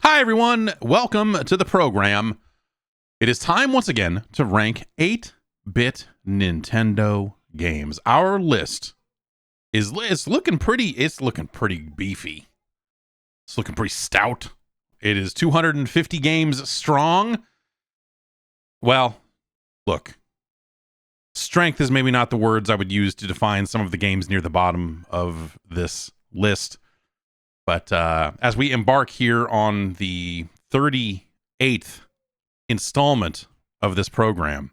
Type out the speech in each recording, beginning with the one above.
Hi, everyone. Welcome to the program. It is time once again to rank 8-bit Nintendo games. Our list is looking pretty beefy. It's looking pretty stout. It is 250 games strong. Well, look, strength is maybe not the words I would use to define some of the games near the bottom of this list. But as we embark here on the 38th installment of this program,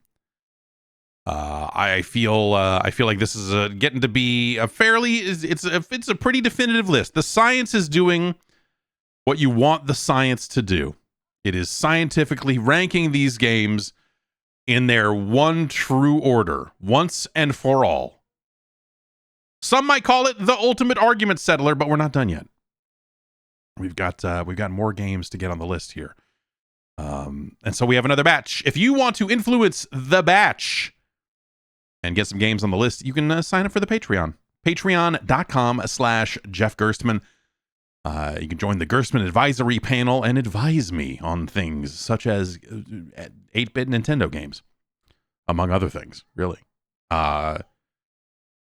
I feel like this is getting to be a fairly it's a pretty definitive list. The science is doing what you want the science to do. It is scientifically ranking these games in their one true order, once and for all. Some might call it the ultimate argument settler, but we're not done yet. We've got more games to get on the list here. And so we have another batch. If you want to influence the batch and get some games on the list, you can sign up for the Patreon. Patreon.com/Jeff Gerstmann. You can join the Gerstmann advisory panel and advise me on things such as 8-bit Nintendo games, among other things, really.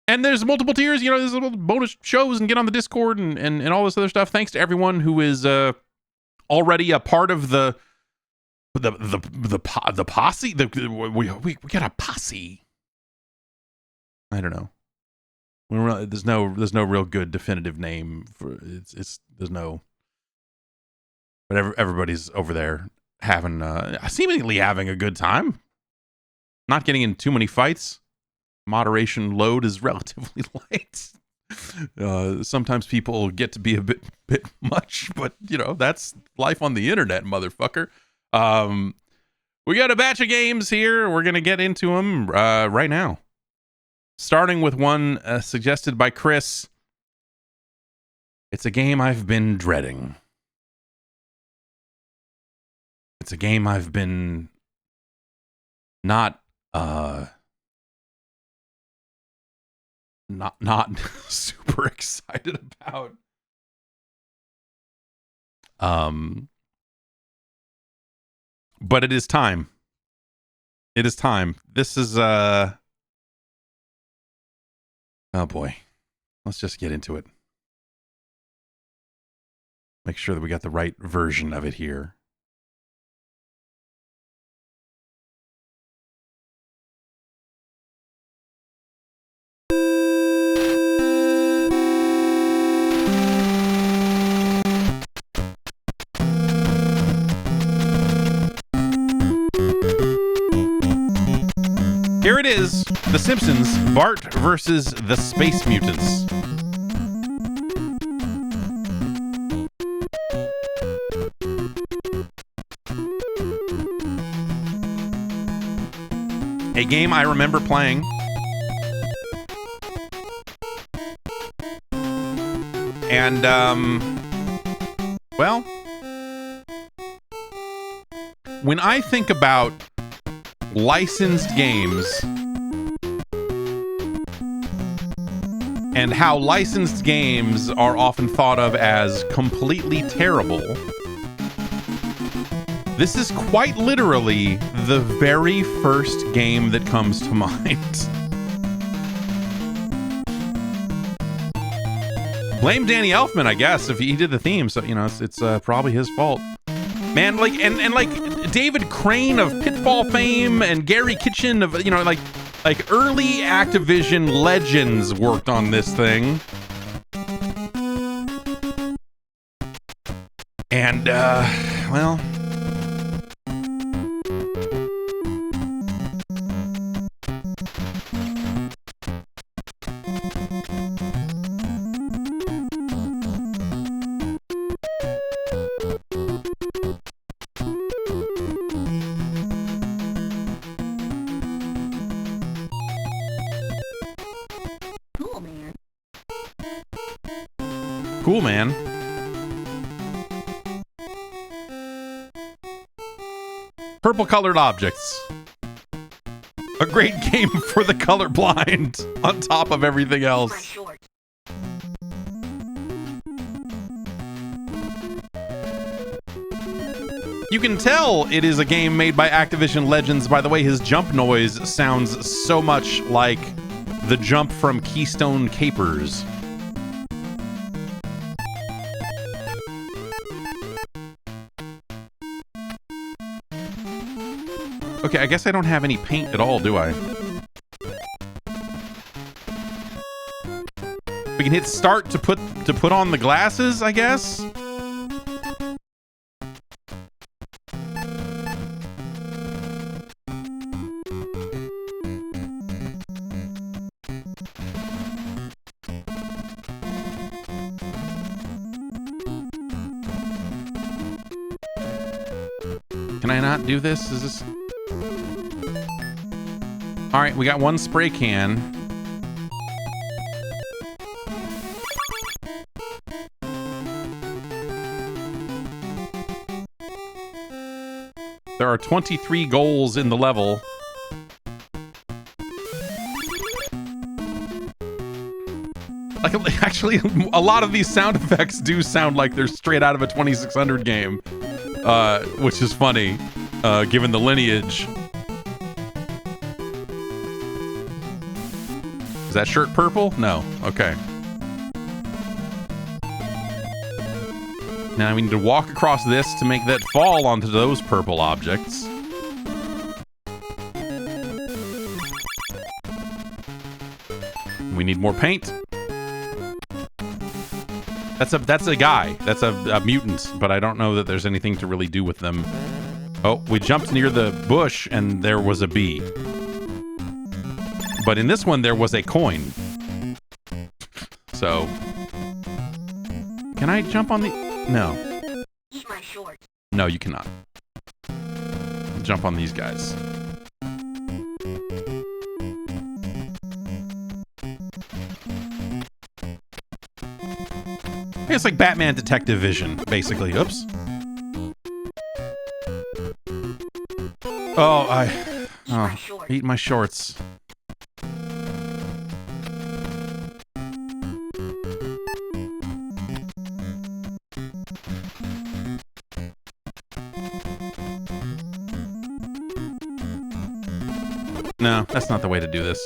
And there's multiple tiers, there's little bonus shows and get on the Discord and all this other stuff. Thanks to everyone who is already a part of the posse. We got a posse. I don't know. There's no real good definitive name for it's there's no. But everybody's over there seemingly having a good time. Not getting in too many fights. Moderation load is relatively light. Sometimes people get to be a bit much, but that's life on the internet, motherfucker. We got a batch of games here. We're gonna get into them right now. Starting with one suggested by Chris. It's a game I've been dreading. It's a game I've been not super excited about. But it is time. It is time. This is oh boy. Let's just get into it. Make sure that we got the right version of it here. Here it is, The Simpsons, Bart versus the Space Mutants. A game I remember playing. And, well, when I think about licensed games and how licensed games are often thought of as completely terrible, this is quite literally the very first game that comes to mind. Blame Danny Elfman, I guess, if he did the theme, so it's probably his fault. Man, like David Crane of Pitfall fame and Gary Kitchen of like early Activision legends worked on this thing. And well, cool, man. Purple colored objects. A great game for the colorblind on top of everything else. You can tell it is a game made by Activision Legends by the way his jump noise sounds so much like the jump from Keystone Capers. Okay, I guess I don't have any paint at all, do I? We can hit start to put on the glasses, I guess. Can I not do this? Is this... All right, we got one spray can. There are 23 goals in the level. Like, actually, a lot of these sound effects do sound like they're straight out of a 2600 game, which is funny, given the lineage. Is that shirt purple? No. Okay. Now we need to walk across this to make that fall onto those purple objects. We need more paint. That's a guy. That's a mutant, but I don't know that there's anything to really do with them. Oh, we jumped near the bush and there was a bee. But in this one, there was a coin. So... Can I jump on the... No. Eat my shorts. No, you cannot. Jump on these guys. It's like Batman Detective Vision, basically. Oops. Eat my shorts. No, that's not the way to do this.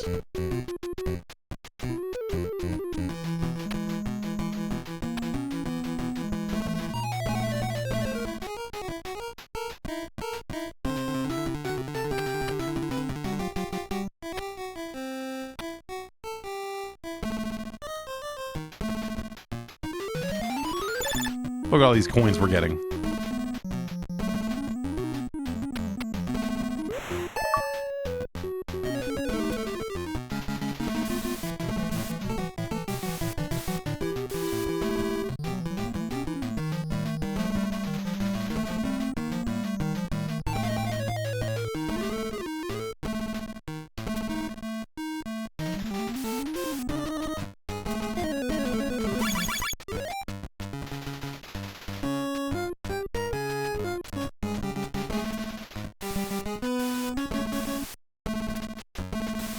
Look at all these coins we're getting.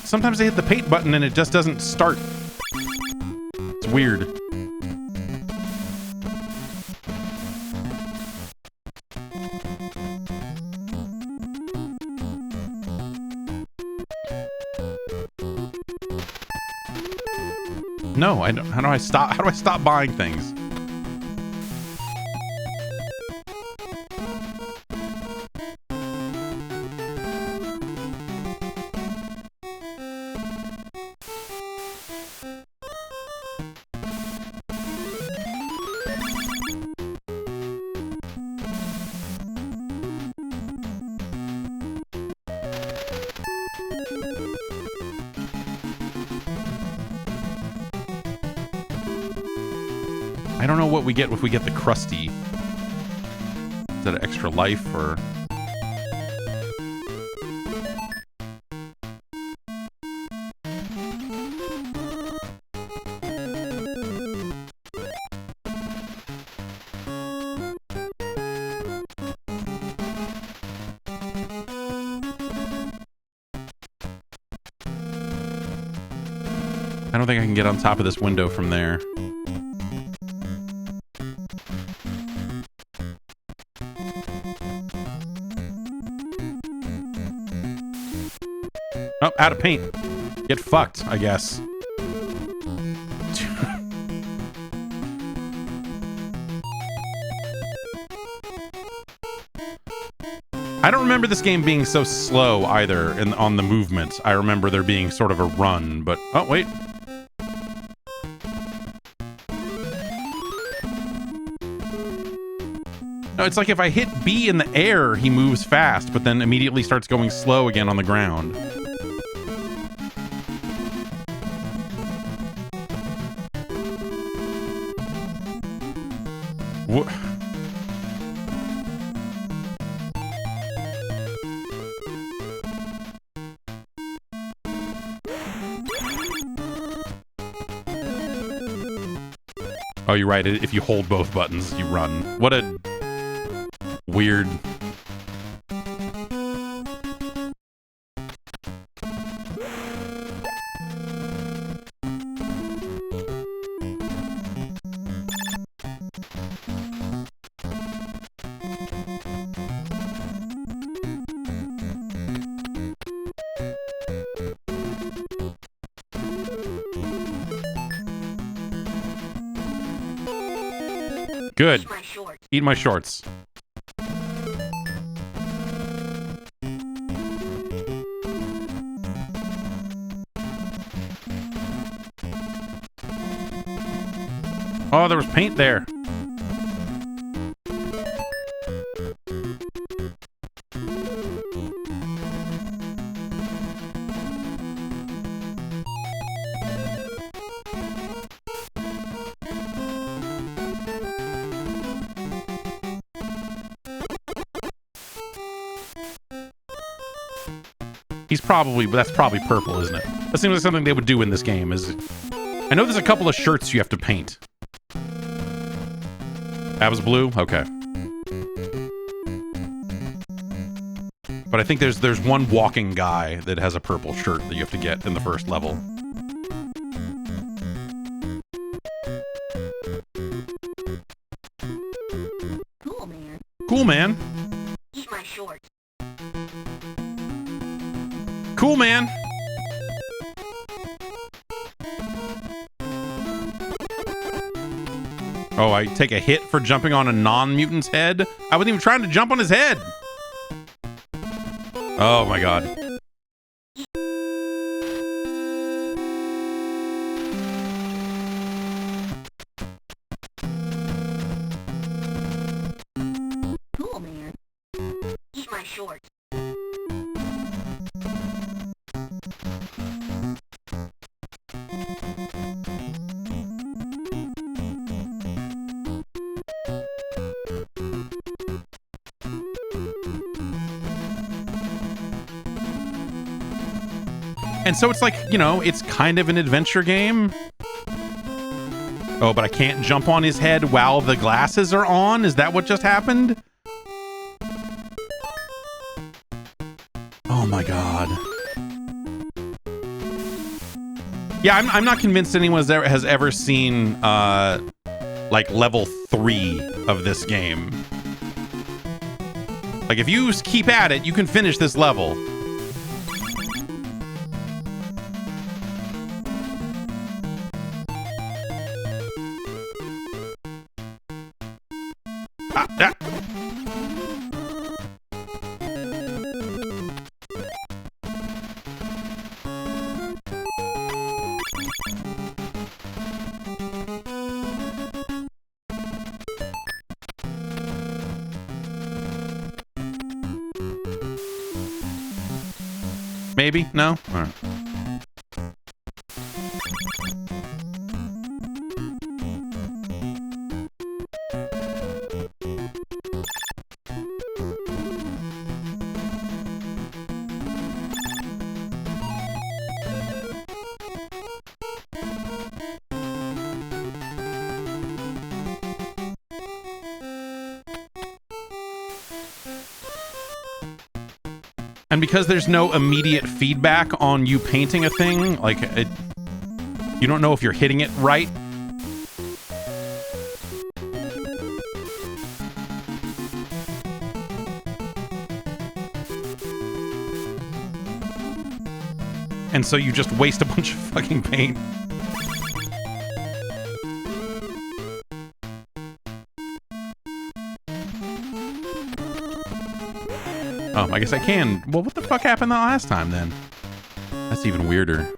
Sometimes I hit the paint button and it just doesn't start. It's weird. No, I don't. How do I stop? How do I stop buying things? I don't know what we get if we get the crusty. Is that an extra life or? I don't think I can get on top of this window from there. Oh, out of paint. Get fucked, I guess. I don't remember this game being so slow either on the movement. I remember there being sort of a run, but... Oh, wait. No, it's like if I hit B in the air, he moves fast, but then immediately starts going slow again on the ground. What? Oh, you're right. If you hold both buttons, you run. What a weird... Good. Eat my shorts. Oh, there was paint there. That's probably purple, isn't it? That seems like something they would do in this game. I know there's a couple of shirts you have to paint. That was blue? Okay. But I think there's one walking guy that has a purple shirt that you have to get in the first level. Cool, man. Cool, man. Eat my shorts. Cool, man. Oh, I take a hit for jumping on a non-mutant's head? I wasn't even trying to jump on his head. Oh my god. Cool, man. Eat my shorts. And so it's like, you know, it's kind of an adventure game. Oh, but I can't jump on his head while the glasses are on? Is that what just happened? Oh my god. Yeah, I'm not convinced anyone has ever seen, like, level 3 of this game. Like, if you keep at it, you can finish this level. Maybe? No? All right. And because there's no immediate feedback on you painting a thing, like, you don't know if you're hitting it right. and so you just waste a bunch of fucking paint. Oh, I guess I can. Well, what the fuck happened the last time then? That's even weirder.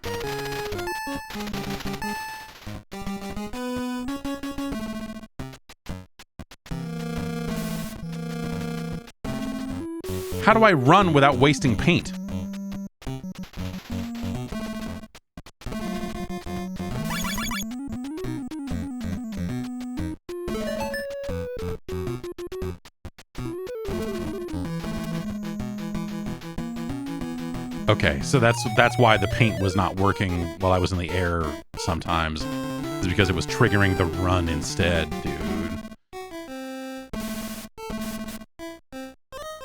How do I run without wasting paint? Okay, so that's why the paint was not working while I was in the air sometimes. It's because it was triggering the run instead, dude.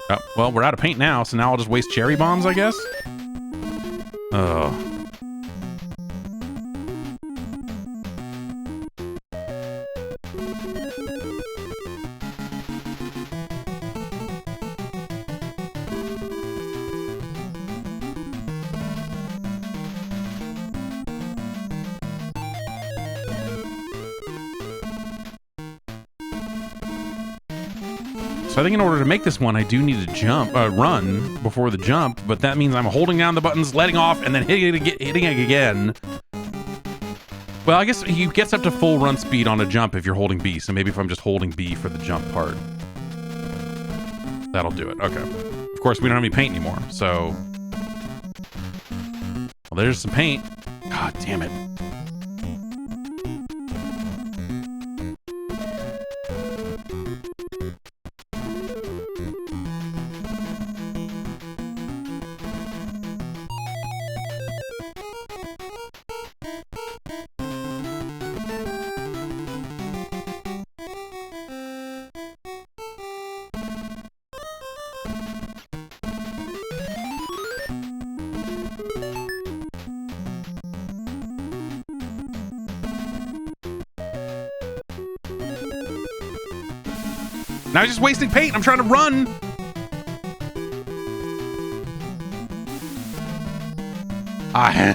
Oh, well, we're out of paint now, so now I'll just waste cherry bombs, I guess? Oh. So I think in order to make this one, I do need to run before the jump, but that means I'm holding down the buttons, letting off, and then hitting it again. Well, I guess he gets up to full run speed on a jump if you're holding B, so maybe if I'm just holding B for the jump part. That'll do it, okay. Of course, we don't have any paint anymore, so... Well, there's some paint. God damn it. Now I'm just wasting paint. I'm trying to run.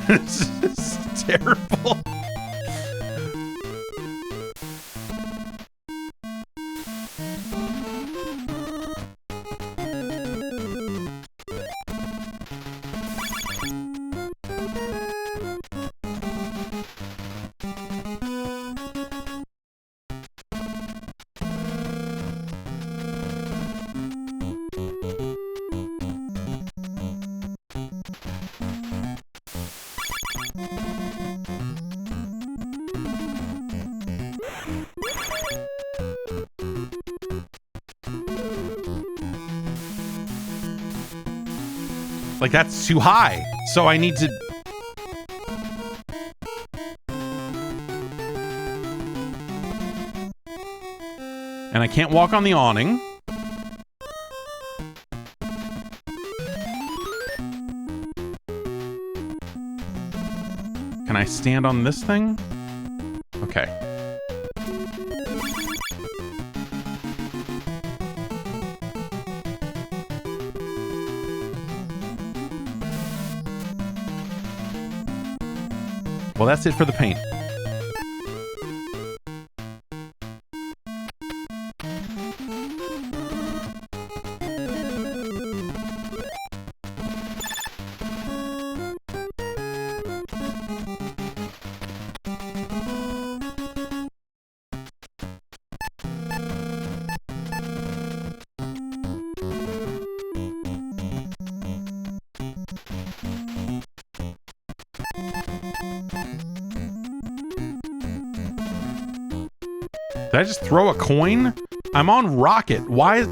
This is terrible. Like, that's too high. So I need to... And I can't walk on the awning. Can I stand on this thing? Okay. Well, that's it for the paint. Did I just throw a coin? I'm on rocket. Why is...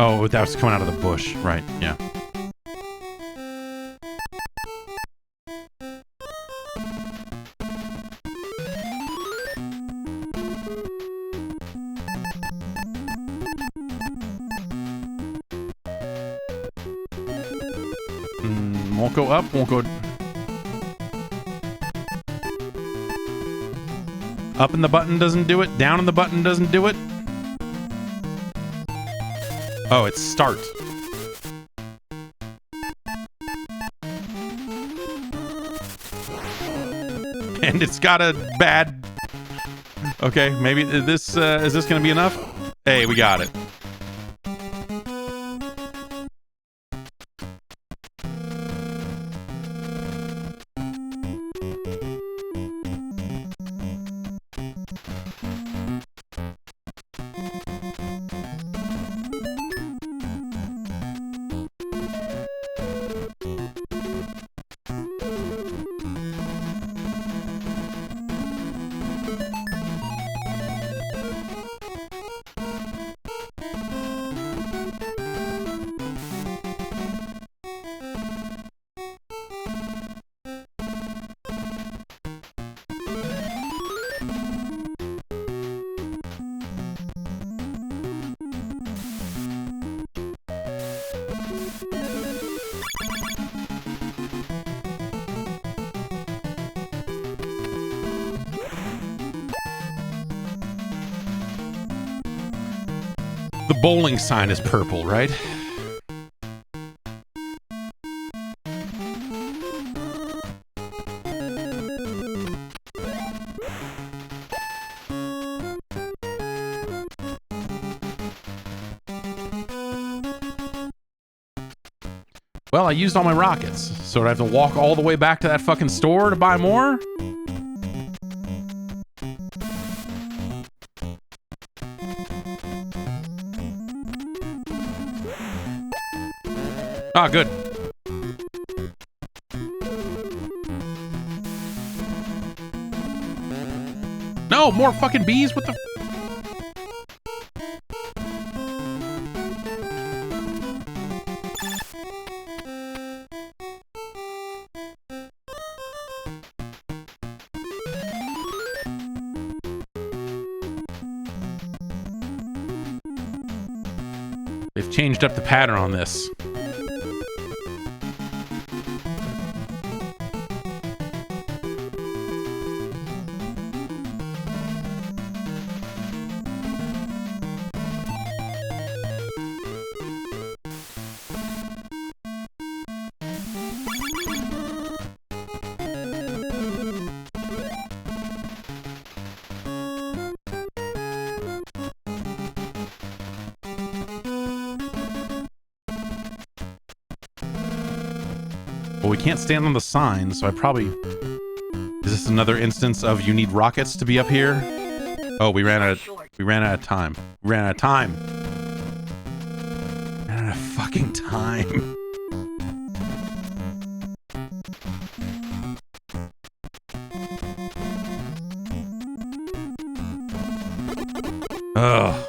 Oh, that was coming out of the bush. Right, yeah. Won't go up, won't go... Up and the button doesn't do it. Down and the button doesn't do it. Oh, it's start. And it's got a bad... Okay, maybe this is this gonna be enough? Hey, we got it. The bowling sign is purple, right? Well, I used all my rockets, so do I have to walk all the way back to that fucking store to buy more? Ah, good. No, more fucking bees? What the... They've changed up the pattern on this. Well, we can't stand on the sign, so I probably... Is this another instance of you need rockets to be up here? Oh, we ran out of time. We ran out of time. Ran out of fucking time. Ugh.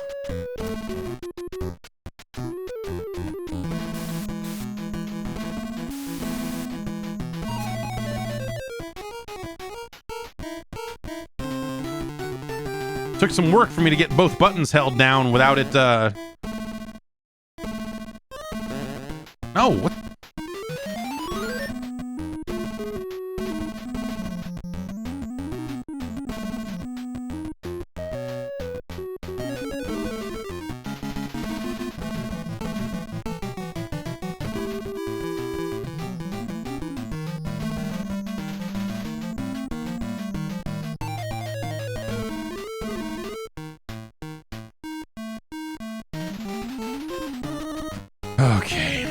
Took some work for me to get both buttons held down without it, No, what? Okay.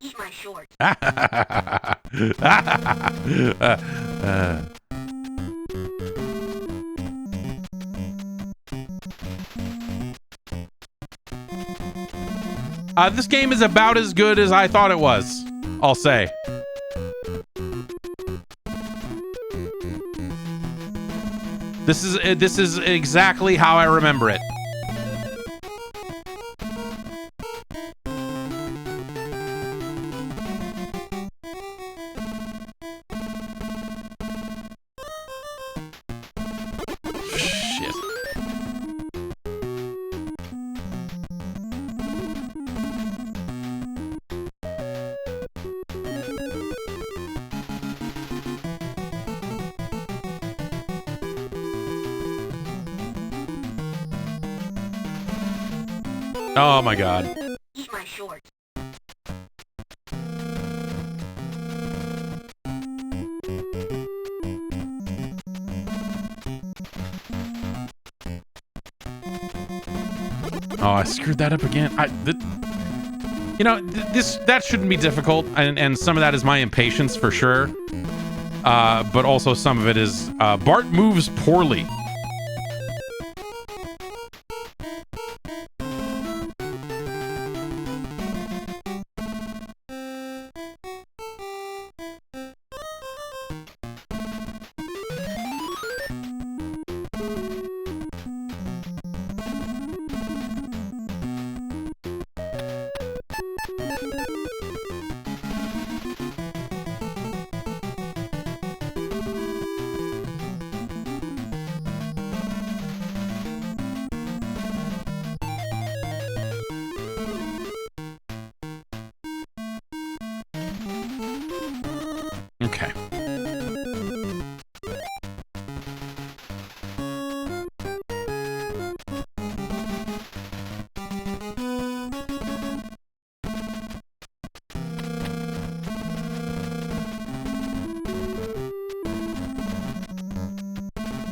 Eat my shorts. This game is about as good as I thought it was, I'll say. This is exactly how I remember it. Shit. Oh my god. Eat my shorts. Oh, I screwed that up again. That shouldn't be difficult, and some of that is my impatience for sure. But also some of it is Bart moves poorly. Okay.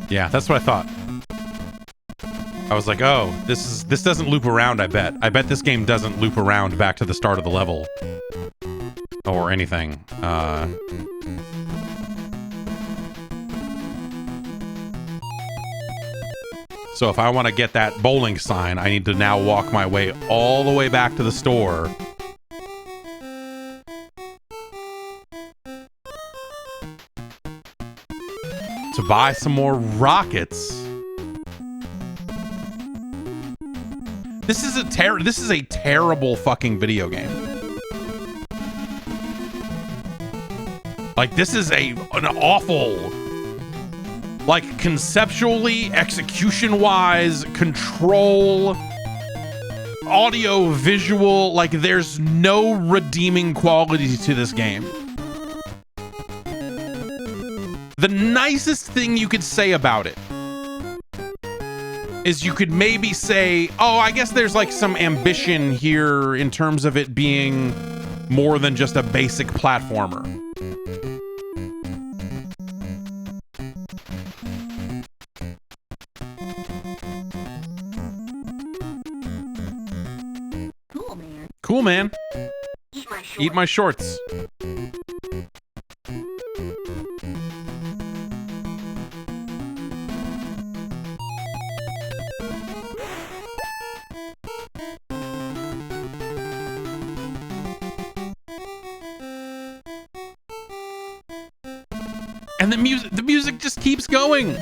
Yeah, that's what I thought. I was like, oh, this doesn't loop around, I bet. I bet this game doesn't loop around back to the start of the level. Or anything. So if I want to get that bowling sign, I need to now walk my way all the way back to the store. To buy some more rockets. This is a terrible fucking video game. Like, this is an awful, like, conceptually, execution-wise, control, audio, visual, like, there's no redeeming quality to this game. The nicest thing you could say about it is you could maybe say, oh, I guess there's like some ambition here in terms of it being more than just a basic platformer. Cool, man. Cool, man. Eat my shorts. Eat my shorts. And the music just keeps going.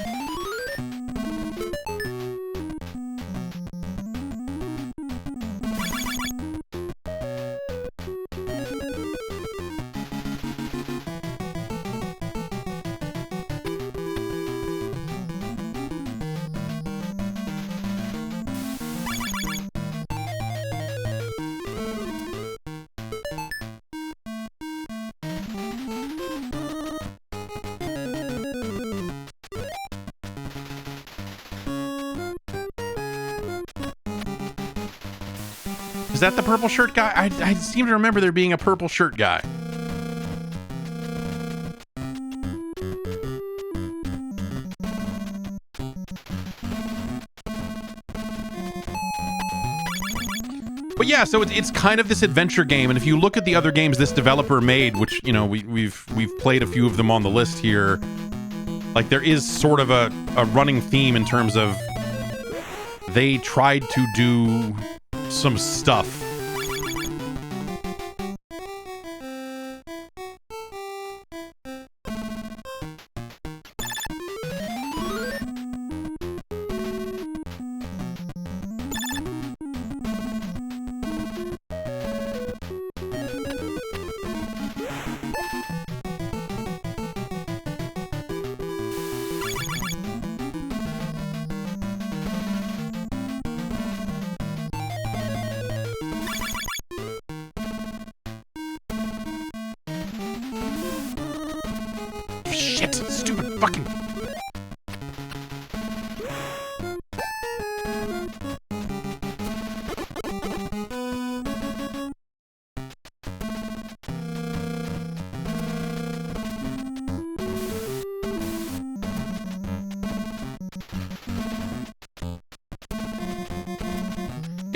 Is that the purple shirt guy? I seem to remember there being a purple shirt guy. But yeah, so it's kind of this adventure game, and if you look at the other games this developer made, which, you know, we've played a few of them on the list here, like there is sort of a running theme in terms of they tried to do some stuff. Shit, stupid fucking...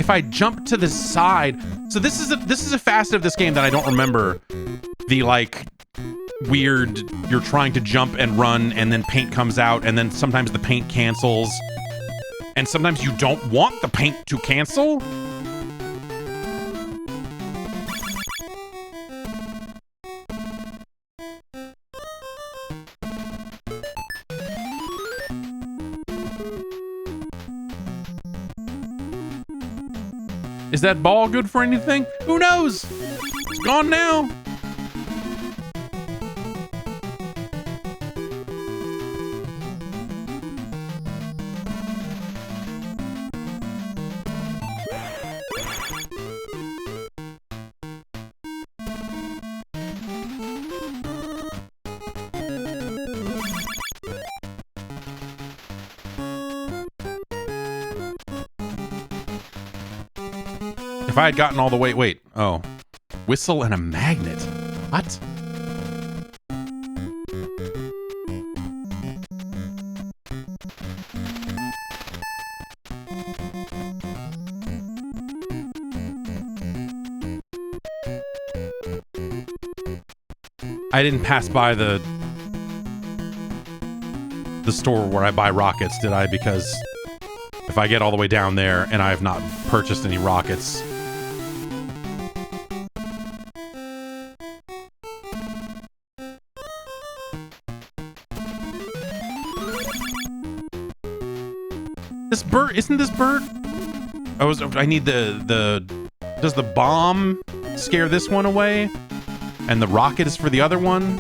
if I jump to the side, so this is a facet of this game that I don't remember. The like weird, you're trying to jump and run, and then paint comes out, and then sometimes the paint cancels, and sometimes you don't want the paint to cancel. Is that ball good for anything? Who knows? It's gone now. If I had gotten all the way, wait, oh. Whistle and a magnet. What? I didn't pass by the store where I buy rockets, did I? Because if I get all the way down there and I have not purchased any rockets, this bird, isn't this bird? I need does the bomb scare this one away? And the rocket is for the other one?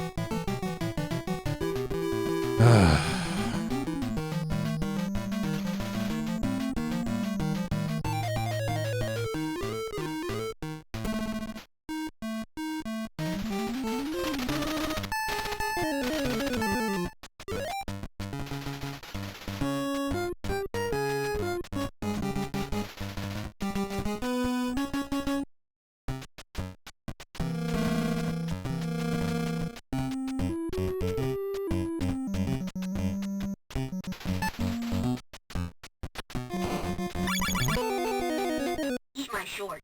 Short.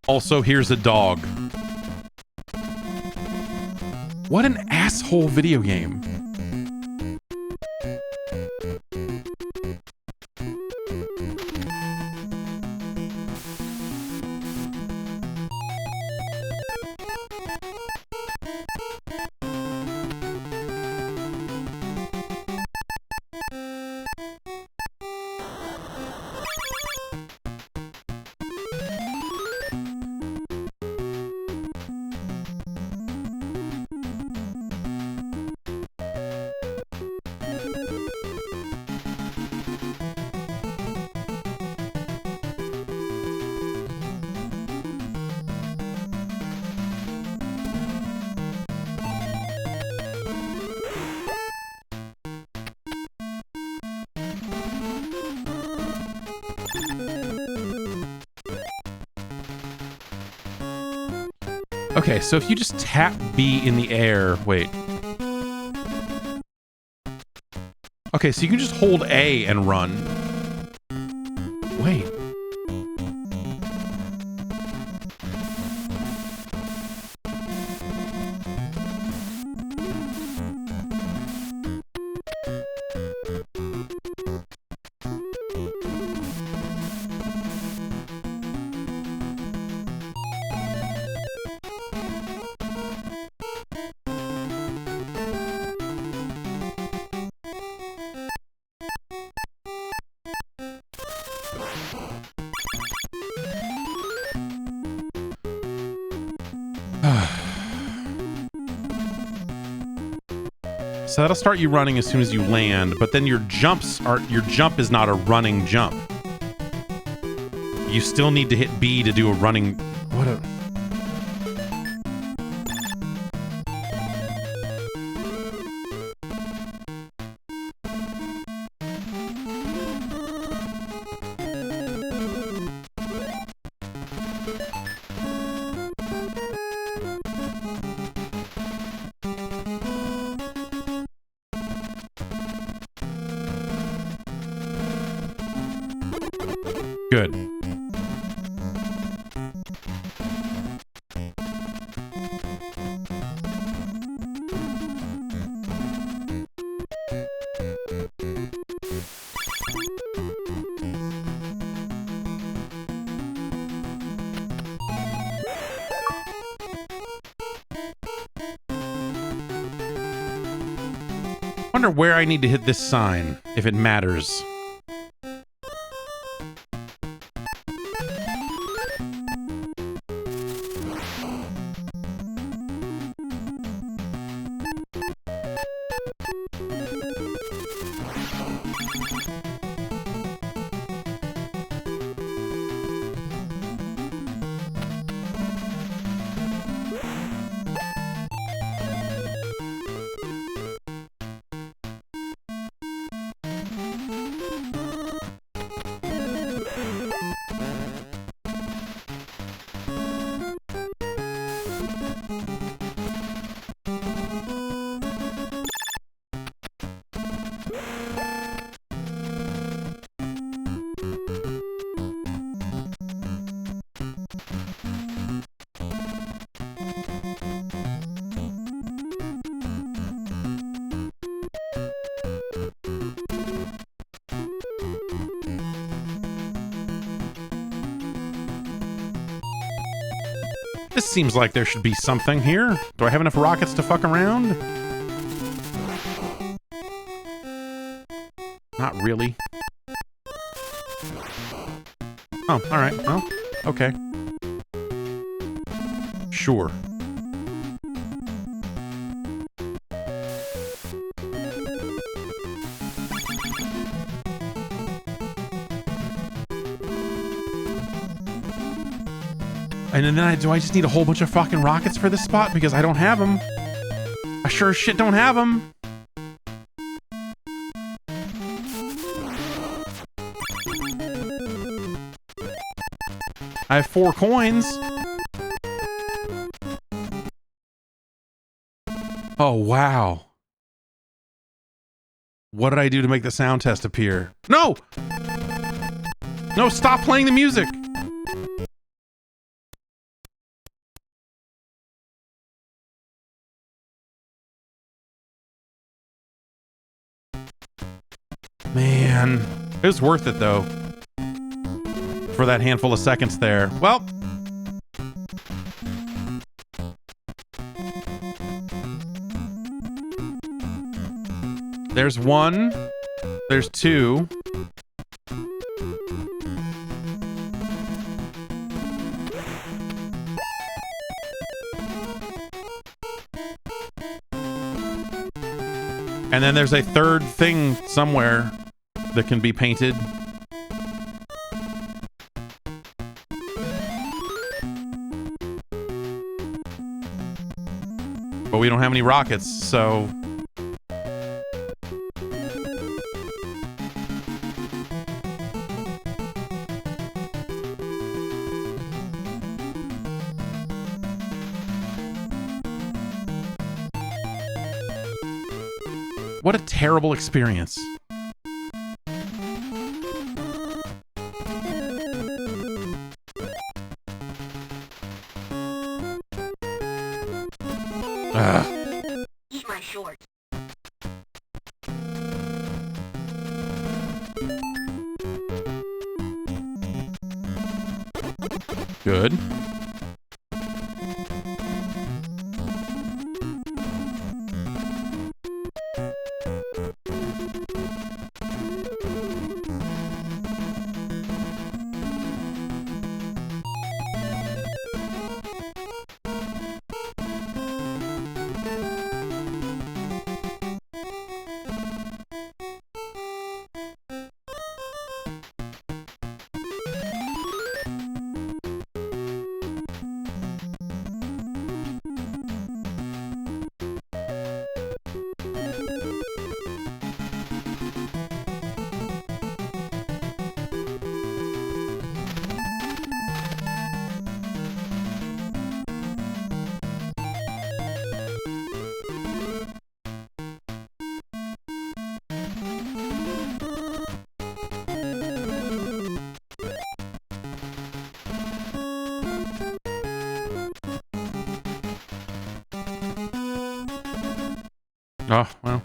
Also, here's a dog. What an asshole video game. Okay, so if you just tap B in the air, wait. Okay, so you can just hold A and run. Wait. So that'll start you running as soon as you land, but then your jump is not a running jump. You still need to hit B to do a running. What a. Good. Wonder where I need to hit this sign, if it matters. This seems like there should be something here. Do I have enough rockets to fuck around? Not really. Oh, alright. Well, okay. Sure. And then do I just need a whole bunch of fucking rockets for this spot? Because I don't have them. I sure as shit don't have them. I have 4 coins. Oh, wow. What did I do to make the sound test appear? No! No, stop playing the music! Man, it was worth it though. For that handful of seconds there. Well. There's 1. There's 2. And then there's a 3rd thing somewhere that can be painted. But we don't have any rockets, so... What a terrible experience. Eat my shorts. Good. Oh, well.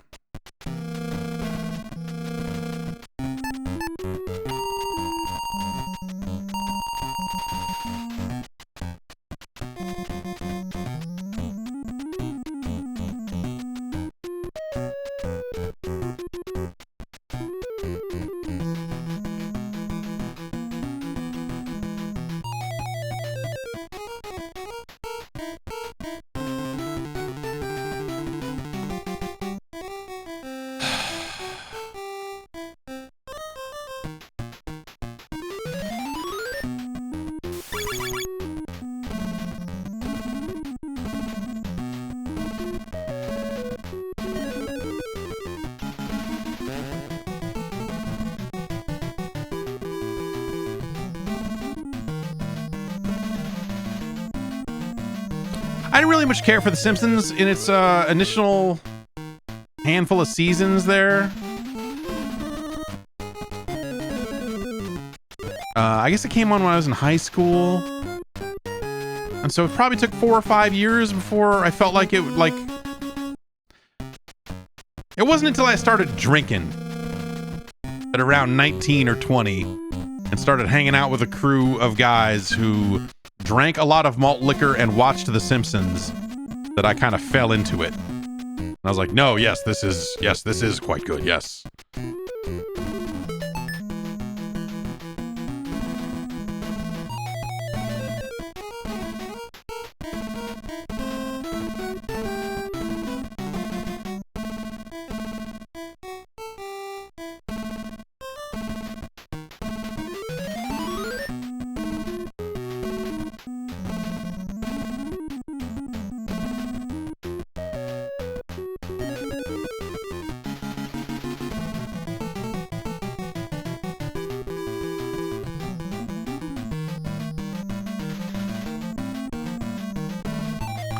I didn't really much care for The Simpsons in its initial handful of seasons there. I guess it came on when I was in high school. And so it probably took 4 or 5 years before I felt like it would, like... It wasn't until I started drinking at around 19 or 20 and started hanging out with a crew of guys who drank a lot of malt liquor and watched The Simpsons that I kind of fell into it. And I was like, no, yes, this is quite good, yes.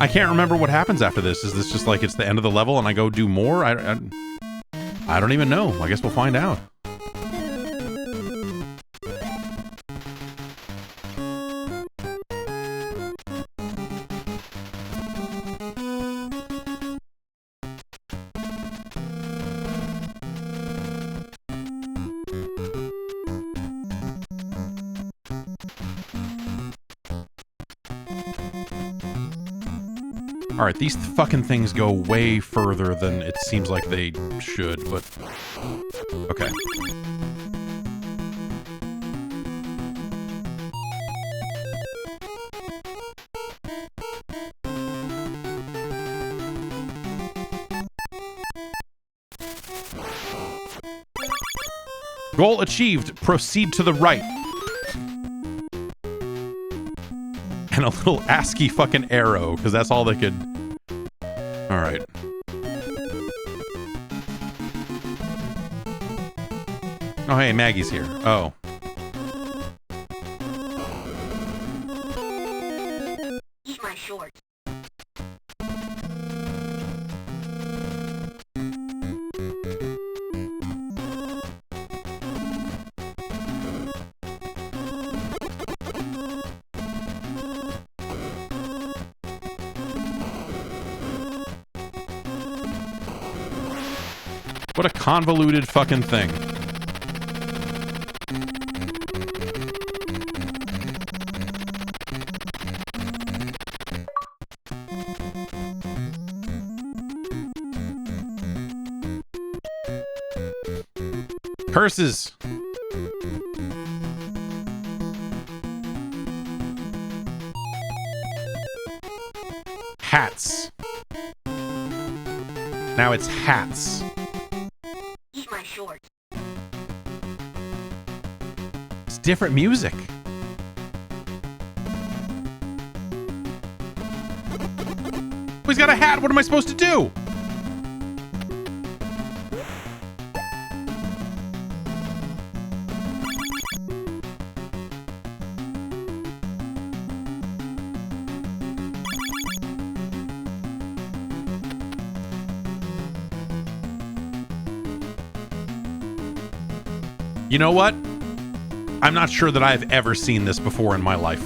I can't remember what happens after this. Is this just like it's the end of the level and I go do more? I don't even know. I guess we'll find out. Alright, these fucking things go way further than it seems like they should, but... Okay. Goal achieved. Proceed to the right. And a little ASCII fucking arrow, because that's all they could... Alright. Oh, hey, Maggie's here. Oh. Eat my shorts. What a convoluted fucking thing. Curses. Hats. Now it's hats. Eat my shorts. It's different music. He's got a hat. What am I supposed to do? You know what? I'm not sure that I've ever seen this before in my life.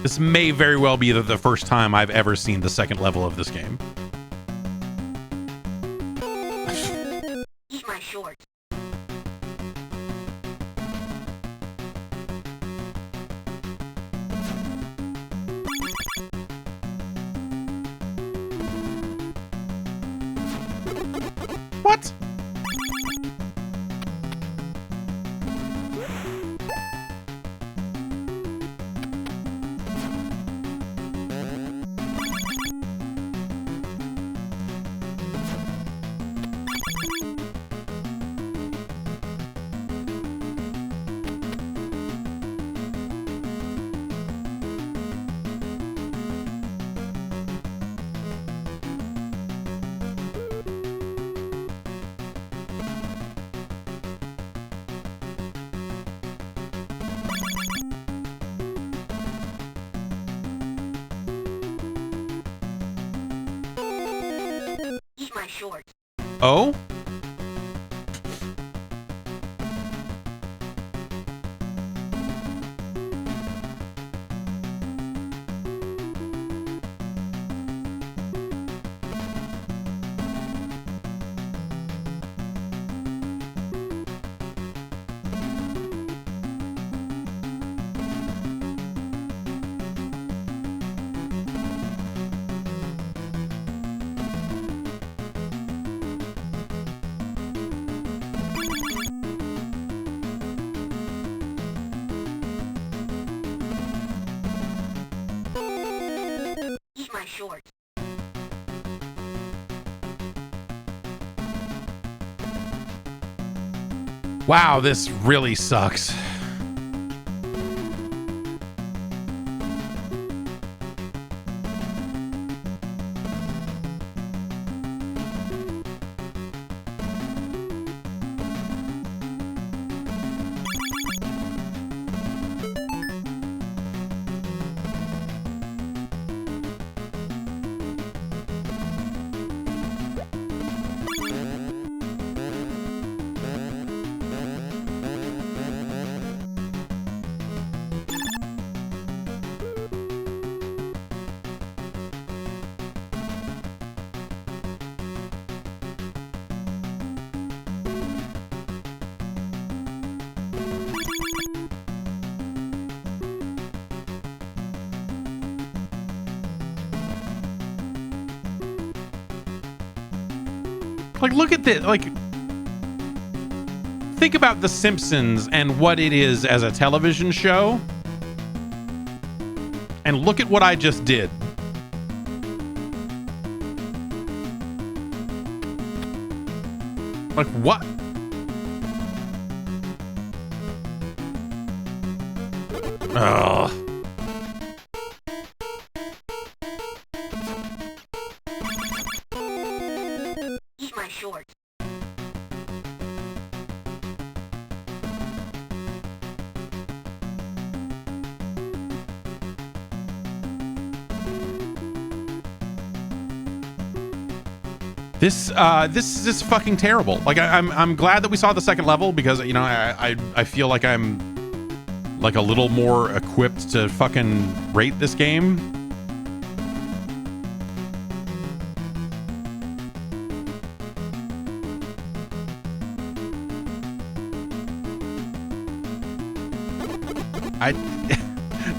This may very well be the first time I've ever seen the second level of this game. Eat my shorts. What? Eat my shorts. Oh? Eat my shorts. Wow, this really sucks. Like, look at this. Like, think about The Simpsons and what it is as a television show. And look at what I just did. Like, what? Ugh. Eat my shorts. This is fucking terrible. Like, I'm glad that we saw the second level because, you know, I feel like I'm like a little more equipped to fucking rate this game.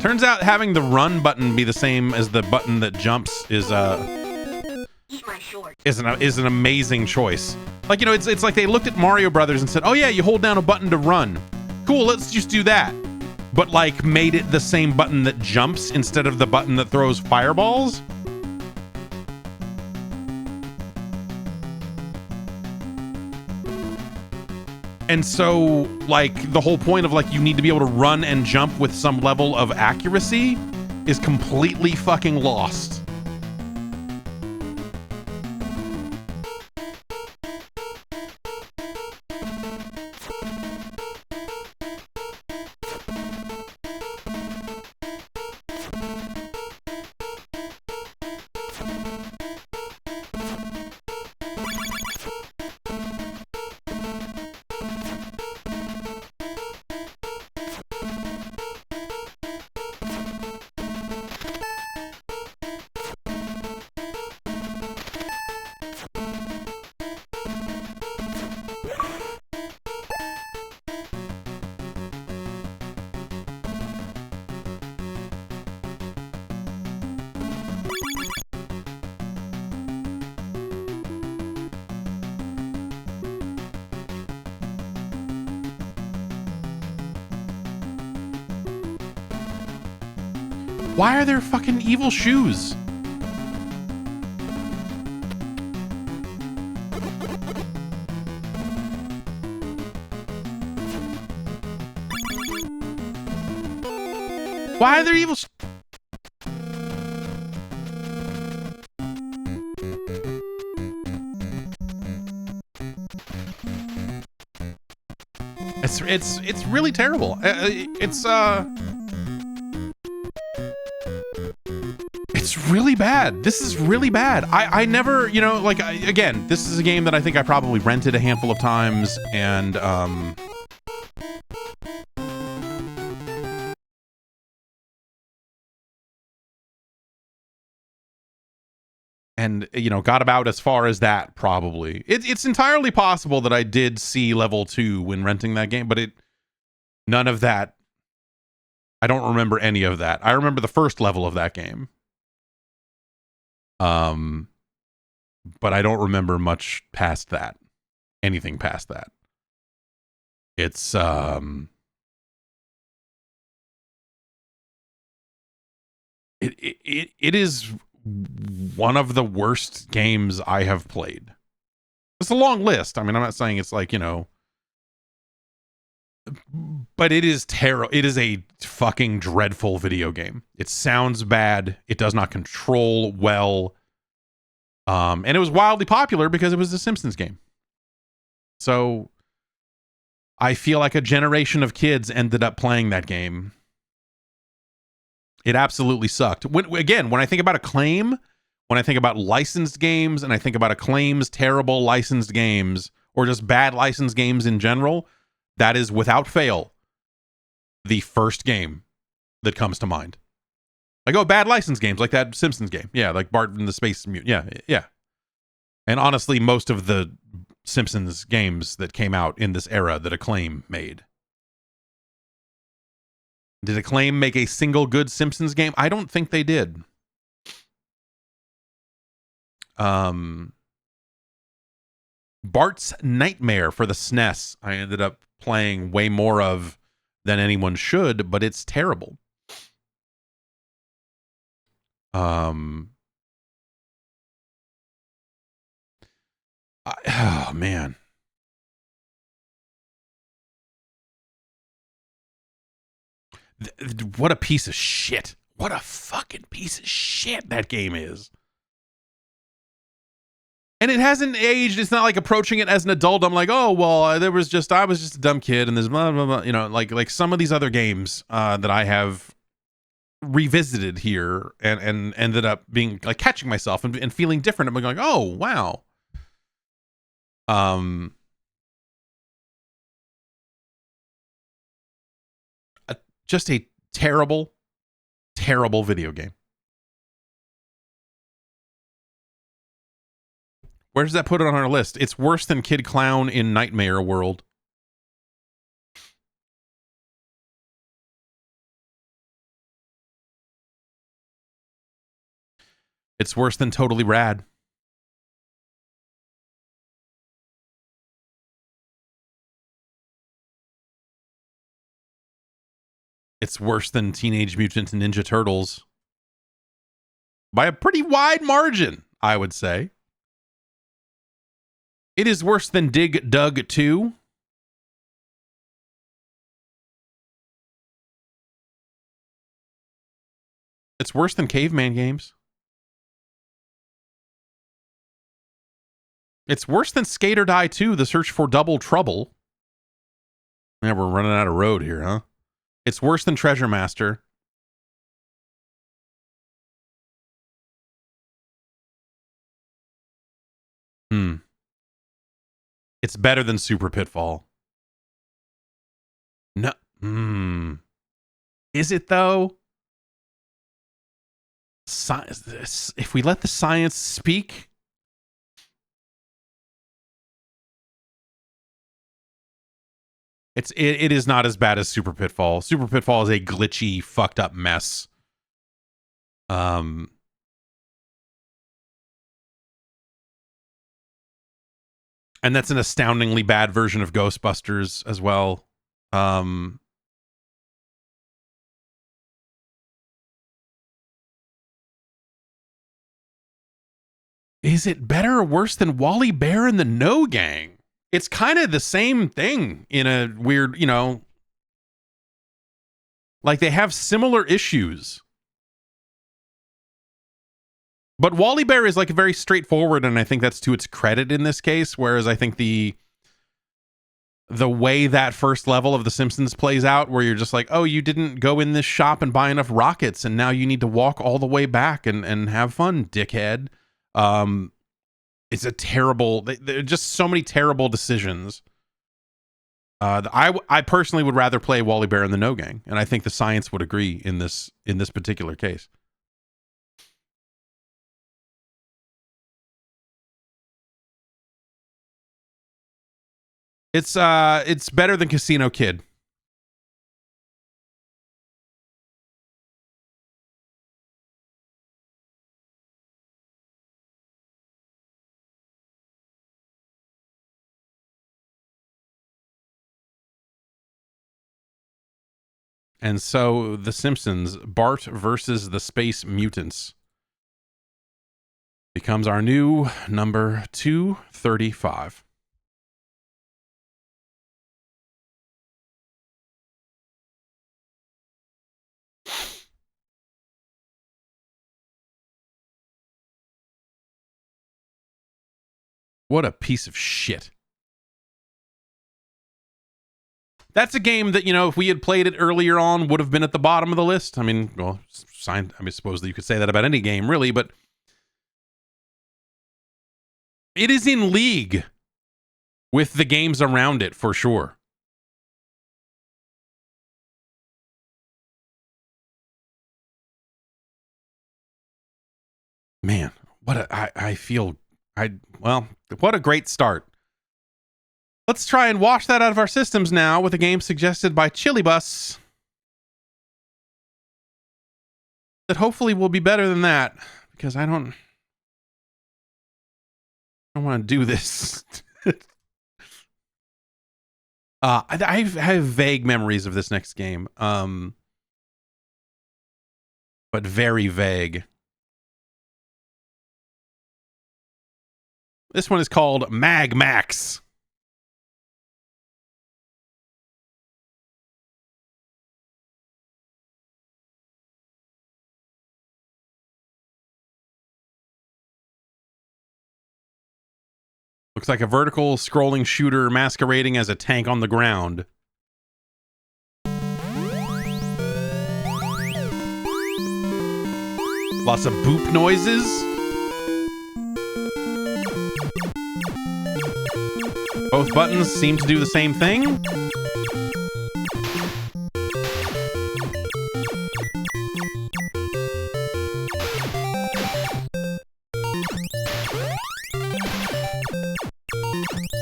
Turns out having the run button be the same as the button that jumps is Eat my shorts. is an amazing choice. Like, you know, it's like they looked at Mario Brothers and said, "Oh yeah, you hold down a button to run. Cool, let's just do that." But like made it the same button that jumps instead of the button that throws fireballs. And so, like, the whole point of, like, you need to be able to run and jump with some level of accuracy is completely fucking lost. Why are there fucking evil shoes? Why are there evil? It's really terrible. It's really bad. This is really bad. I never, you know, like, again, this is a game that I think I probably rented a handful of times, and you know, got about as far as that, probably. It's entirely possible that I did see level 2 when renting that game, but none of that. I don't remember any of that. I remember the first level of that game. But I don't remember much past that. Anything past that. It's it is one of the worst games I have played. It's a long list. I mean, I'm not saying it's like, you know, but it is terrible. It is a fucking dreadful video game. It sounds bad. It does not control well. And it was wildly popular because it was a Simpsons game. So I feel like a generation of kids ended up playing that game. It absolutely sucked. When I think about Acclaim, when I think about licensed games, and I think about Acclaim's terrible licensed games, or just bad licensed games in general, that is without fail the first game that comes to mind. Like, oh, bad licensed games, like that Simpsons game. Yeah, like Bart and the Space Mutant. Yeah. And honestly, most of the Simpsons games that came out in this era that Acclaim made. Did Acclaim make a single good Simpsons game? I don't think they did. Bart's Nightmare for the SNES, I ended up playing way more of than anyone should, but it's terrible. Oh man. What a piece of shit. What a fucking piece of shit that game is. And it hasn't aged. It's not like approaching it as an adult. I'm like, oh, well, I was just a dumb kid, and there's blah, blah, blah. You know, like some of these other games that I have revisited here and ended up being like catching myself and feeling different. I'm like, oh, wow. Just a terrible, terrible video game. Where does that put it on our list? It's worse than Kid Clown in Nightmare World. It's worse than Totally Rad. It's worse than Teenage Mutant Ninja Turtles. By a pretty wide margin, I would say. It is worse than Dig Dug 2. It's worse than Caveman games. It's worse than Skate or Die 2, The Search for Double Trouble. Yeah, we're running out of road here, huh? It's worse than Treasure Master. It's better than Super Pitfall. No. Is it though? If we let the science speak. It is not as bad as Super Pitfall. Super Pitfall is a glitchy, fucked up mess. And that's an astoundingly bad version of Ghostbusters as well. Is it better or worse than Wally Bear and the No Gang? It's kind of the same thing in a weird, like they have similar issues. But Wally Bear is like very straightforward, and I think that's to its credit in this case, whereas I think the way that first level of The Simpsons plays out, where you're just like, oh, you didn't go in this shop and buy enough rockets, and now you need to walk all the way back and have fun, dickhead. It's a terrible, there are just so many terrible decisions. I personally would rather play Wally Bear and the No Gang, and I think the science would agree in this particular case. It's better than Casino Kid. And so The Simpsons, Bart versus the Space Mutants, becomes our new number 235. What a piece of shit. That's a game that, if we had played it earlier on, would have been at the bottom of the list. I mean, well, I suppose that you could say that about any game, really, but it is in league with the games around it, for sure. Man, what a great start. Let's try and wash that out of our systems now with a game suggested by Chili Bus that hopefully will be better than that, because I don't want to do this. I have vague memories of this next game, but very vague. This one is called MagMax. Looks like a vertical scrolling shooter masquerading as a tank on the ground. Lots of boop noises. Both buttons seem to do the same thing.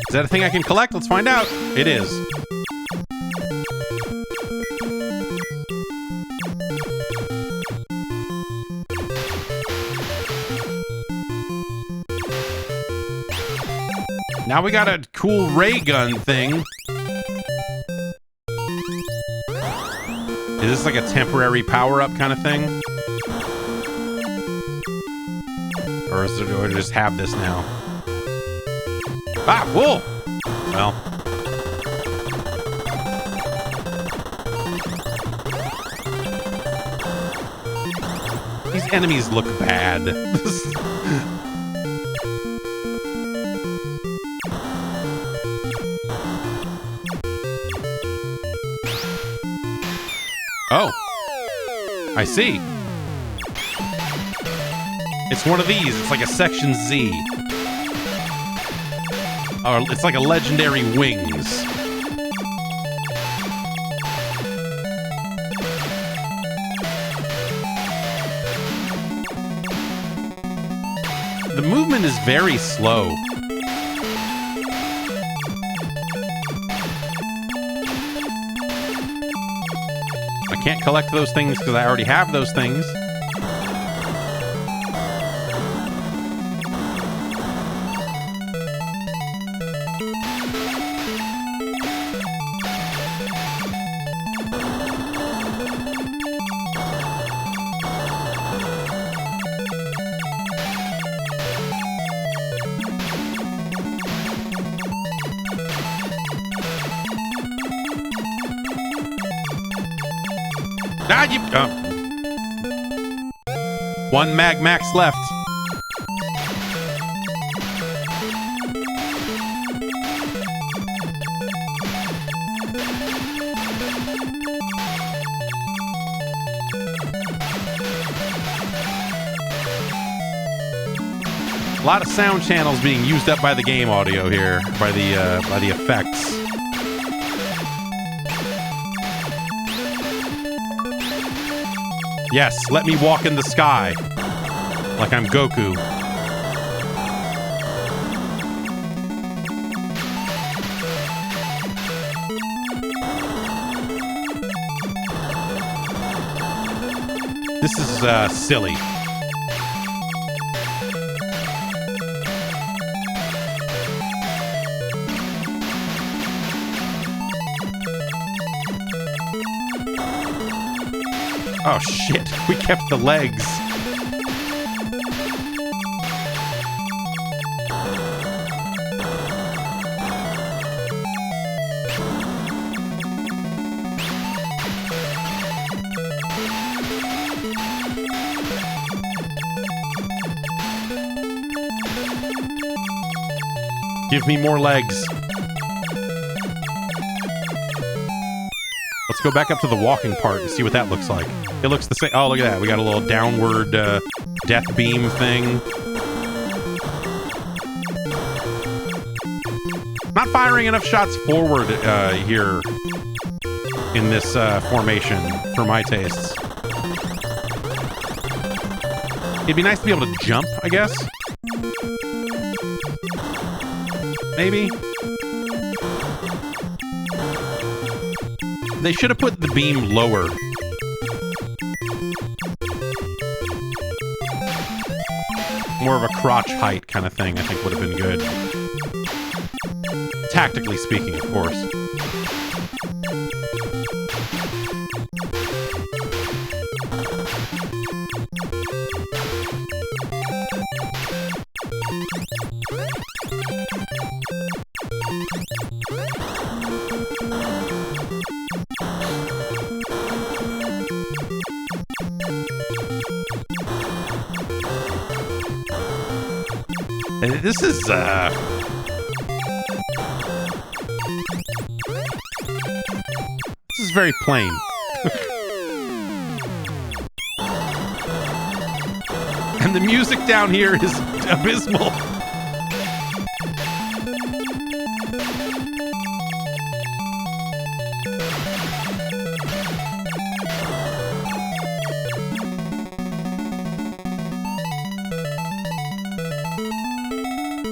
Is that a thing I can collect? Let's find out. It is. Now we got a cool ray gun thing. Is this like a temporary power-up kind of thing? Or is it, do I just have this now? Ah, whoa! Well. These enemies look bad. Oh. I see. It's one of these. It's like a Section Z. Or it's like a legendary wings. The movement is very slow. I can't collect those things because I already have those things. Ah, you... One MagMax left. A lot of sound channels being used up by the game audio here, by the effects. Yes, let me walk in the sky like I'm Goku. This is silly. Oh shit, we kept the legs. Give me more legs. Let's go back up to the walking part and see what that looks like. It looks the same. Oh, look at that. We got a little downward death beam thing. Not firing enough shots forward here in this formation for my tastes. It'd be nice to be able to jump, I guess. Maybe. They should have put the beam lower. More of a crotch height kind of thing, I think, would have been good. Tactically speaking, of course. This is, this is very plain. And the music down here is abysmal.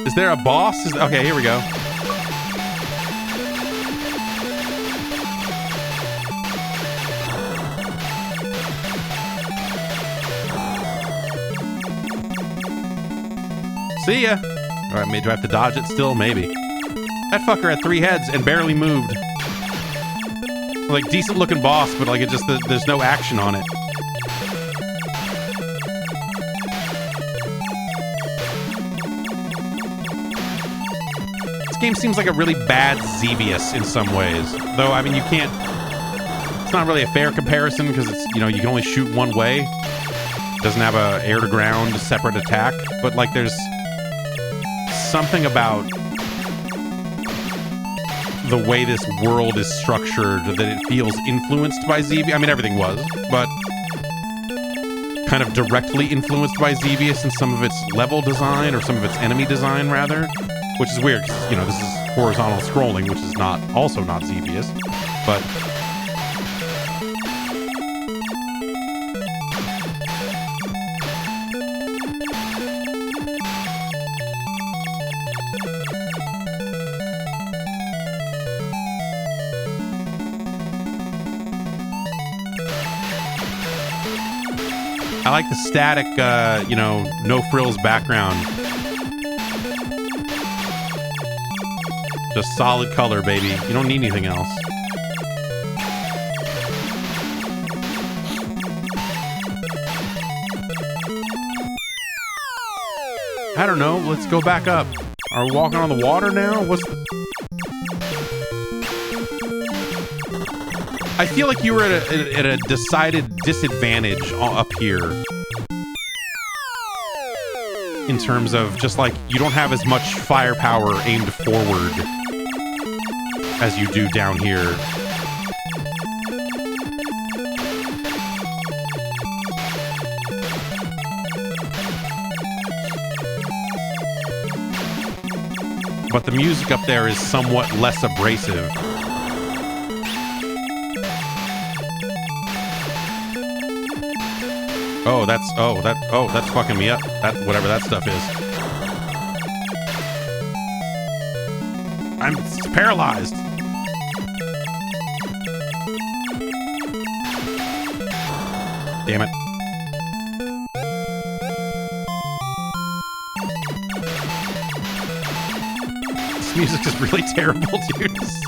Is there a boss? Okay, here we go. See ya. All right, do I have to dodge it still? Maybe. That fucker had 3 heads and barely moved. Like, decent looking boss, but like it just, there's no action on it. This game seems like a really bad Xevious in some ways. Though, I mean, you can't... It's not really a fair comparison because it's, you know, you can only shoot one way. It doesn't have a air-to-ground separate attack. But, like, there's something about the way this world is structured that it feels influenced by Xevious. I mean, everything was, but kind of directly influenced by Xevious in some of its level design, or some of its enemy design, rather. Which is weird, because, you know, this is horizontal scrolling, which is also not Xevious, but... I like the static, you know, no frills background. Just solid color, baby. You don't need anything else. I don't know. Let's go back up. Are we walking on the water now? What's the... I feel like you were at a decided disadvantage up here in terms of just like you don't have as much firepower aimed forward as you do down here. But the music up there is somewhat less abrasive. That's fucking me up. That whatever that stuff is. I'm paralyzed. Damn it. This music is really terrible, dudes.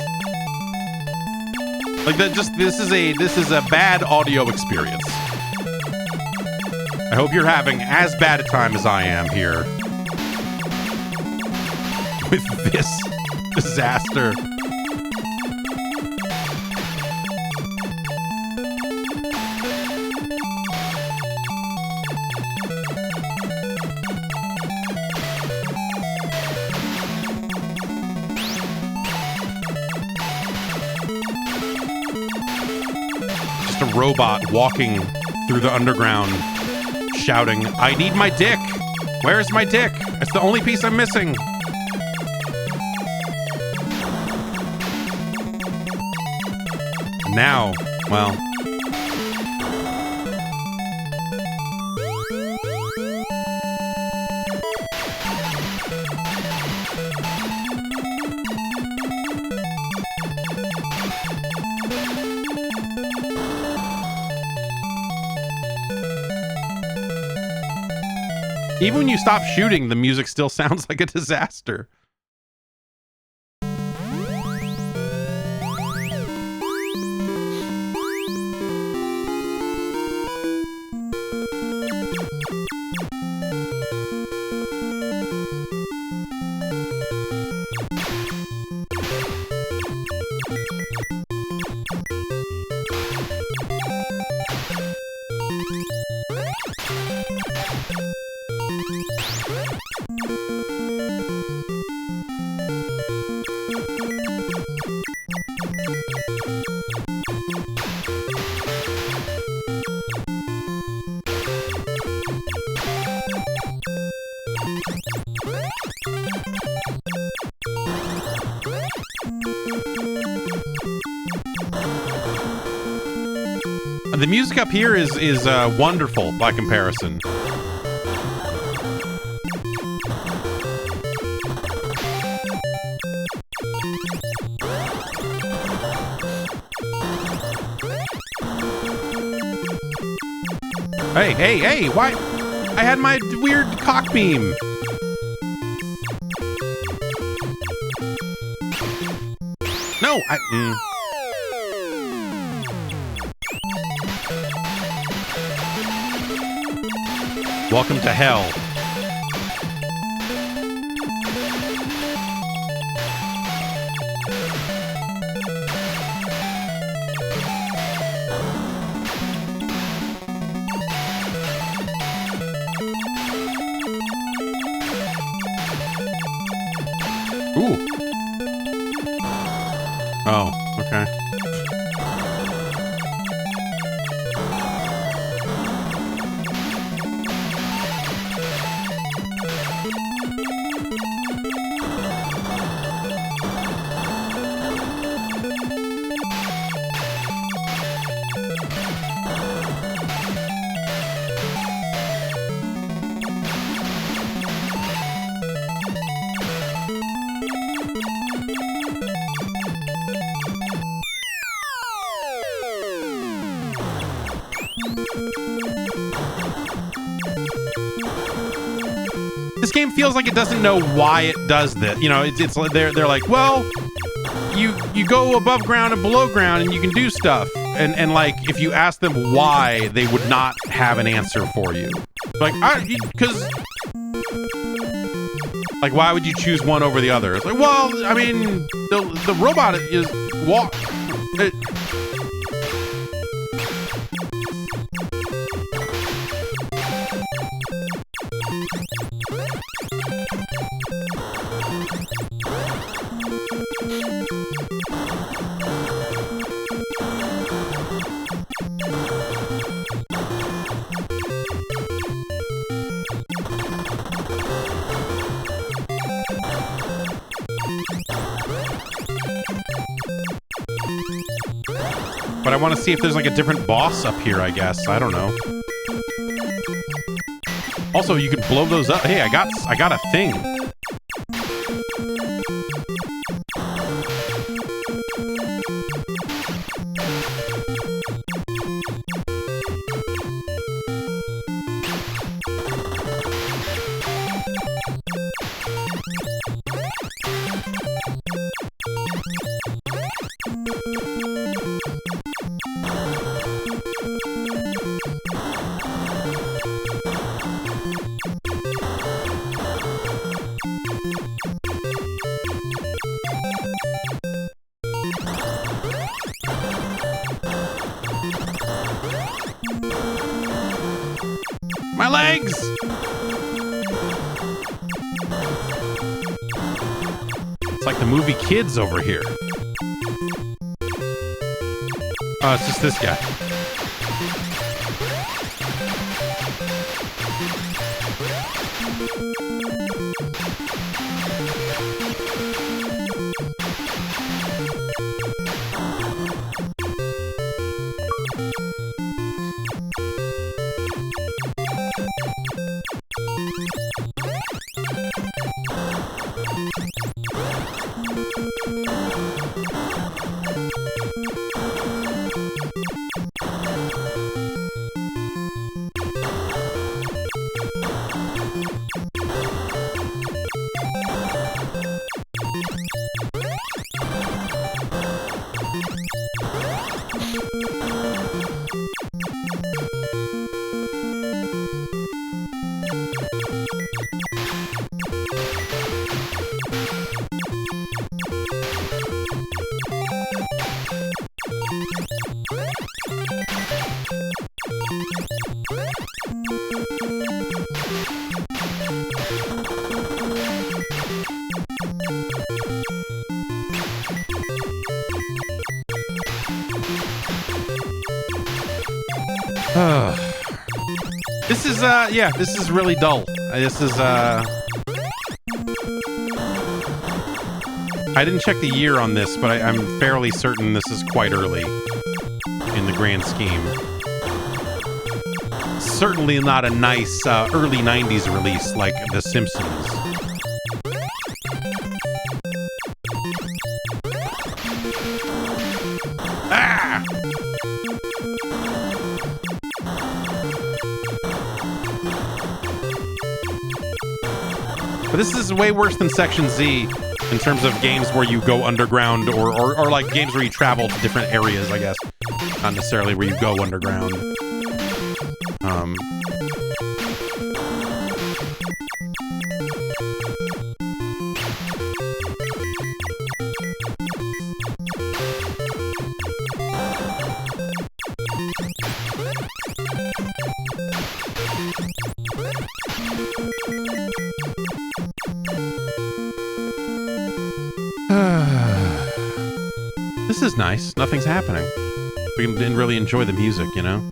Like that this is a bad audio experience. I hope you're having as bad a time as I am here with this disaster. Just a robot walking through the underground shouting, "I need my dick! Where's my dick? It's the only piece I'm missing!" Now, well... Even when you stop shooting, the music still sounds like a disaster. The music up here is wonderful by comparison. Hey, why? I had my weird cock beam. No, Welcome to hell. Ooh. Oh, okay. This game feels like it doesn't know why it does this. You know, it's they're like, well, you go above ground and below ground and you can do stuff. And like, if you ask them why, they would not have an answer for you. Like, because, like, why would you choose one over the other? It's like, well, I mean, the robot is But I want to see if there's like a different boss up here, I guess. I don't know. Also, you can blow those up. Hey, I got a thing. My legs! It's like the movie Kids over here. Oh, it's just this guy. This is really dull. This is, I didn't check the year on this, but I'm fairly certain this is quite early in the grand scheme. Certainly not a nice early 90s release like The Simpsons. Ah! But this is way worse than Section Z in terms of games where you go underground or like games where you travel to different areas, I guess. Not necessarily where you go underground. This is nice. Nothing's happening. We didn't really enjoy the music, you know?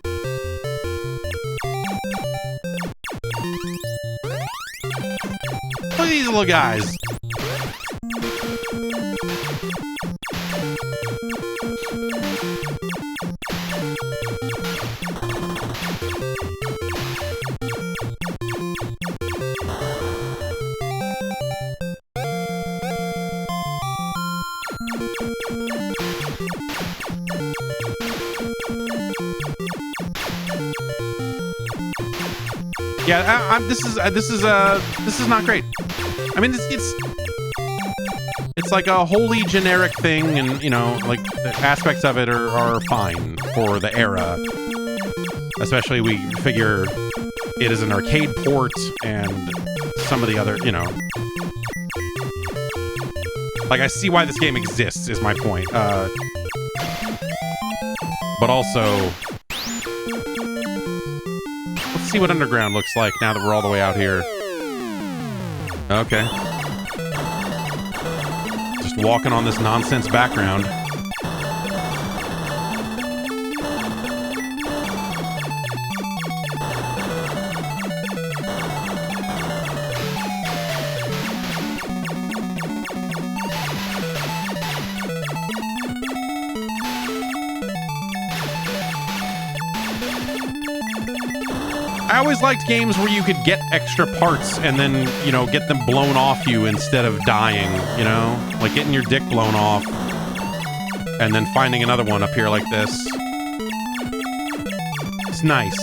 Look at these little guys. Yeah, this is not great. I mean, it's like a wholly generic thing, and you know, like aspects of it are fine for the era. Especially, we figure it is an arcade port, and some of the other, you know, like I see why this game exists. Is my point. But also, let's see what Underground looks like now that we're all the way out here. Okay. Just walking on this nonsense background. I always liked games where you could get extra parts and then, you know, get them blown off you instead of dying, you know? Like getting your dick blown off and then finding another one up here like this. It's nice.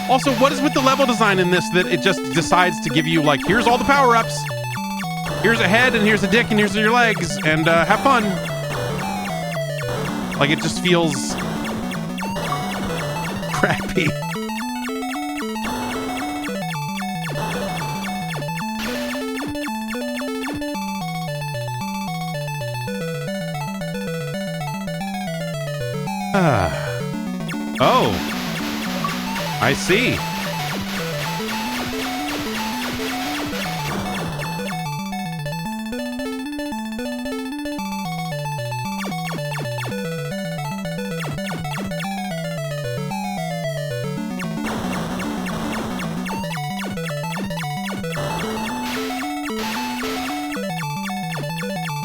Also, what is with the level design in this that it just decides to give you, like, here's all the power-ups. Here's a head, and here's a dick, and here's your legs, and have fun. Like, it just feels crappy. Oh. I see.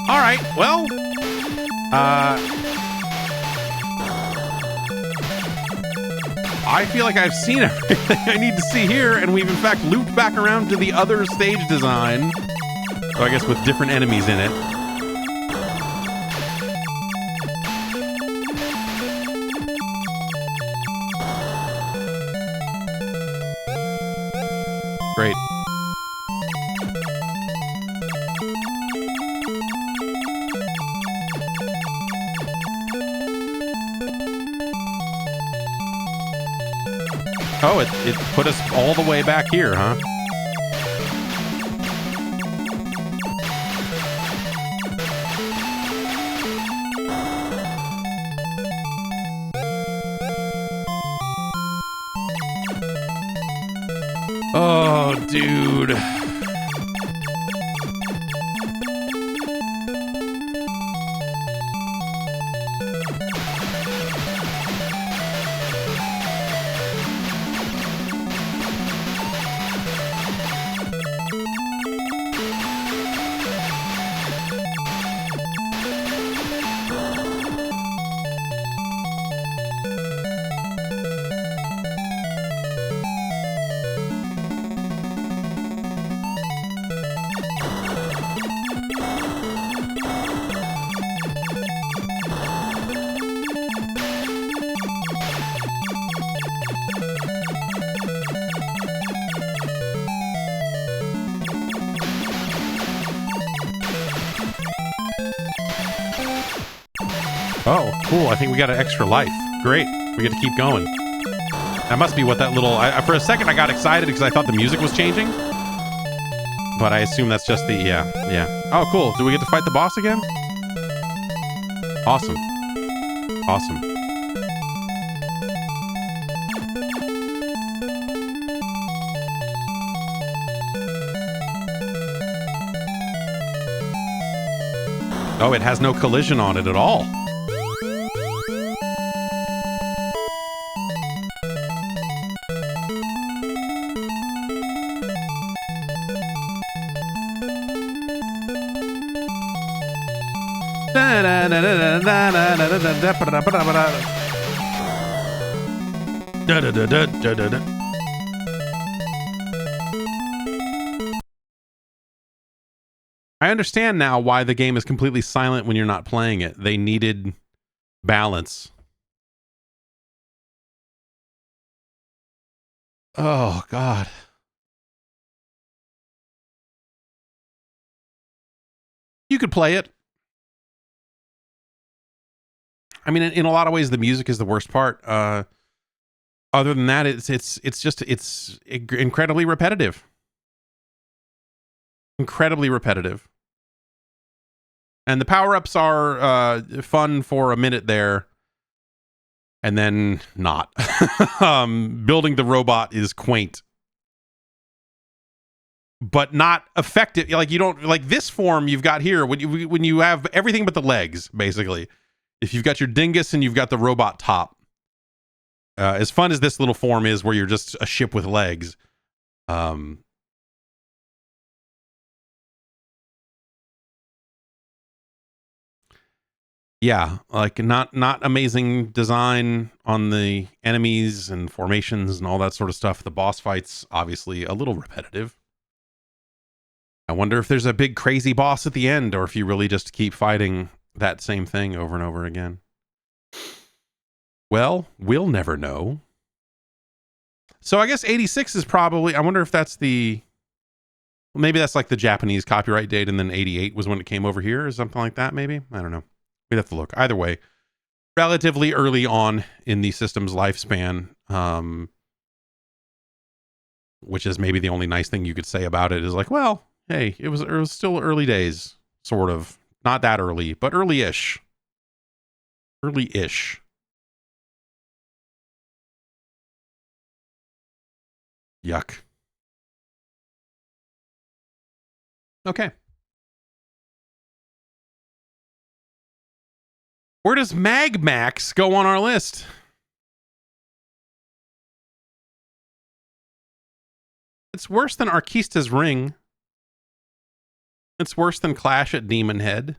All right, well, I feel like I've seen everything I need to see here, and we've in fact looped back around to the other stage design. So I guess with different enemies in it. Great. Oh, it put us all the way back here, huh? Oh, dude. Oh, cool. I think we got an extra life. Great. We get to keep going. That must be what that little... for a second, I got excited because I thought the music was changing. But I assume that's just the... Yeah. Oh, cool. Do we get to fight the boss again? Awesome. Awesome. Oh, it has no collision on it at all. I understand now why the game is completely silent when you're not playing it. They needed balance. Oh, God. You could play it. I mean, in a lot of ways, the music is the worst part. Other than that, it's incredibly repetitive. Incredibly repetitive. And the power-ups are fun for a minute there, and then not. Building the robot is quaint, but not effective. Like, you don't like this form you've got here when you have everything but the legs, basically. If you've got your dingus and you've got the robot top, As fun as this little form is, where you're just a ship with legs, yeah, like not amazing design on the enemies and formations and all that sort of stuff. The boss fights obviously a little repetitive. I wonder if there's a big crazy boss at the end, or if you really just keep fighting that same thing over and over again. Well, we'll never know. So I guess 86 is probably, I wonder if that's maybe that's like the Japanese copyright date, and then 88 was when it came over here or something like that, maybe? I don't know. We'd have to look. Either way, relatively early on in the system's lifespan, which is maybe the only nice thing you could say about it, is like, well, hey, it was still early days, sort of. Not that early, but early-ish. Early-ish. Yuck. Okay. Where does MagMax go on our list? It's worse than Arkista's Ring. It's worse than Clash at Demon Head.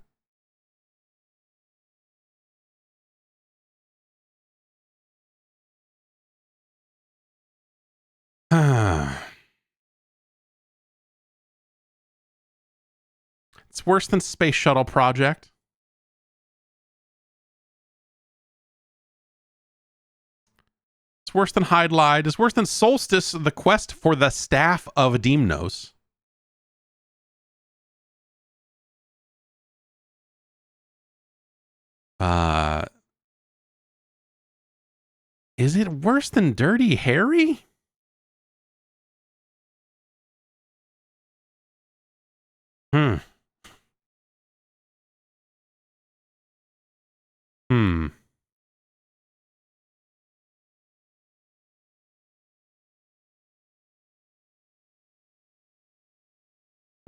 It's worse than Space Shuttle Project. It's worse than Hide Lied. It's worse than Solstice, the quest for the staff of Deimnos. Is it worse than Dirty Harry? Hmm.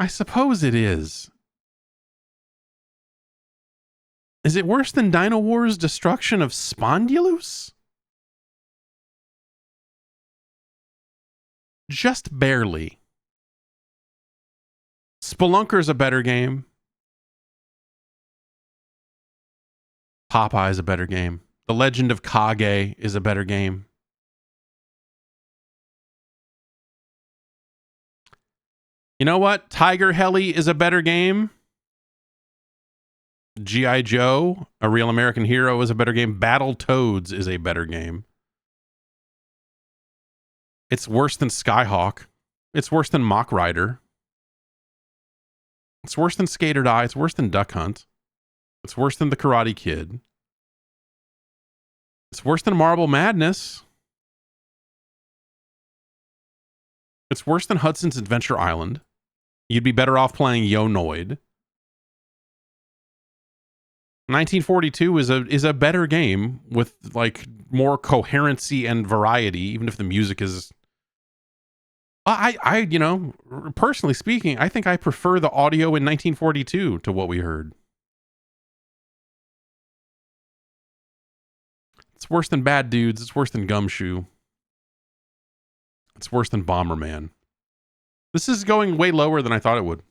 I suppose it is. Is it worse than Dino Wars' destruction of Spondylus? Just barely. Spelunker's a better game. Popeye's a better game. The Legend of Kage is a better game. You know what? Tiger Heli is a better game. G.I. Joe, A Real American Hero, is a better game. Battletoads is a better game. It's worse than Skyhawk. It's worse than Mock Rider. It's worse than Skate or Die. It's worse than Duck Hunt. It's worse than The Karate Kid. It's worse than Marble Madness. It's worse than Hudson's Adventure Island. You'd be better off playing Yo-Noid. 1942 is a better game with like more coherency and variety, even if the music is. I you know, personally speaking, I think I prefer the audio in 1942 to what we heard. It's worse than Bad Dudes. It's worse than Gumshoe. It's worse than Bomberman. This is going way lower than I thought it would.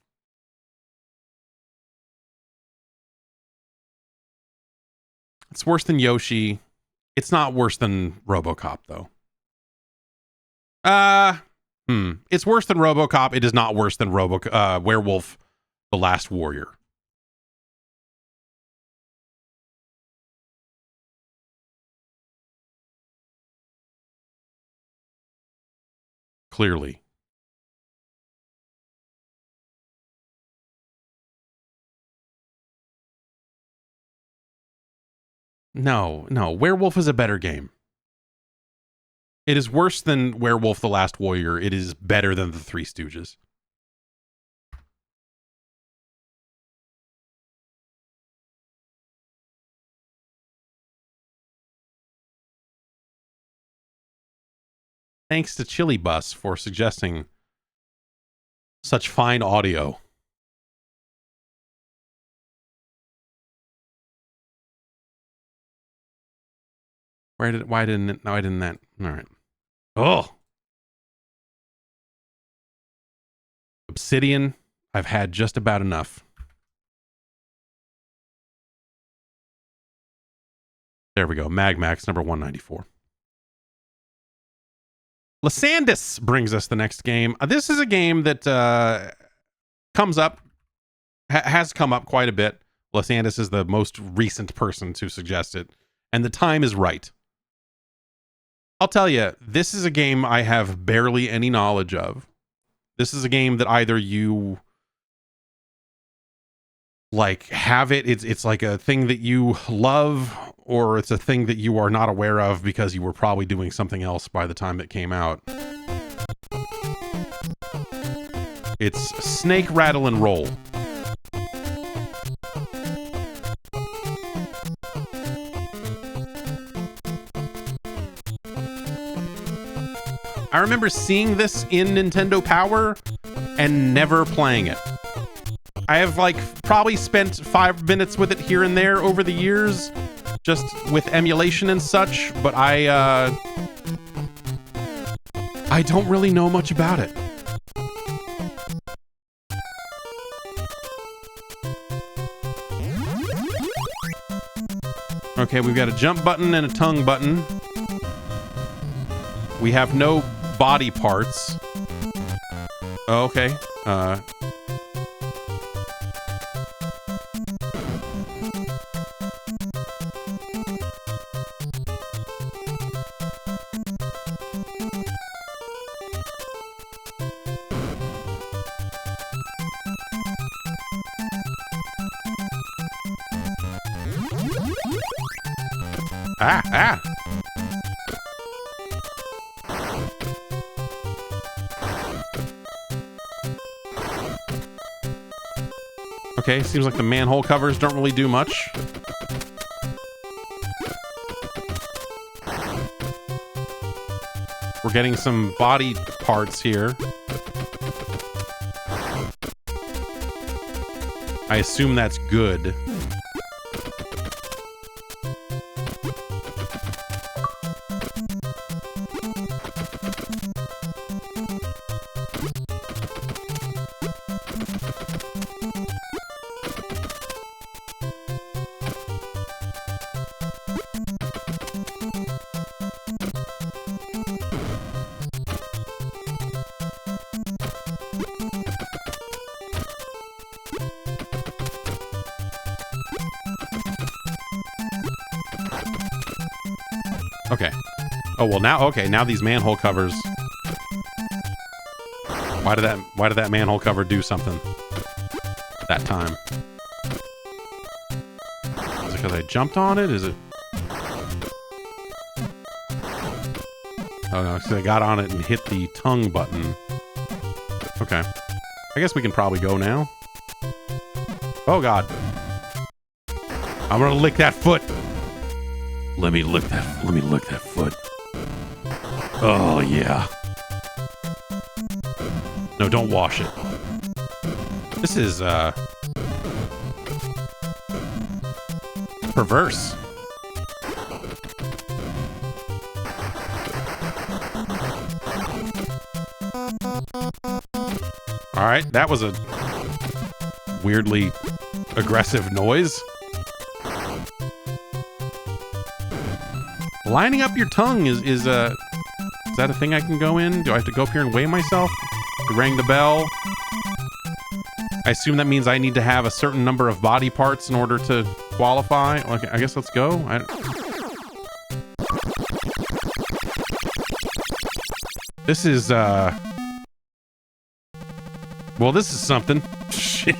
It's worse than Yoshi. It's not worse than RoboCop, though. It's worse than RoboCop. It is not worse than Werewolf: The Last Warrior. Clearly. No. Werewolf is a better game. It is worse than Werewolf: The Last Warrior. It is better than The Three Stooges. Thanks to Chili Bus for suggesting such fine audio. Why didn't it? No, I didn't that. All right. Oh. Obsidian, I've had just about enough. There we go. MagMax number 194. Lysandis brings us the next game. This is a game that comes up, has come up quite a bit. Lysandis is the most recent person to suggest it, and the time is right. I'll tell you, this is a game I have barely any knowledge of. This is a game that either you like have it's like a thing that you love, or it's a thing that you are not aware of because you were probably doing something else by the time it came out. It's Snake, Rattle, and Roll. I remember seeing this in Nintendo Power and never playing it. I have like probably spent 5 minutes with it here and there over the years, just with emulation and such, but I don't really know much about it. Okay, we've got a jump button and a tongue button. We have no body parts. Oh, okay. Ah! Okay, seems like the manhole covers don't really do much. We're getting some body parts here. I assume that's good. Okay. Oh, well now, okay, now these manhole covers. Why did that manhole cover do something that time? Is it because I jumped on it? Is it? Oh no, because I got on it and hit the tongue button. Okay. I guess we can probably go now. Oh god. I'm gonna lick that foot. Let me lick that foot. Oh yeah. No, don't wash it. This is perverse. All right, that was a weirdly aggressive noise. Lining up your tongue is that a thing I can go in? Do I have to go up here and weigh myself? Rang the bell. I assume that means I need to have a certain number of body parts in order to qualify. Okay, I guess let's go. This is well, this is something. Shit.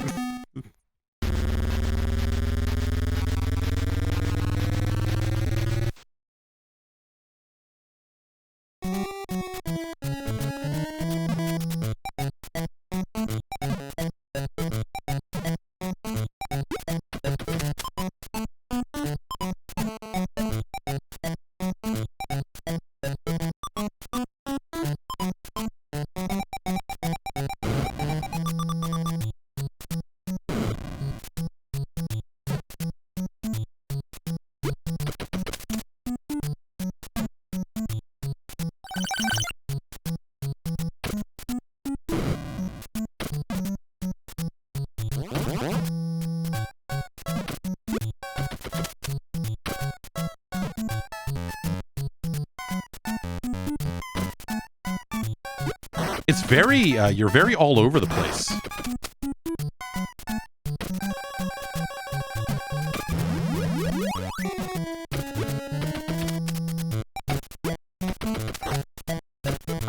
It's very, you're very all over the place.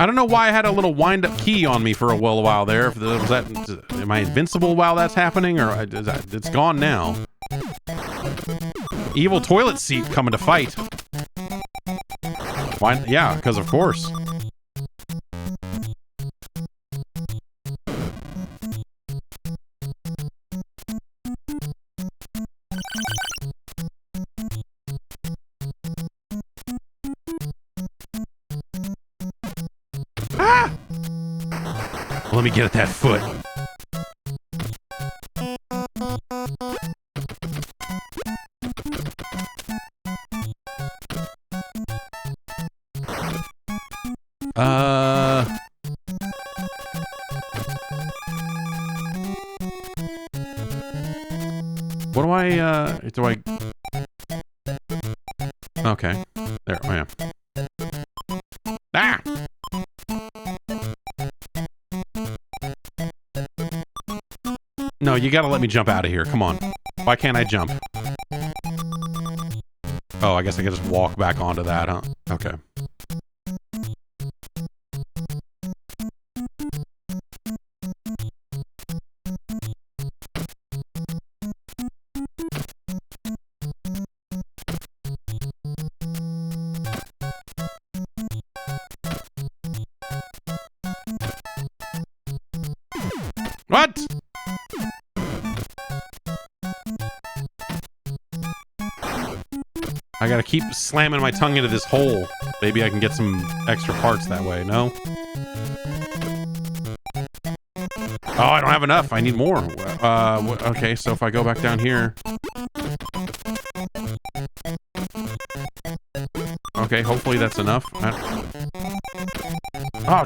I don't know why I had a little wind-up key on me for a while there. Was that, am I invincible while that's happening, or it's gone now? Evil toilet seat coming to fight. Why? Yeah, because of course. Ah! Let me get at that foot. What do I, okay, there I am. Ah! No, you gotta let me jump out of here, come on. Why can't I jump? Oh, I guess I can just walk back onto that, huh? Okay. What? I gotta keep slamming my tongue into this hole. Maybe I can get some extra parts that way, no? Oh, I don't have enough. I need more. Okay, so if I go back down here... Okay, hopefully that's enough. Oh!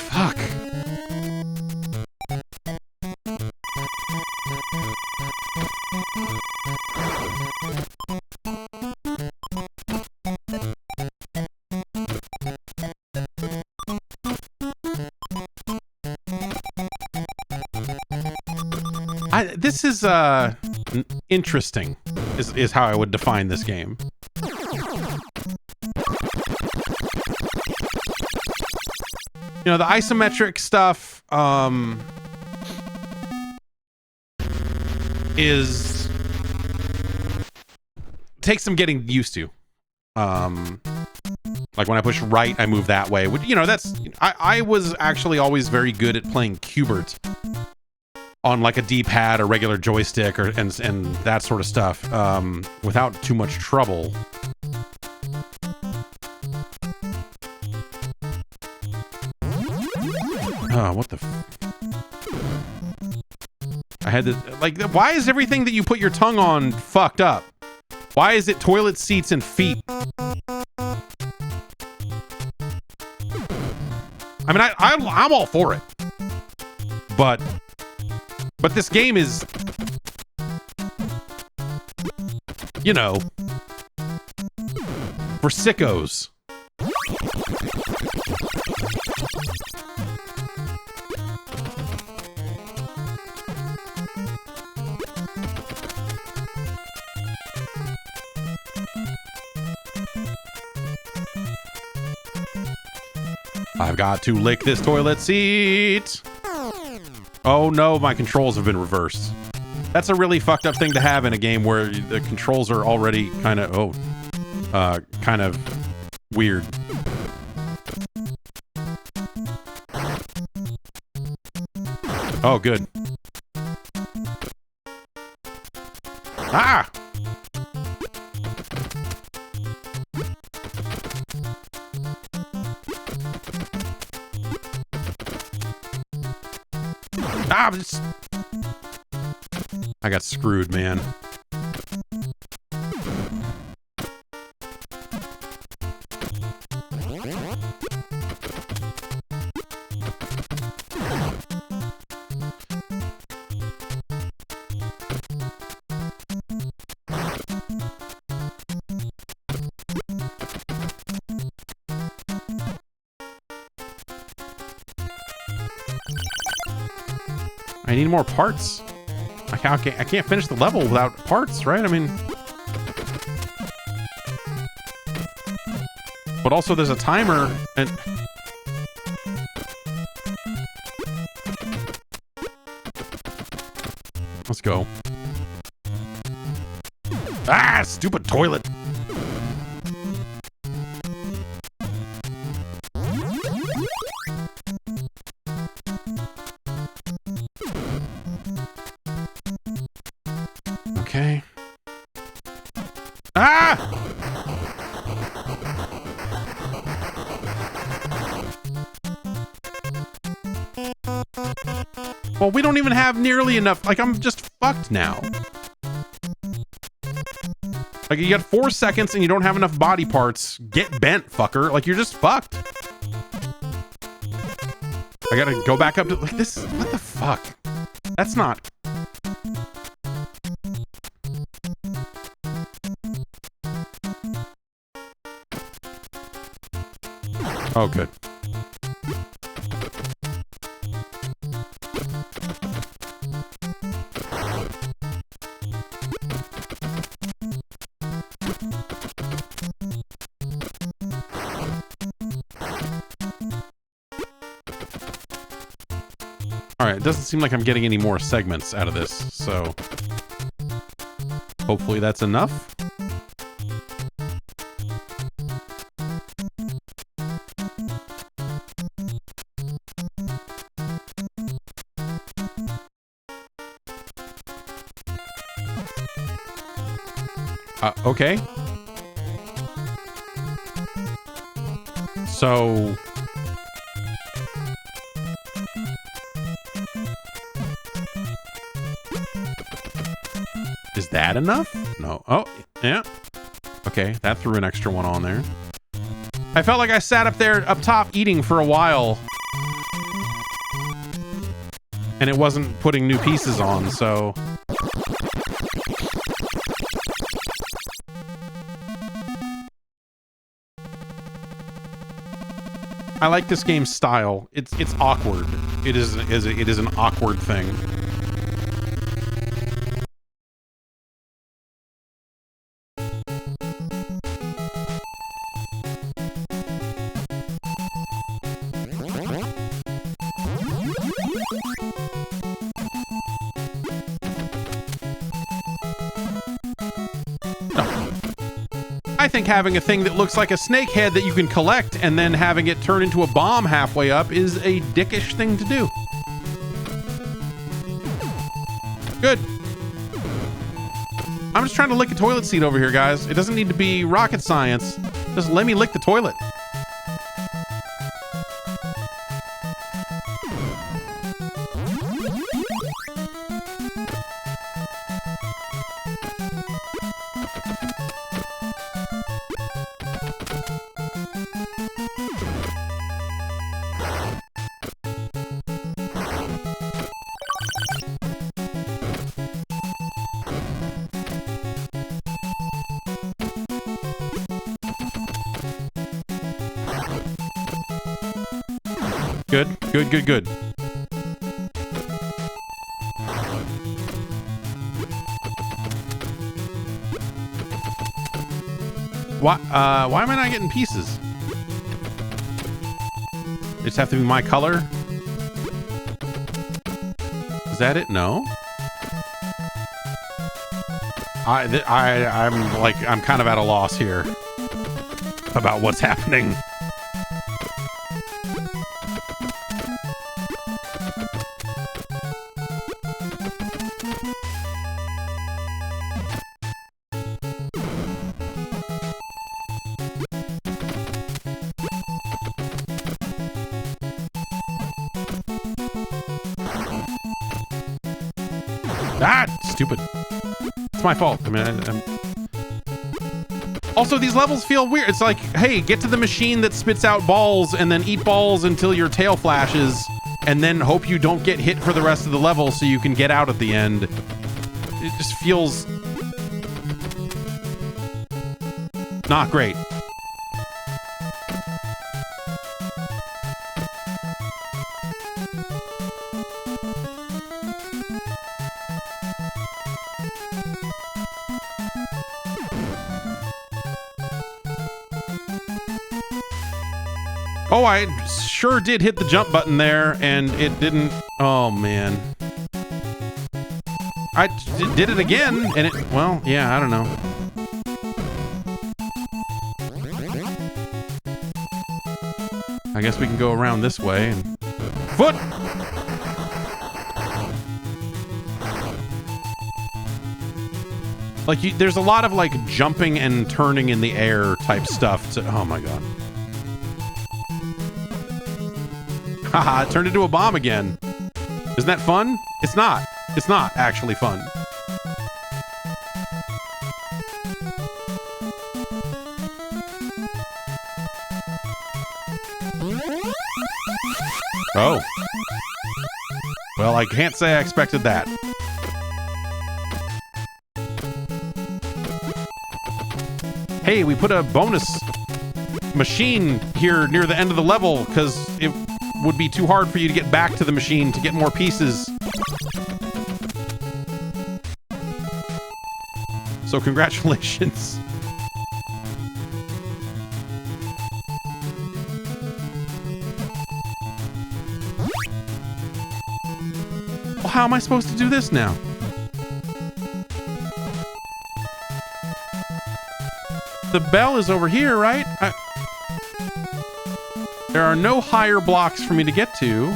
Fuck. This is interesting, is how I would define this game. You know, the isometric stuff takes some getting used to. Like when I push right, I move that way. You know, I was actually always very good at playing Q*bert on like a D-pad or regular joystick and that sort of stuff without too much trouble. Oh, what the I had to, like, why is everything that you put your tongue on fucked up? Why is it toilet seats and feet? I mean, I'm all for it. But this game is, you know, for sickos. I've got to lick this toilet seat. Oh no, my controls have been reversed. That's a really fucked up thing to have in a game where the controls are already kind of, kind of weird. Oh, good. Ah! Ah, I got screwed, man. I need more parts. I can't finish the level without parts, right? I mean... But also there's a timer, and... Let's go. Ah, stupid toilet! Okay. Ah! Well, we don't even have nearly enough. Like, I'm just fucked now. Like, you got 4 seconds and you don't have enough body parts. Get bent, fucker. Like, you're just fucked. I gotta go back up to... Like, this... What the fuck? That's not... Oh, good. Alright, it doesn't seem like I'm getting any more segments out of this, so... Hopefully that's enough. Okay. So... Is that enough? No. Oh, yeah. Okay, that threw an extra one on there. I felt like I sat up there up top eating for a while. And it wasn't putting new pieces on, so... I like this game's style. It's awkward. It is an awkward thing. I think having a thing that looks like a snake head that you can collect and then having it turn into a bomb halfway up is a dickish thing to do. Good. I'm just trying to lick a toilet seat over here, guys. It doesn't need to be rocket science. Just let me lick the toilet. Good. Why am I not getting pieces? They just have to be my color? Is that it? No. I'm kind of at a loss here about what's happening. Stupid. It's my fault. I mean, Also, these levels feel weird. It's like, hey, get to the machine that spits out balls and then eat balls until your tail flashes and then hope you don't get hit for the rest of the level so you can get out at the end. It just feels not great. Oh, I sure did hit the jump button there, and it didn't... Oh, man. I did it again, and it... Well, yeah, I don't know. I guess we can go around this way and... Foot! Like, there's a lot of, like, jumping and turning in the air type stuff to... Oh, my God. Haha, it turned into a bomb again. Isn't that fun? It's not. It's not actually fun. Oh. Well, I can't say I expected that. Hey, we put a bonus machine here near the end of the level because it would be too hard for you to get back to the machine to get more pieces. So congratulations. Well, how am I supposed to do this now? The bell is over here, right? There are no higher blocks for me to get to.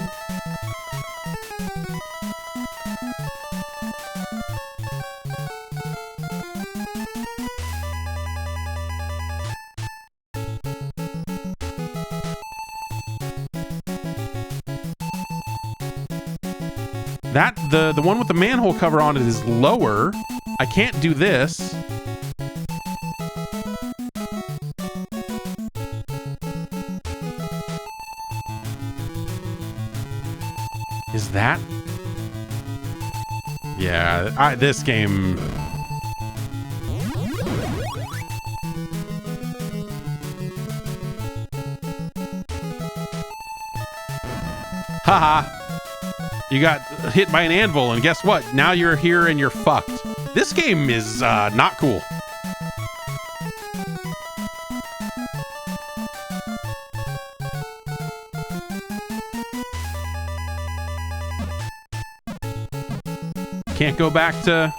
That, the one with the manhole cover on it is lower. I can't do this. Is that? Yeah, this game... Haha. You got hit by an anvil, and guess what? Now you're here and you're fucked. This game is not cool. Can't go back to...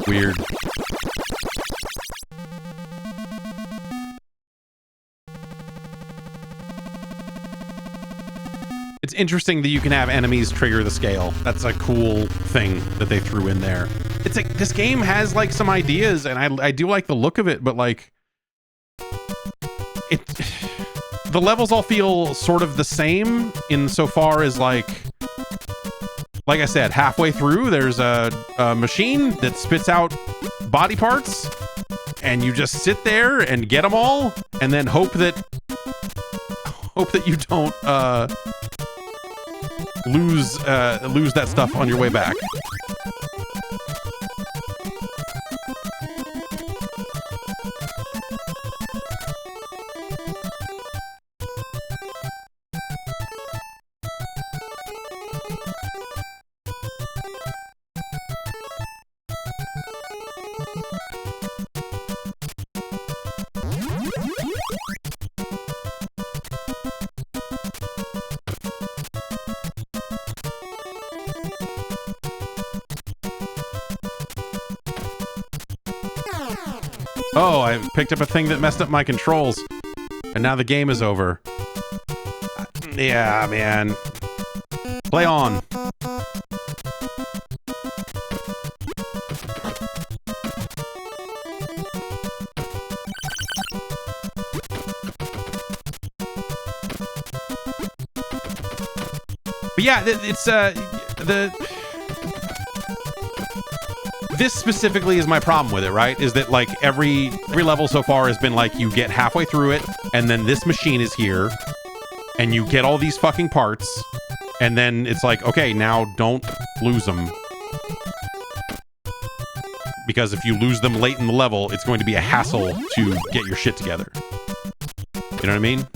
Weird. It's interesting that you can have enemies trigger the scale. That's a cool thing that they threw in there. It's like, this game has like some ideas, and I do like the look of it, but like... The levels all feel sort of the same insofar as like I said, halfway through, there's a machine that spits out body parts, and you just sit there and get them all, and then hope that you don't lose that stuff on your way back. Oh, I picked up a thing that messed up my controls, and now the game is over. Yeah, man. Play on. But yeah, it's this specifically is my problem with it, right? Is that like every level so far has been like you get halfway through it, and then this machine is here, and you get all these fucking parts, and then it's like, okay, now don't lose them. because if you lose them late in the level, it's going to be a hassle to get your shit together. You know what I mean?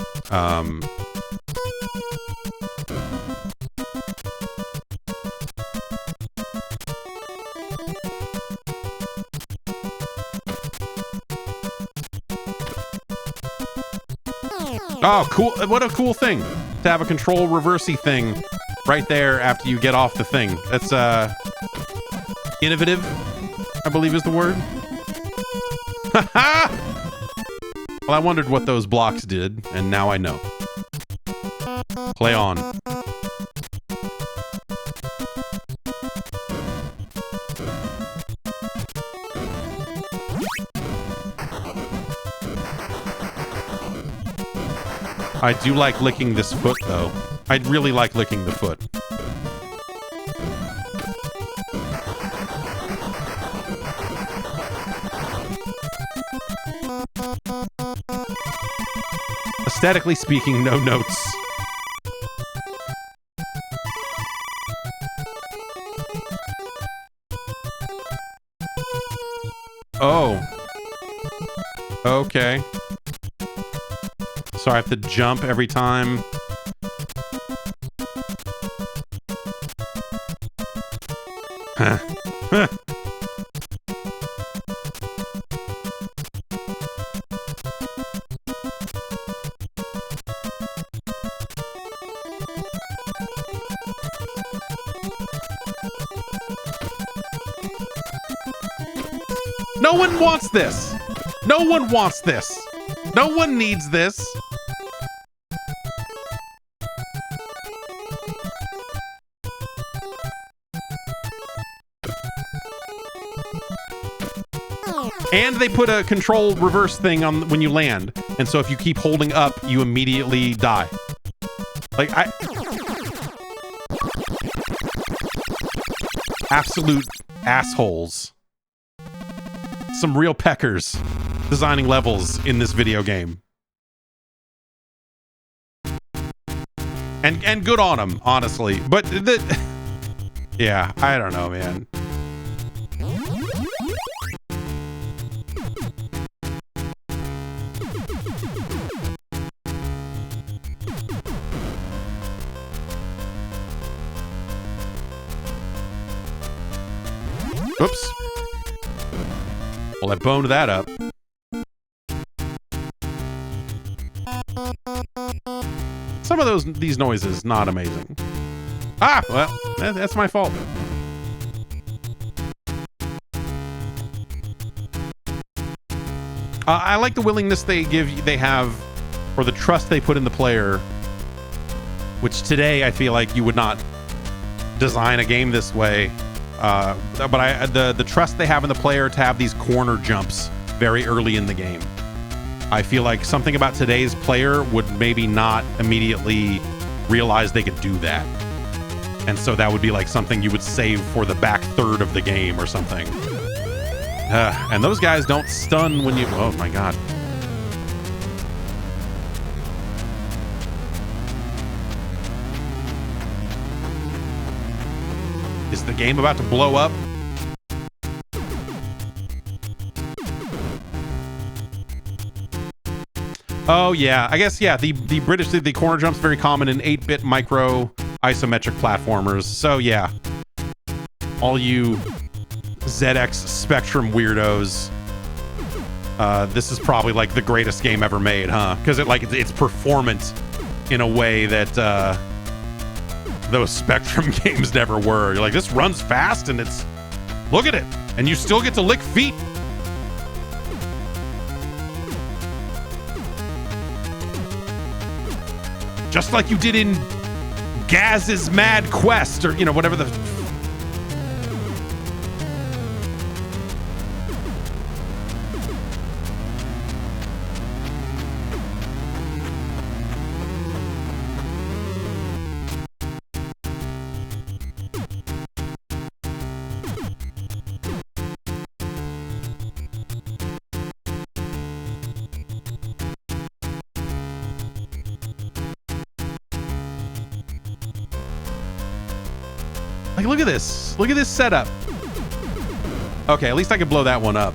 Oh, cool. What a cool thing to have a control reversey thing right there after you get off the thing. That's innovative, I believe is the word. Well, I wondered what those blocks did, and now I know. Play on. I do like licking this foot, though. I'd really like licking the foot. Aesthetically speaking, no notes. Oh. Okay. So I have to jump every time. Huh. No one wants this. No one wants this. No one needs this. And they put a control reverse thing on when you land. And so if you keep holding up, you immediately die. Like, absolute assholes. Some real peckers designing levels in this video game. And good on them, honestly. But yeah, I don't know, man. Oops. Well, I boned that up. Some of these noises, not amazing. Ah, well, that's my fault. I like the willingness they have, or the trust they put in the player, which today I feel like you would not design a game this way. But the trust they have in the player to have these corner jumps very early in the game. I feel like something about today's player would maybe not immediately realize they could do that. And so that would be like something you would save for the back third of the game or something. And those guys don't stun when you... Oh my god. Is the game about to blow up? Oh yeah, I guess yeah. The British the corner jump's very common in 8-bit micro isometric platformers. So yeah, all you ZX Spectrum weirdos, this is probably like the greatest game ever made, huh? Because it's performant in a way that those Spectrum games never were. You're like, this runs fast and it's... Look at it! And you still get to lick feet! Just like you did in Gaz's Mad Quest, or, you know, whatever the... Like, look at this. Look at this setup. Okay, at least I could blow that one up.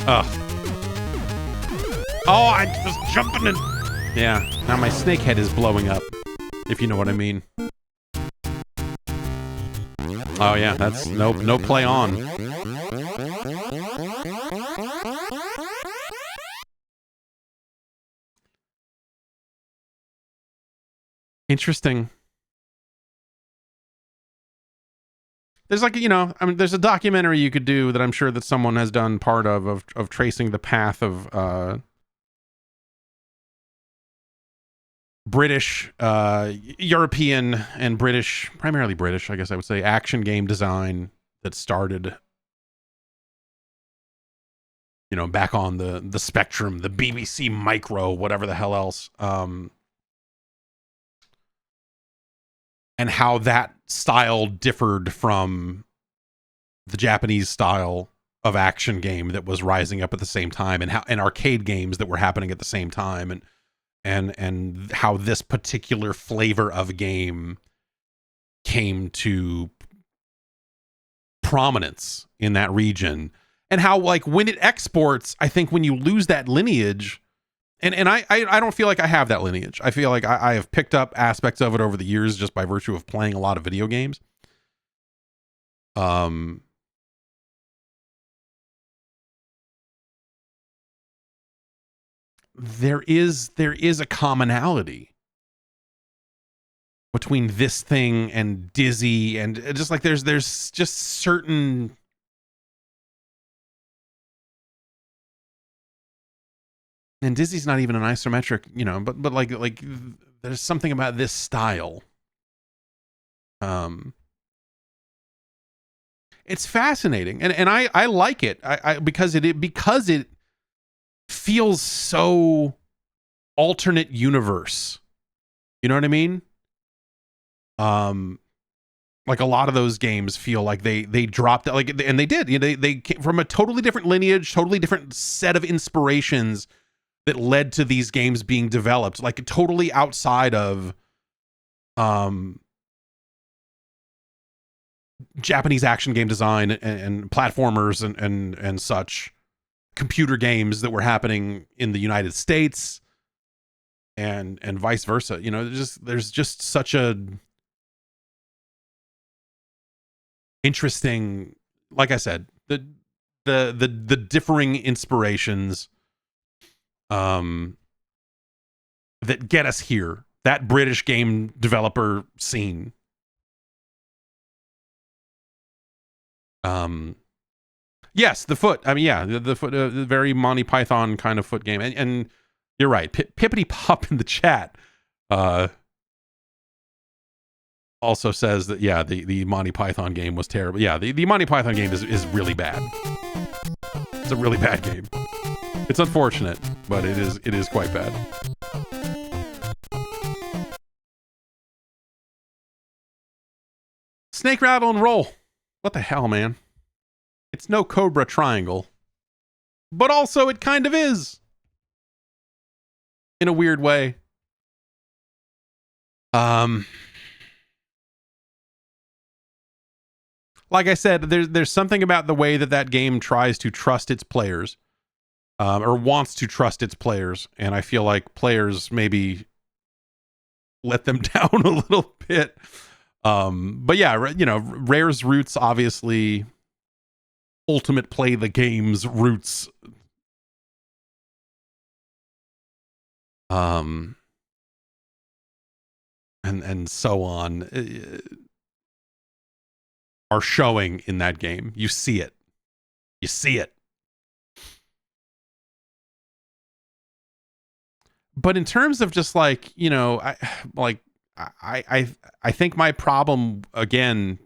Ugh. Oh, I was jumping in. Yeah, now my snake head is blowing up, if you know what I mean. Oh yeah, that's no play on. Interesting. There's like, you know, I mean, there's a documentary you could do that I'm sure that someone has done part of tracing the path of British, European and British, primarily British, I guess I would say, action game design that started, you know, back on the Spectrum, the BBC Micro, whatever the hell else. And how that style differed from the Japanese style of action game that was rising up at the same time, and arcade games that were happening at the same time, and how this particular flavor of game came to prominence in that region, and how, like, when it exports, I think when you lose that lineage, and I don't feel like I have that lineage. I feel like I have picked up aspects of it over the years just by virtue of playing a lot of video games. There is a commonality between this thing and Dizzy, and just like there's just certain, and Dizzy's not even an isometric, you know, but like there's something about this style. It's fascinating, and I like it. I because it feels so alternate universe. You know what I mean? Like a lot of those games feel like they dropped, like, and they did. You know, they came from a totally different lineage, totally different set of inspirations that led to these games being developed, like totally outside of Japanese action game design and platformers and such computer games that were happening in the United States and vice versa. You know, there's just such a interesting, like I said, the differing inspirations that get us here, that British game developer scene. Yes, the foot. I mean, yeah, the foot, the very Monty Python kind of foot game. And you're right. Pippity Pop in the chat also says that, yeah, the Monty Python game was terrible. Yeah, the Monty Python game is really bad. It's a really bad game. It's unfortunate, but it is quite bad. Snake, rattle, and roll. What the hell, man? It's no Cobra Triangle, but also it kind of is, in a weird way. Like I said, there's something about the way that game tries to trust its players, or wants to trust its players, and I feel like players maybe let them down a little bit. But yeah, you know, Rare's roots, obviously, ultimate play the game's roots, and so on, are showing in that game. You see it. But in terms of just, like, you know, I think my problem again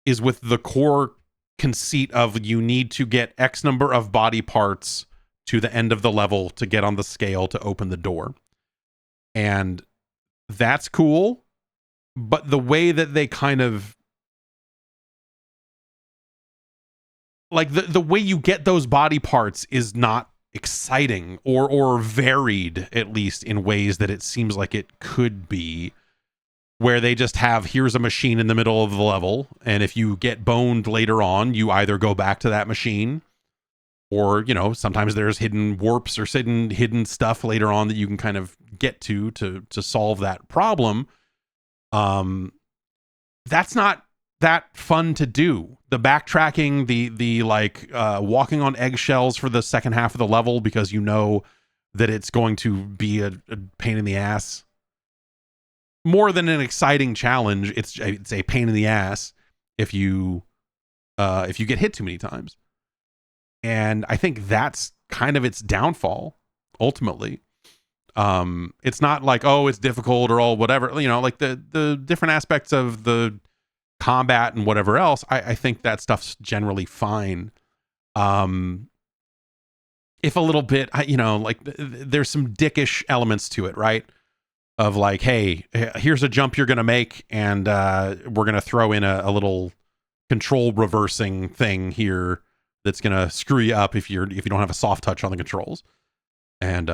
is with the core conceit of you need to get X number of body parts to the end of the level to get on the scale to open the door. And that's cool, but the way that they kind of like the way you get those body parts is not exciting or varied, at least in ways that it seems like it could be, where they just have, here's a machine in the middle of the level, and if you get boned later on, you either go back to that machine, or, you know, sometimes there's hidden warps or hidden stuff later on that you can kind of get to solve that problem. That's not that fun to do. The backtracking, the like walking on eggshells for the second half of the level because you know that it's going to be a pain in the ass. More than an exciting challenge, it's a pain in the ass if you get hit too many times. And I think that's kind of its downfall ultimately. It's not like, oh, it's difficult or all whatever, you know, like the different aspects of the combat and whatever else. I think that stuff's generally fine. If a little bit, you know, like there's some dickish elements to it, right? Of like, hey, here's a jump you're going to make, and we're going to throw in a little control reversing thing here that's going to screw you up if you don't have a soft touch on the controls. And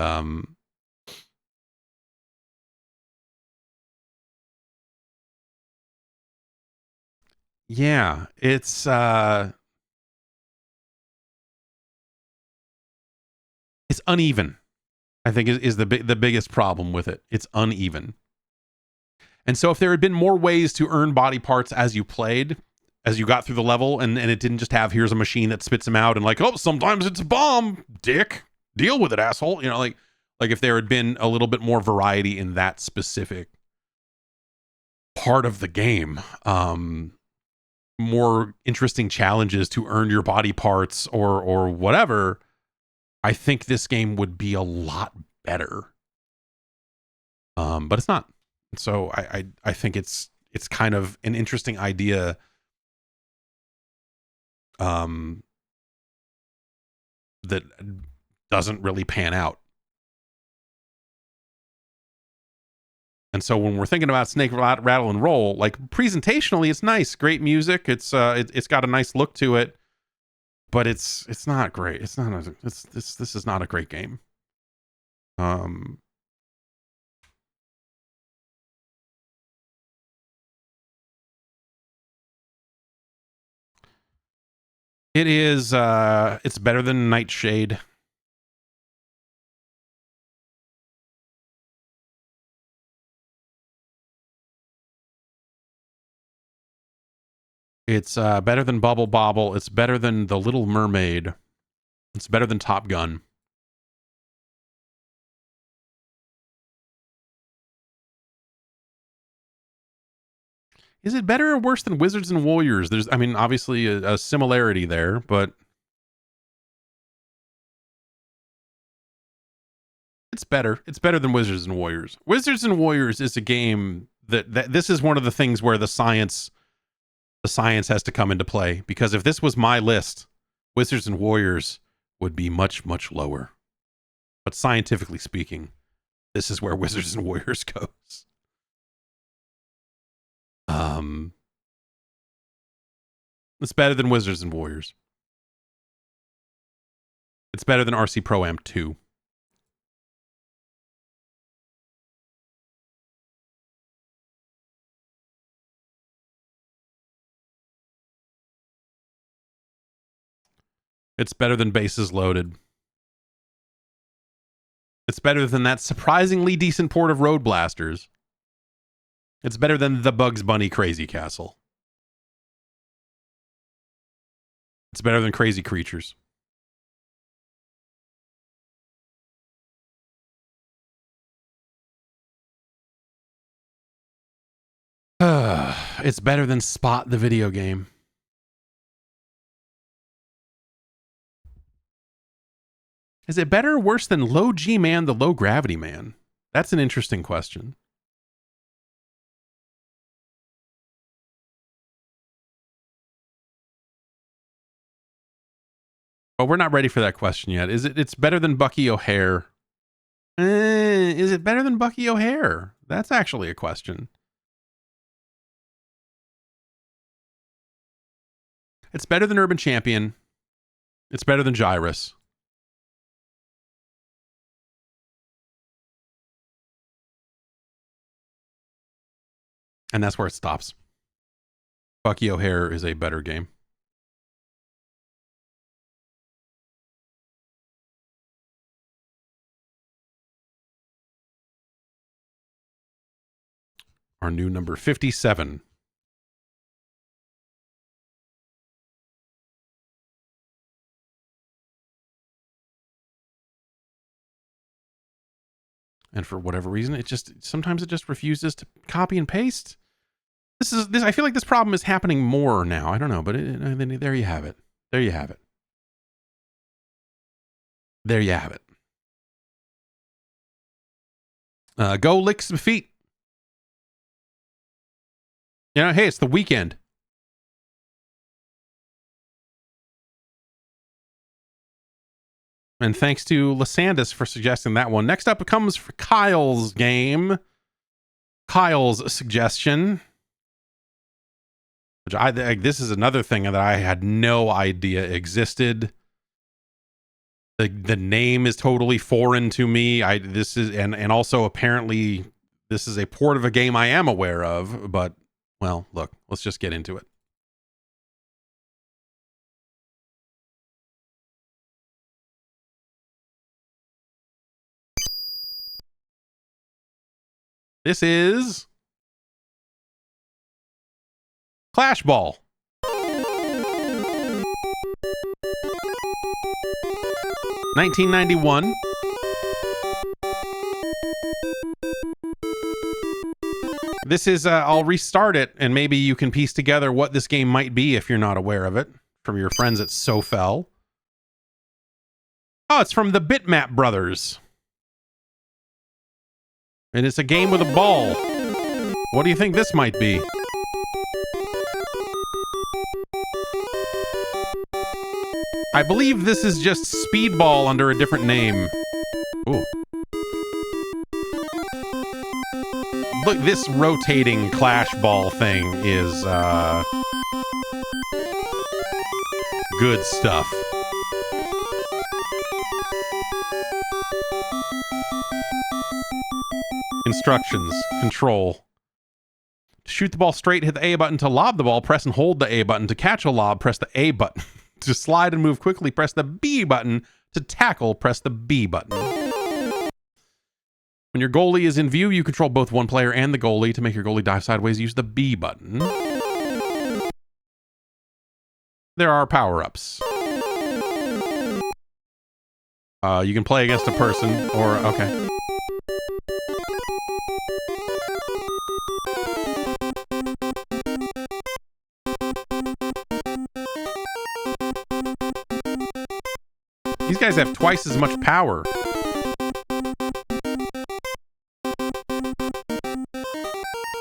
yeah, it's uneven. I think is the biggest problem with it. It's uneven. And so if there had been more ways to earn body parts as you played, as you got through the level, and it didn't just have, here's a machine that spits them out and like, oh, sometimes it's a bomb, dick, deal with it, asshole. You know, like if there had been a little bit more variety in that specific part of the game, more interesting challenges to earn your body parts or whatever, I think this game would be a lot better. But it's not. So I think it's kind of an interesting idea. That doesn't really pan out. And so when we're thinking about Snake Rattle and Roll, like presentationally, it's nice, great music. It's got a nice look to it, but it's not great. This is not a great game. It is it's better than Nightshade. It's better than Bubble Bobble. It's better than The Little Mermaid. It's better than Top Gun. Is it better or worse than Wizards and Warriors? There's, I mean, obviously a similarity there, but it's better. It's better than Wizards and Warriors. Wizards and Warriors is a game that this is one of the things where the science has to come into play, because if this was my list, Wizards and Warriors would be much, much lower. But scientifically speaking, this is where Wizards and Warriors goes. It's better than Wizards and Warriors. It's better than RC Pro Am 2. It's better than Bases Loaded. It's better than that surprisingly decent port of Road Blasters. It's better than the Bugs Bunny Crazy Castle. It's better than Crazy Creatures. It's better than Spot the video game. Is it better or worse than Low G Man, the Low Gravity Man? That's an interesting question. Oh, we're not ready for that question yet. It's better than Bucky O'Hare? Is it better than Bucky O'Hare? That's actually a question. It's better than Urban Champion. It's better than Gyrus. And that's where it stops. Bucky O'Hare is a better game. Our new number 57. And for whatever reason, sometimes it just refuses to copy and paste. This I feel like this problem is happening more now. I don't know, but there you have it. There you have it. There you have it. Go lick some feet. You know, hey, it's the weekend. And thanks to Lysandus for suggesting that one. Next up, it comes for Kyle's game. Kyle's suggestion. Which this is another thing that I had no idea existed. The name is totally foreign to me. And also apparently this is a port of a game I am aware of, but well, look, let's just get into it. This is Klash Ball. $1991. This is, I'll restart it, and maybe you can piece together what this game might be if you're not aware of it, from your friends at SoFel. Oh, it's from the Bitmap Brothers. And it's a game with a ball. What do you think this might be? I believe this is just Speedball under a different name. Ooh. Look, this rotating Klash Ball thing is, good stuff. Instructions. Control. To shoot the ball straight, hit the A button. To lob the ball, press and hold the A button. To catch a lob, press the A button. To slide and move quickly, press the B button. To tackle, press the B button. When your goalie is in view, you control both one player and the goalie. To make your goalie dive sideways, use the B button. There are power-ups. You can play against a person, or... okay. These guys have twice as much power.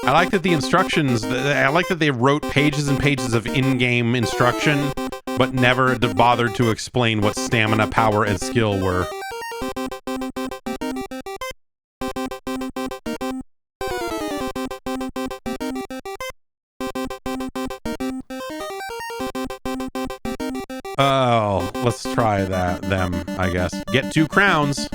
I like that the instructions, I like that they wrote pages and pages of in-game instruction, but never bothered to explain what stamina, power, and skill were. Oh, let's try them, I guess. Get 2 crowns.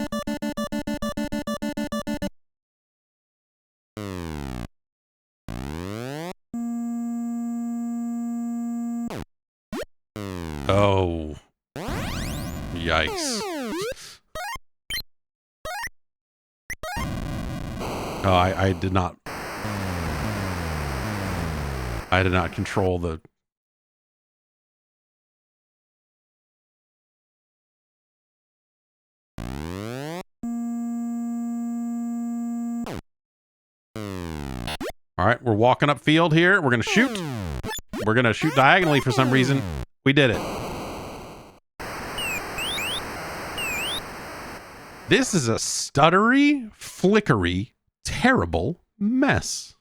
Oh. Yikes. Oh, I did not control the... All right, we're walking up field here. We're going to shoot. We're going to shoot diagonally for some reason. We did it. This is a stuttery, flickery, terrible mess.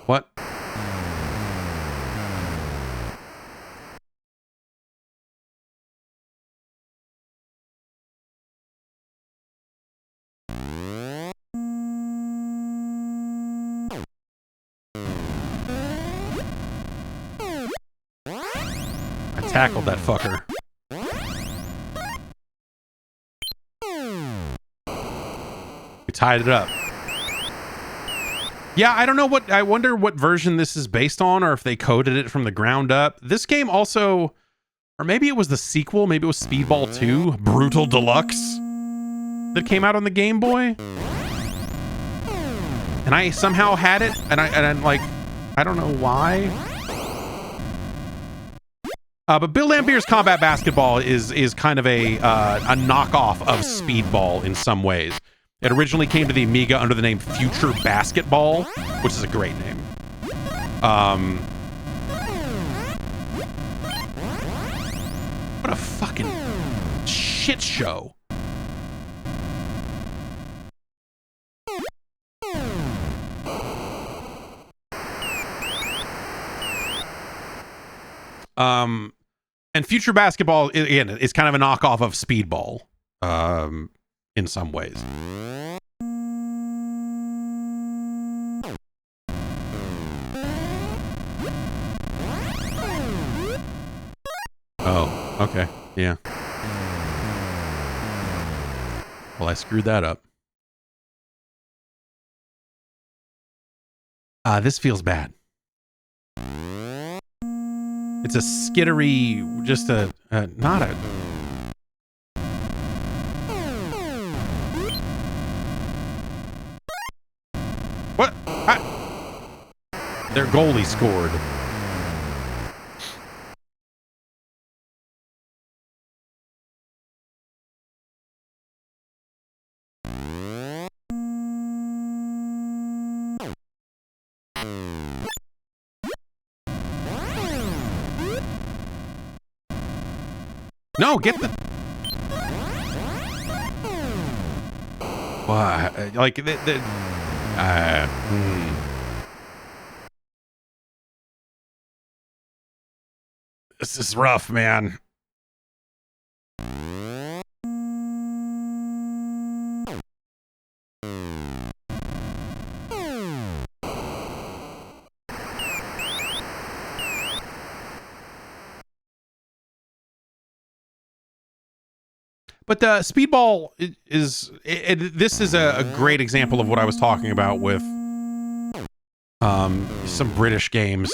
What? tackled that fucker. We tied it up. Yeah, I don't know what... I wonder what version this is based on, or if they coded it from the ground up. This game also... Or maybe it was the sequel. Maybe it was Speedball 2, Brutal Deluxe, that came out on the Game Boy. And I somehow had it, and I'm like... I don't know why. But Bill Lampier's Combat Basketball is kind of a knockoff of Speedball in some ways. It originally came to the Amiga under the name Future Basketball, which is a great name. What a fucking shit show. And Future Basketball, again, is kind of a knockoff of Speedball, in some ways. Oh, okay, yeah. Well, I screwed that up. This feels bad. It's a skittery, just not a... What? Their goalie scored. No, get the... What? Like, This is rough, man. But Speedball is this is a great example of what I was talking about with some British games.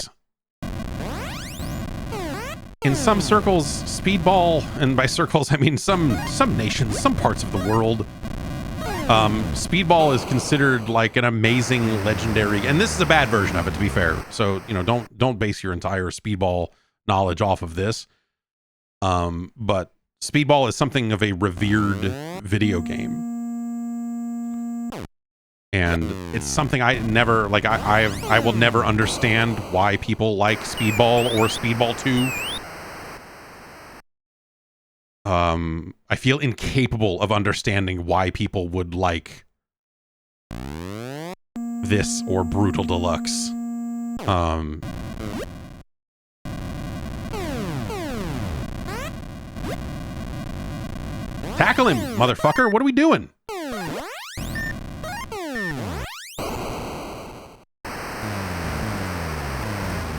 In some circles, Speedball, and by circles I mean some nations, some parts of the world, Speedball is considered like an amazing, legendary, and this is a bad version of it, to be fair. So, you know, don't base your entire Speedball knowledge off of this. But Speedball is something of a revered video game. And it's something I never, like, I will never understand why people like Speedball or Speedball 2. I feel incapable of understanding why people would like this or Brutal Deluxe. Tackle him, motherfucker. What are we doing?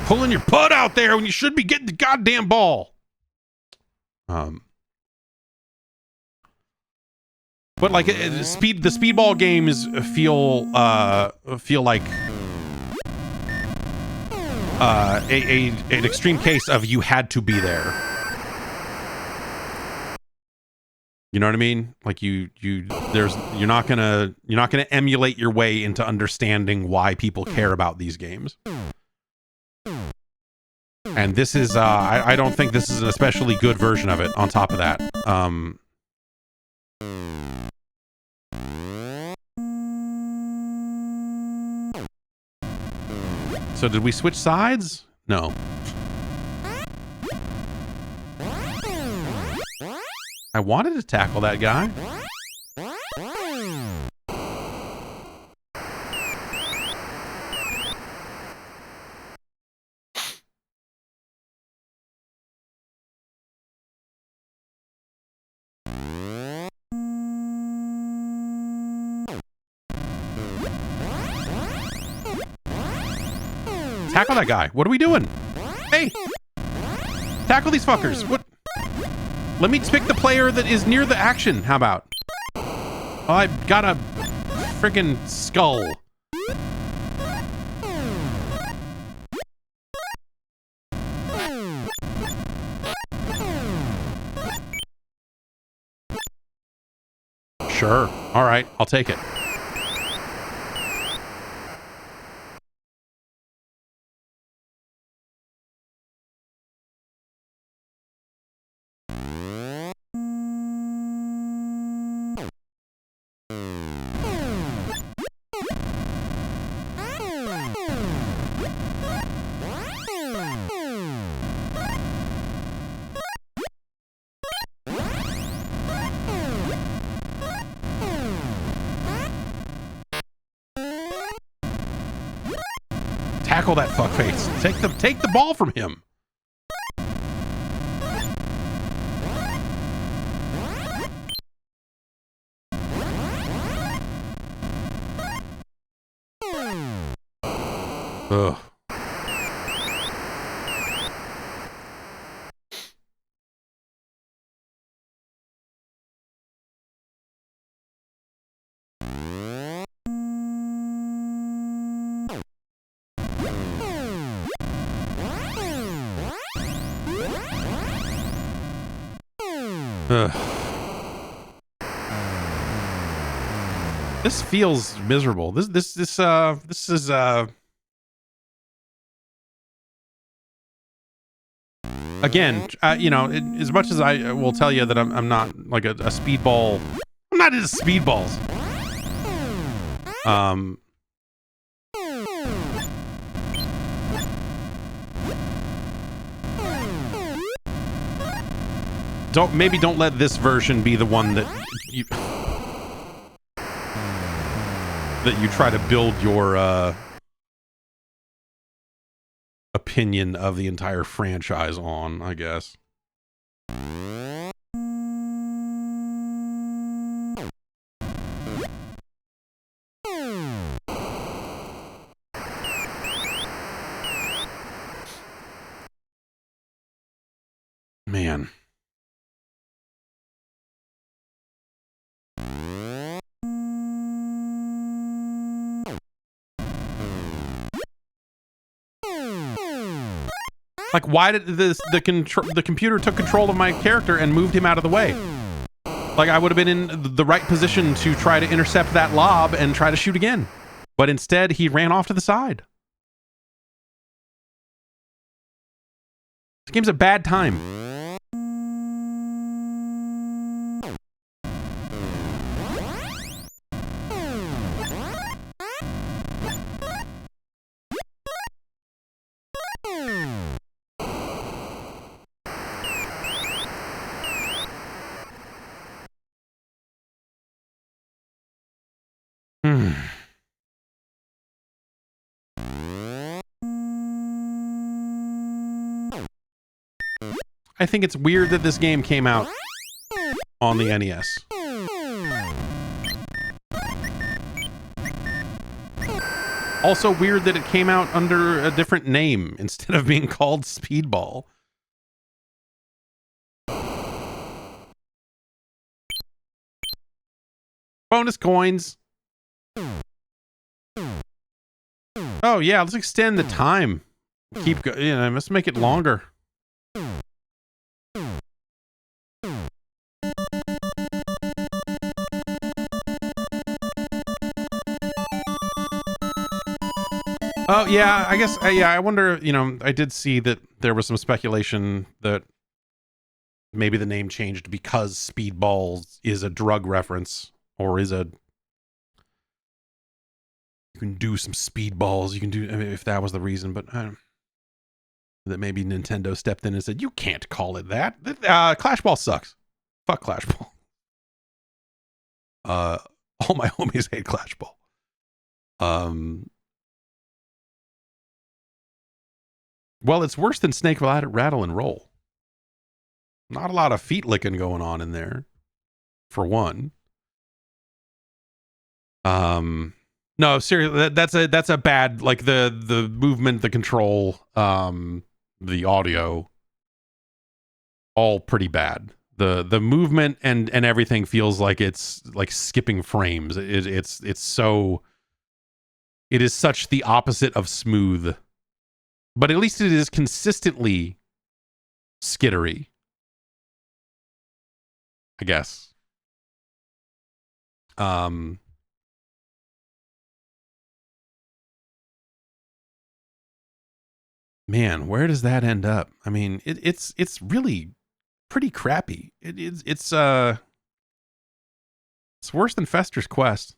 Pulling your putt out there when you should be getting the goddamn ball. But like the Speedball games feel like an extreme case of you had to be there. You know what I mean? Like you're not gonna emulate your way into understanding why people care about these games. And this is I don't think this is an especially good version of it. On top of that, so did we switch sides? No. I wanted to tackle that guy. Tackle that guy. What are we doing? Hey! Tackle these fuckers. What? Let me pick the player that is near the action. How about? Oh, I got a freaking skull. Sure. All right. I'll take it. Tackle that fuckface. Take the ball from him. Ugh. Ugh. This feels miserable. This is again, you know, as much as I will tell you that I'm not like a speedball. I'm not into speedballs. Don't let this version be the one that you try to build your opinion of the entire franchise on, I guess. Man. Like, why did the computer took control of my character and moved him out of the way? Like, I would have been in the right position to try to intercept that lob and try to shoot again. But instead, he ran off to the side. This game's a bad time. I think it's weird that this game came out on the NES. Also weird that it came out under a different name instead of being called Speedball. Bonus coins. Oh yeah, let's extend the time. Keep going. Yeah, let's make it longer. Oh yeah, I guess. Yeah, I wonder. You know, I did see that there was some speculation that maybe the name changed because Speedballs is a drug reference, or is a. You can do some speedballs. You can do, I mean, if that was the reason, but that maybe Nintendo stepped in and said, "You can't call it that. Klash Ball sucks. Fuck Klash Ball." All my homies hate Klash Ball. Well, it's worse than Snake Rattle and Roll. Not a lot of feet licking going on in there, for one. No, seriously, that's a bad, like the movement, the control, the audio. all pretty bad. The movement and everything feels like it's like skipping frames. It is such the opposite of smooth. But at least it is consistently skittery, I guess. Man, where does that end up? I mean, it's really pretty crappy. It's worse than Fester's Quest.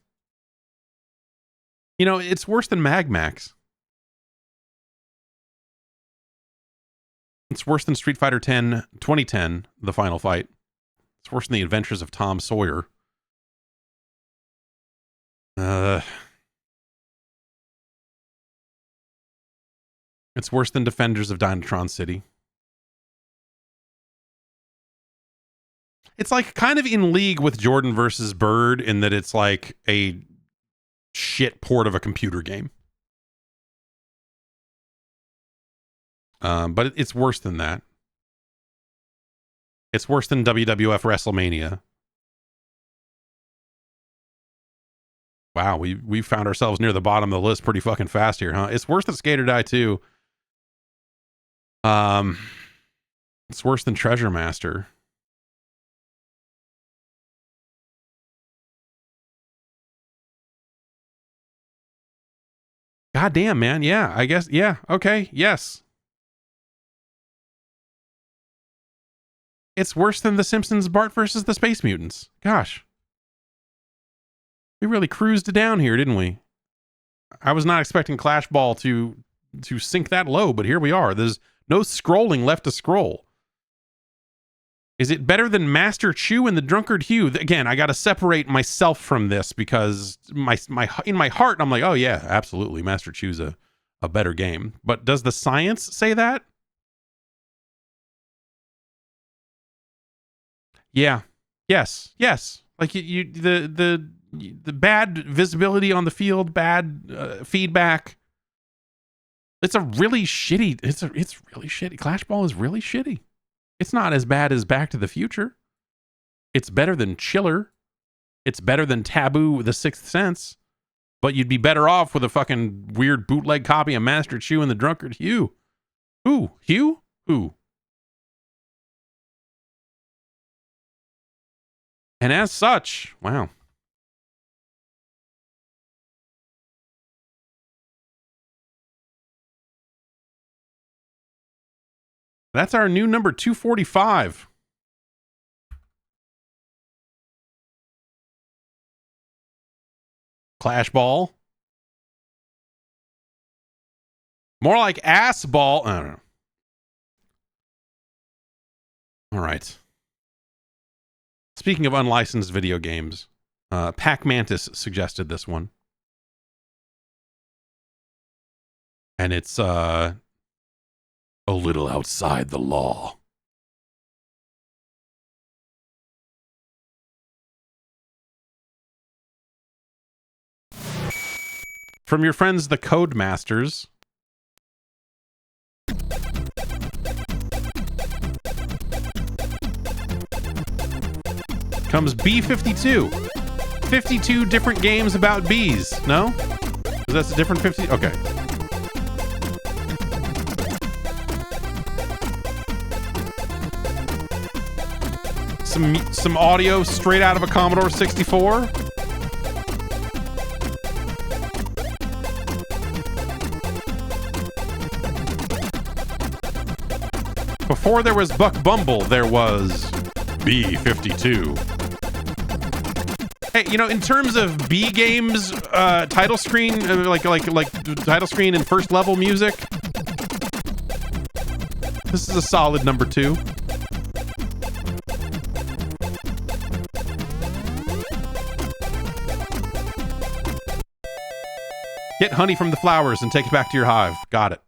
You know, it's worse than MagMax. It's worse than Street Fighter 10 2010, the final fight. It's worse than The Adventures of Tom Sawyer. It's worse than Defenders of Dynatron City. It's like kind of in league with Jordan versus Bird in that it's like a shit port of a computer game. But it's worse than that. It's worse than WWF WrestleMania. Wow, we found ourselves near the bottom of the list pretty fucking fast here, huh? It's worse than Skate or Die 2. It's worse than Treasure Master. God damn, man. Yeah, I guess. Yeah. Okay. Yes. It's worse than The Simpsons Bart versus the Space Mutants. Gosh. We really cruised it down here, didn't we? I was not expecting Klash Ball to sink that low, but here we are. There's no scrolling left to scroll. Is it better than Master Chew and the Drunkard Hugh? Again, I got to separate myself from this because in my heart, I'm like, oh yeah, absolutely. Master Chew's a better game. But does the science say that? Yeah. Yes. Yes. Like the bad visibility on the field, bad feedback. It's a really shitty. It's really shitty. Klash Ball is really shitty. It's not as bad as Back to the Future. It's better than Chiller. It's better than Taboo, The Sixth Sense. But you'd be better off with a fucking weird bootleg copy of Master Chew and the Drunkard Hugh. Who? Hugh? Who? And as such, wow. That's our new number 245. Klash Ball. More like Ass Ball. I don't know. All right. Speaking of unlicensed video games, Pac Mantis suggested this one. And it's a little outside the law. From your friends, the Codemasters. Comes B52. 52 different games about bees. No? That's a different 50? Okay. Some audio straight out of a Commodore 64. Before there was Buck Bumble, there was B52. Hey, you know, in terms of B games, title screen, like title screen and first level music, this is a solid number 2. Get honey from the flowers and take it back to your hive. Got it.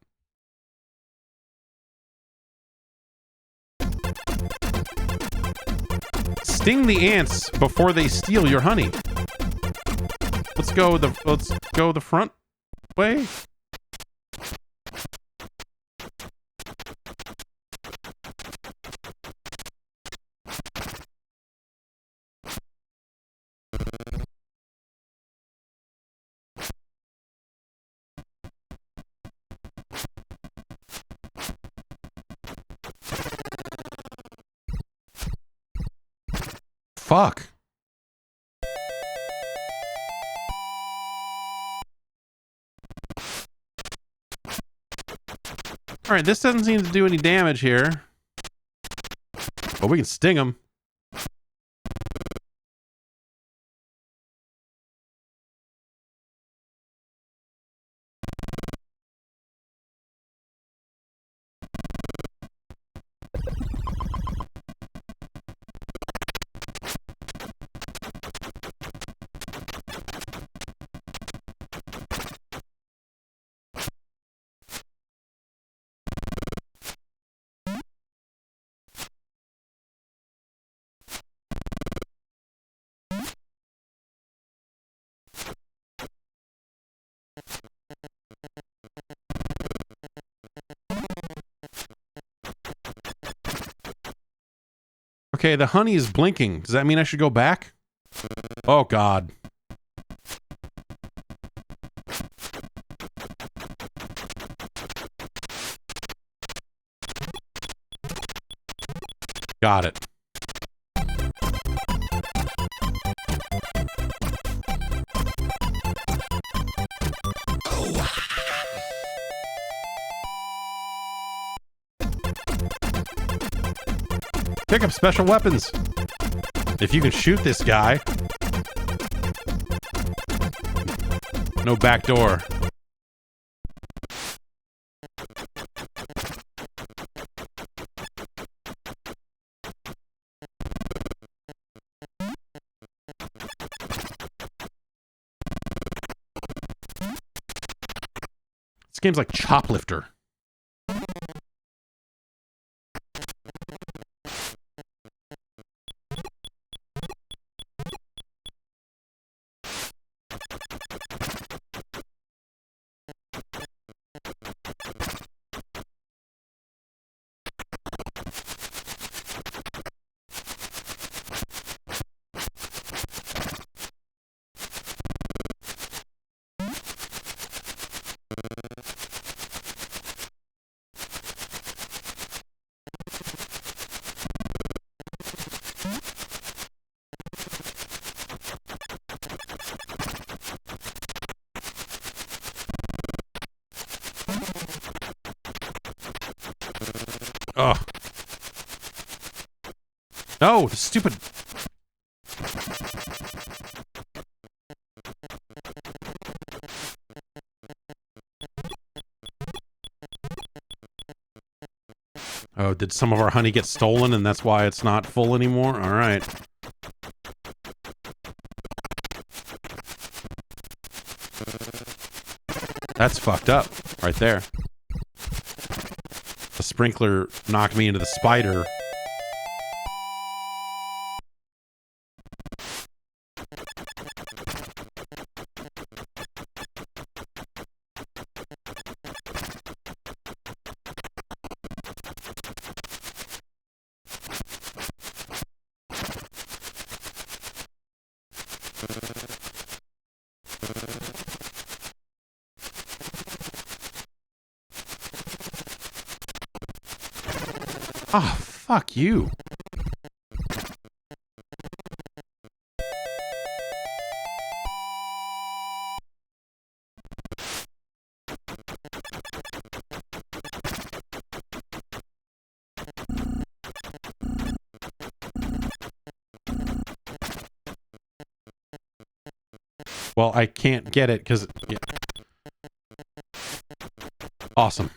Sting the ants before they steal your honey. Let's go the front way. fuck? Alright, this doesn't seem to do any damage here. But we can sting him. Okay, the honey is blinking. Does that mean I should go back? Oh, God. Got it. Pick up special weapons. If you can shoot this guy. No back door. This game's like Choplifter. Oh. No, the stupid... Oh, did some of our honey get stolen and that's why it's not full anymore? All right. That's fucked up right there. The sprinkler knocked me into the spider. Oh, fuck you. Well, I can't get it because... Yeah. Awesome.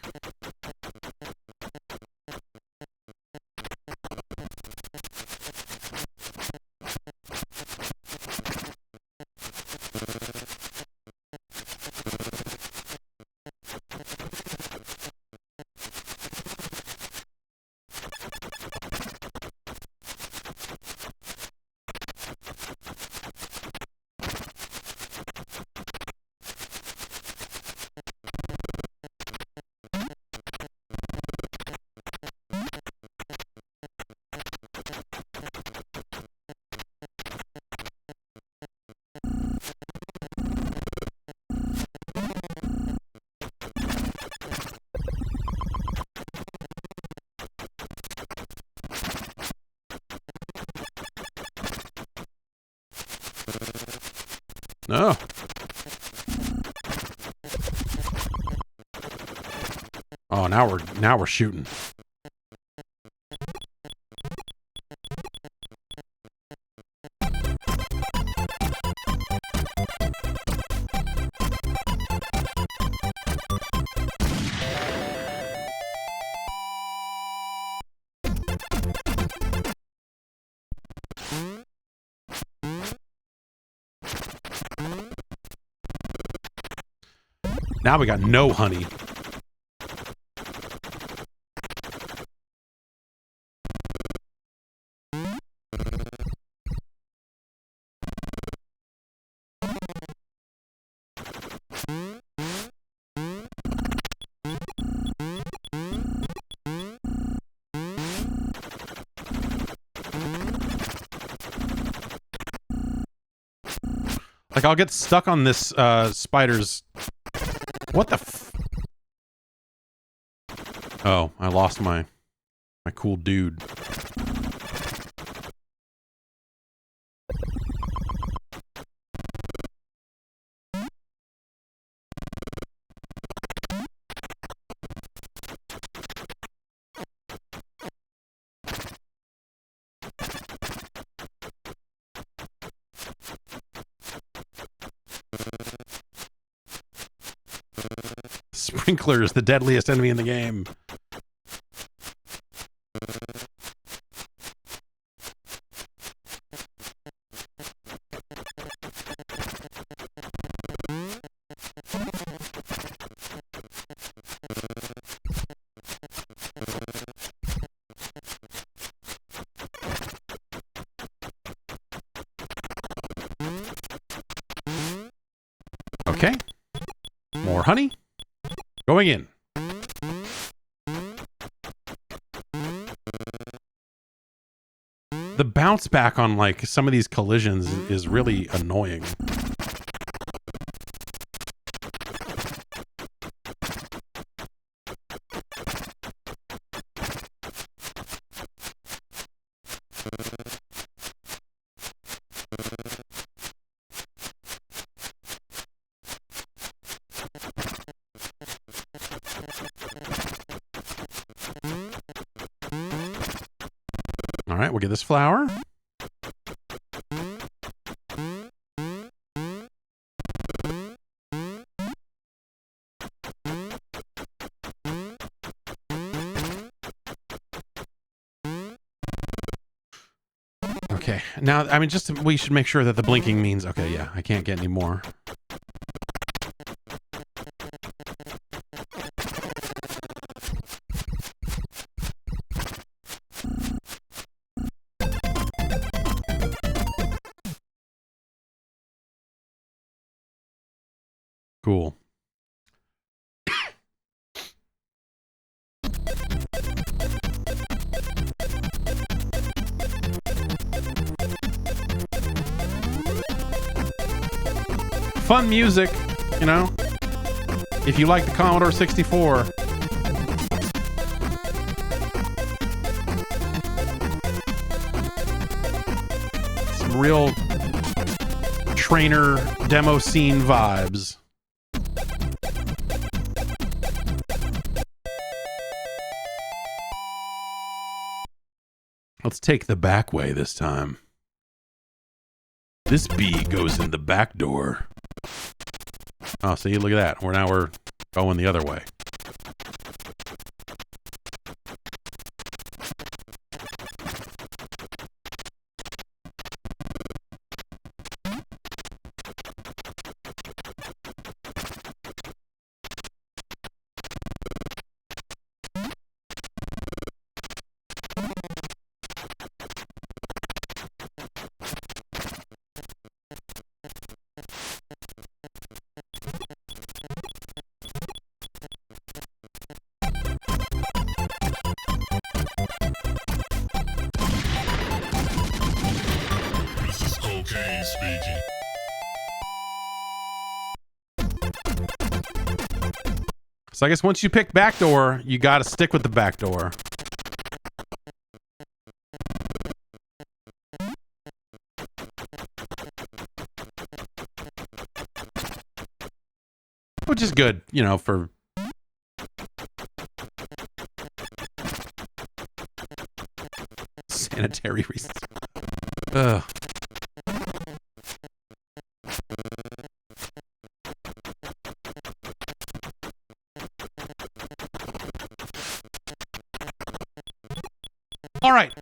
No. Oh, now we're shooting. Now we got no honey. Like, I'll get stuck on this spider's... What the f... Oh, I lost my cool dude. Sprinkler is the deadliest enemy in the game. Okay. More honey. Going in. The bounce back on, like, some of these collisions is really annoying. All right, we'll get this flower. Okay, now, I mean, we should make sure that the blinking means, okay, yeah, I can't get any more. Cool. Fun music, you know, if you like the Commodore 64. Some real trainer demo scene vibes. Let's take the back way this time. This bee goes in the back door. Oh, see, look at that. We're going the other way. Speaking. So I guess once you pick backdoor, you gotta stick with the backdoor. which is good, you know, for sanitary reasons. Ugh. All right.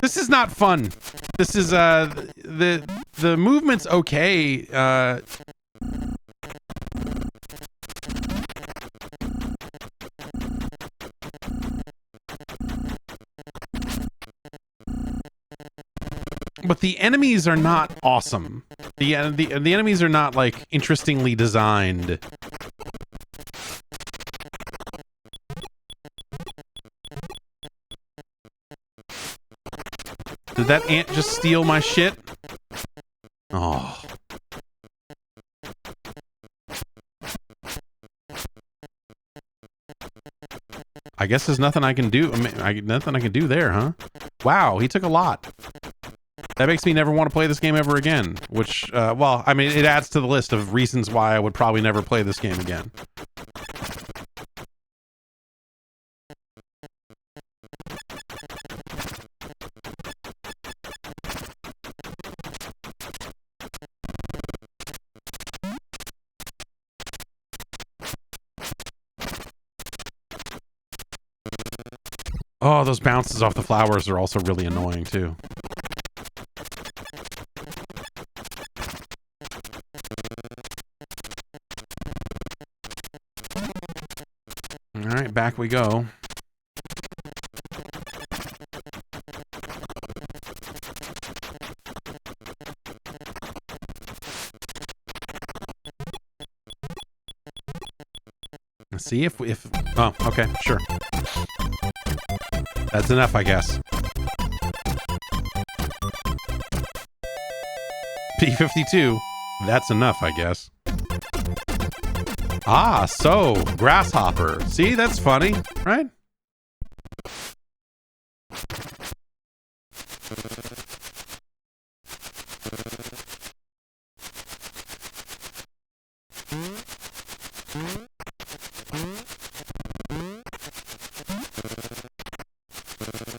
This is not fun. This is the movement's okay. But the enemies are not awesome. The enemies are not like interestingly designed. Did that ant just steal my shit? Oh. I guess there's nothing I can do. Nothing I can do there, huh? Wow, he took a lot. That makes me never want to play this game ever again. Which, well, I mean, it adds to the list of reasons why I would probably never play this game again. Oh, those bounces off the flowers are also really annoying, too. Alright, back we go. Let's see if oh, okay, sure. That's enough, I guess. P52. That's enough, I guess. Ah, so, grasshopper. See, that's funny, right?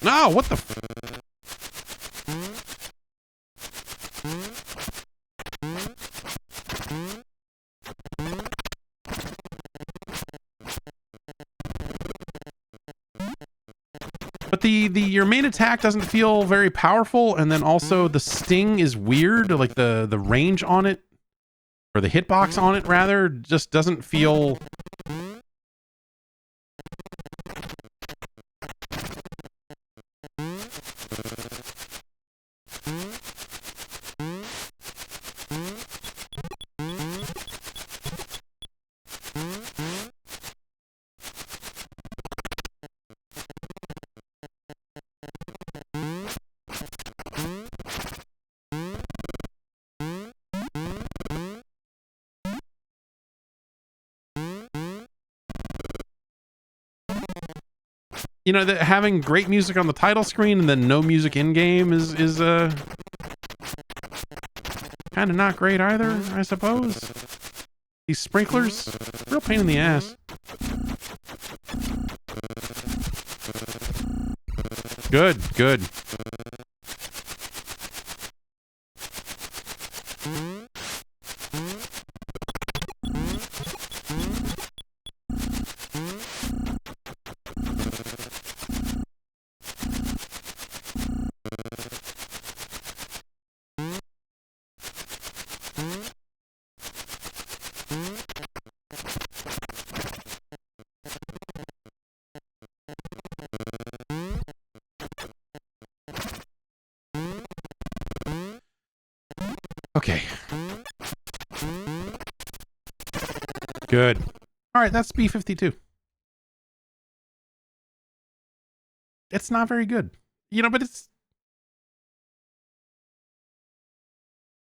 No, what the f- But your main attack doesn't feel very powerful, and then also the sting is weird, like the range on it, or the hitbox on it rather, just doesn't feel. You know, that having great music on the title screen and then no music in game is kind of not great either, I suppose. These sprinklers, real pain in the ass. Good, good. Okay. Good. All right, that's B52. It's not very good. You know, but it's...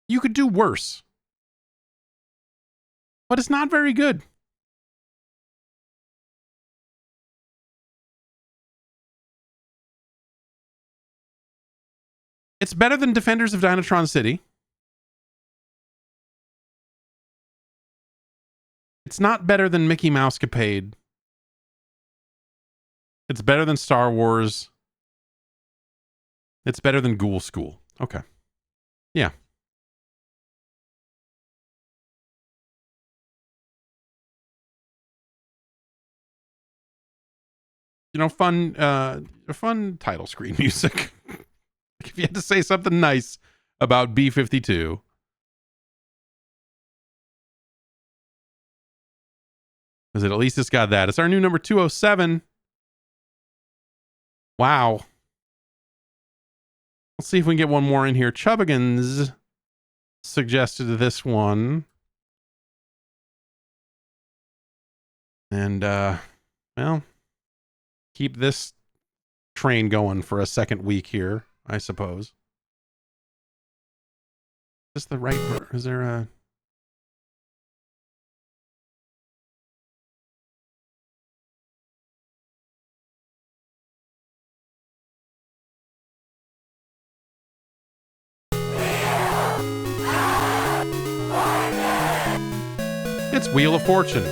You could do worse. But it's not very good. It's better than Defenders of Dynatron City. It's not better than Mickey Mousecapade. It's better than Star Wars. It's better than Ghoul School. Okay. Yeah. You know, fun title screen music. If you had to say something nice about B-52. Is it at least it's got that? It's our new number 207. Wow. Let's see if we can get one more in here. Chubbigans suggested this one. And, well, keep this train going for a second week here, I suppose. Is this the right... Is there a... It's Wheel of Fortune.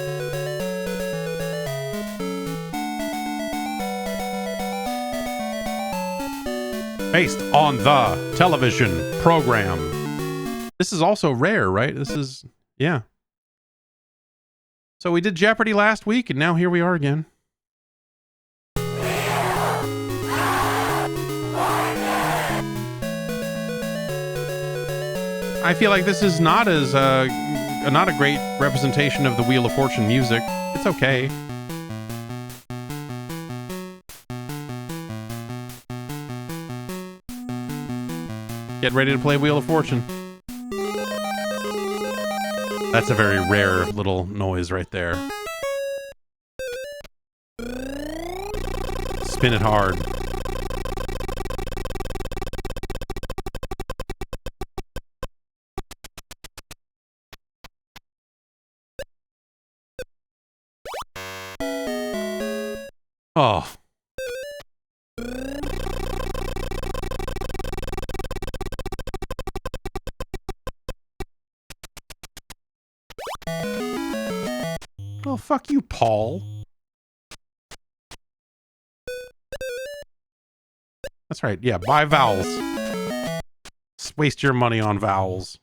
Based on the television program. This is also rare, right? This is, yeah. So we did Jeopardy last week, and now here we are again. I feel like this is not as not a great representation of the Wheel of Fortune music. It's okay. Get ready to play Wheel of Fortune. That's a very rare little noise right there. Spin it hard. Oh. Well, fuck you, Paul. That's right. Yeah, buy vowels. Just waste your money on vowels.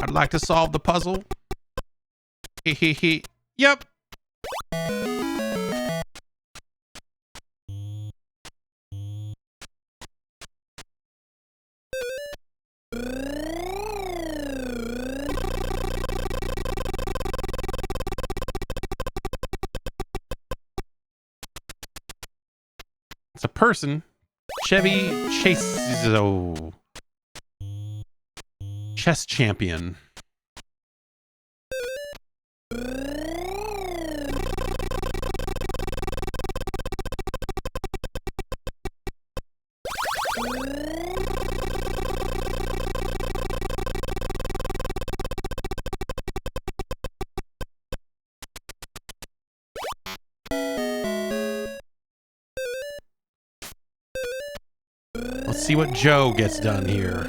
I'd like to solve the puzzle. Hehehe. Yep. It's a person. Chevy Chase. Chess champion. Let's see what Joe gets done here.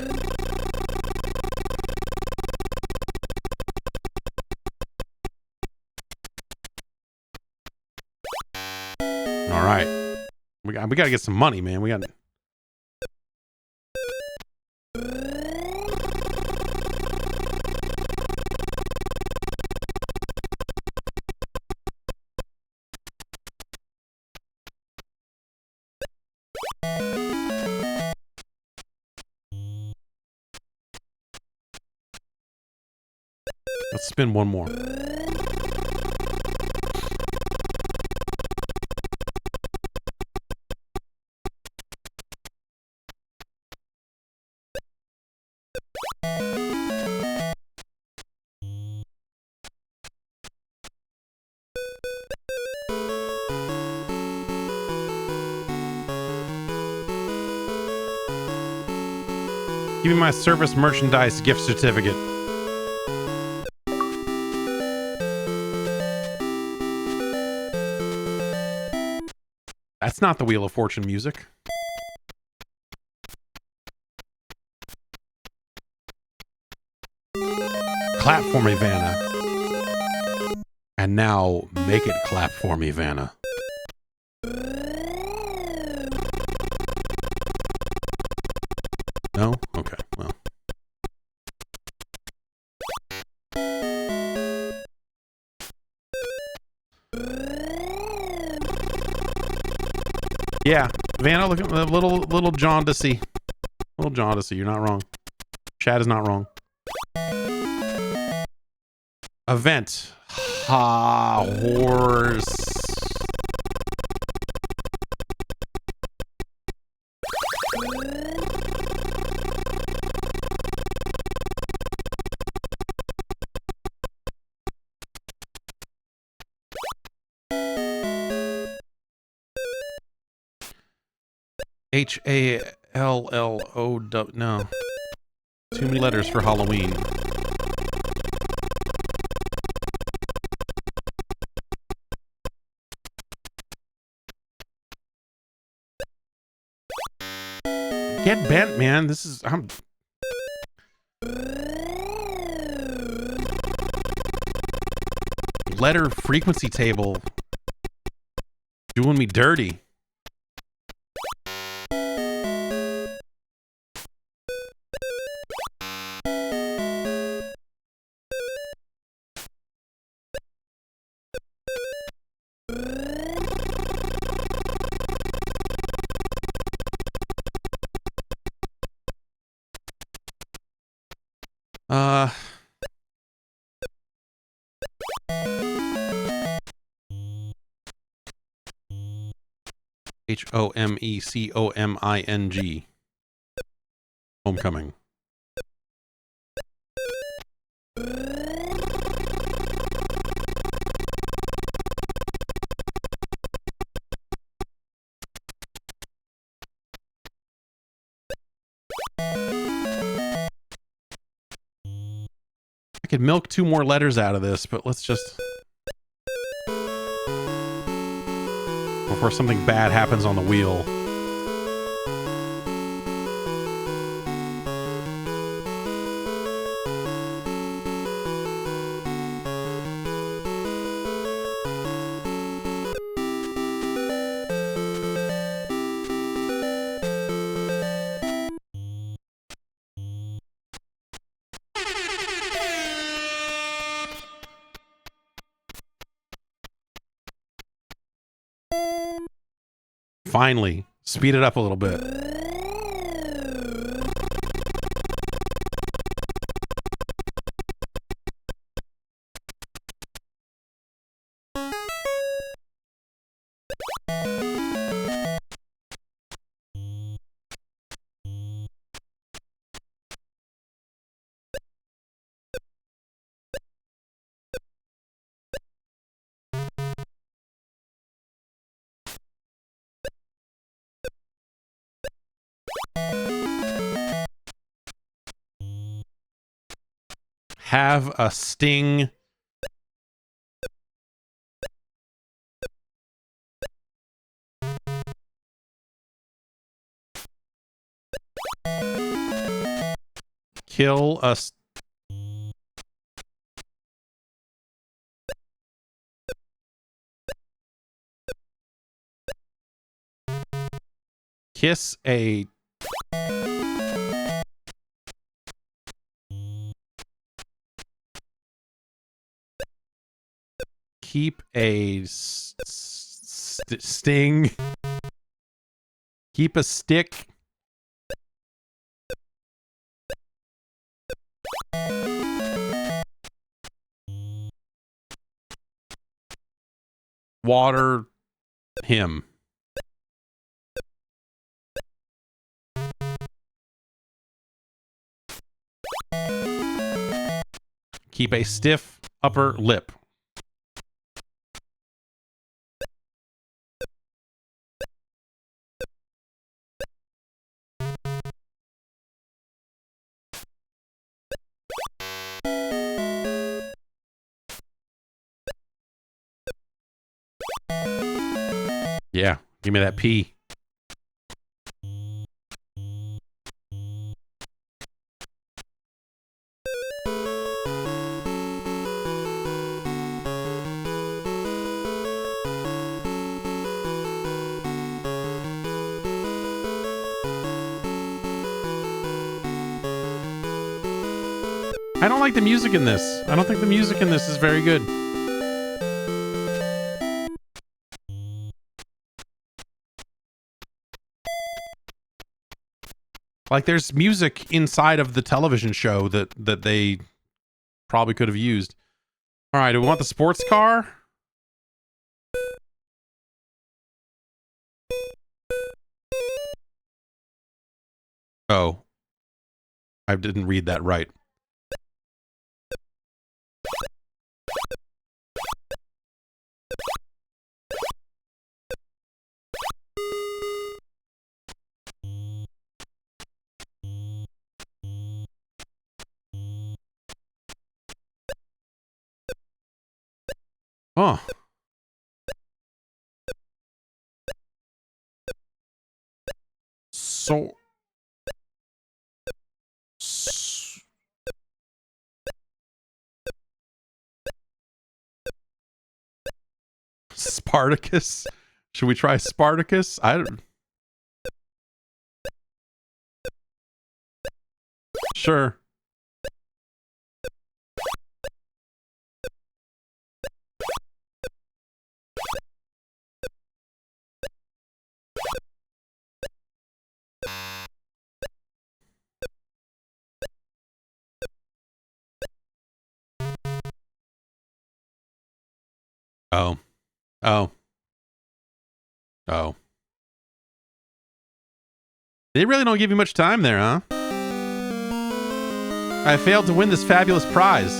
All right. We got to get some money, man. We got Let's spin one more. Give me my service merchandise gift certificate. That's not the Wheel of Fortune music. Clap for me, Vanna. And now, make it clap for me, Vanna. No? Okay, well. Yeah, Vanna looking a little jaundicey. Little jaundicey, you're not wrong. Chad is not wrong. Event. Ha, horse. Hallow. No. Too many letters for Halloween. Get bent, man. This is letter frequency table doing me dirty. HOMECOMING. Homecoming. I could milk 2 more letters out of this, but let's just... before something bad happens on the wheel. Finally, speed it up a little bit. Have a sting. Kill us. Kiss a... keep a sting. Keep a stick. Water him. Keep a stiff upper lip. Yeah, give me that P. I don't like the music in this. I don't think the music in this is very good. Like, there's music inside of the television show that they probably could have used. All right, do we want the sports car? Oh, I didn't read that right. Oh. So... Spartacus? Should we try Spartacus? I don't... Sure. Oh. Oh. Oh. They really don't give you much time there, huh? I failed to win this fabulous prize.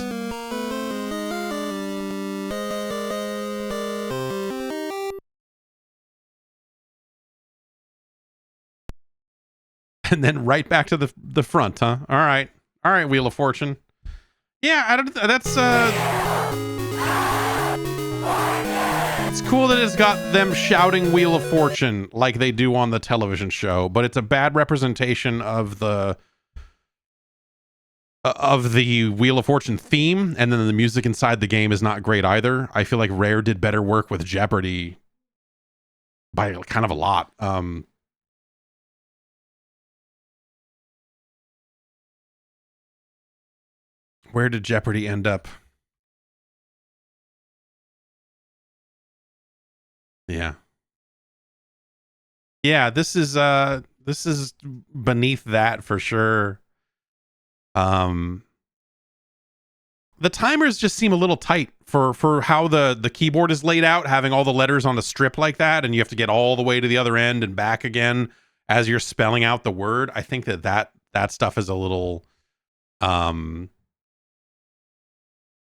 And then right back to the front, huh? All right. All right, Wheel of Fortune. Yeah, I don't... That's, it's cool that it's got them shouting Wheel of Fortune like they do on the television show, but it's a bad representation of the Wheel of Fortune theme, and then the music inside the game is not great either. I feel like Rare did better work with Jeopardy by kind of a lot. Where did Jeopardy end up? Yeah. Yeah, this is beneath that for sure. The timers just seem a little tight for how the keyboard is laid out, having all the letters on a strip like that, and you have to get all the way to the other end and back again as you're spelling out the word. I think that stuff is a little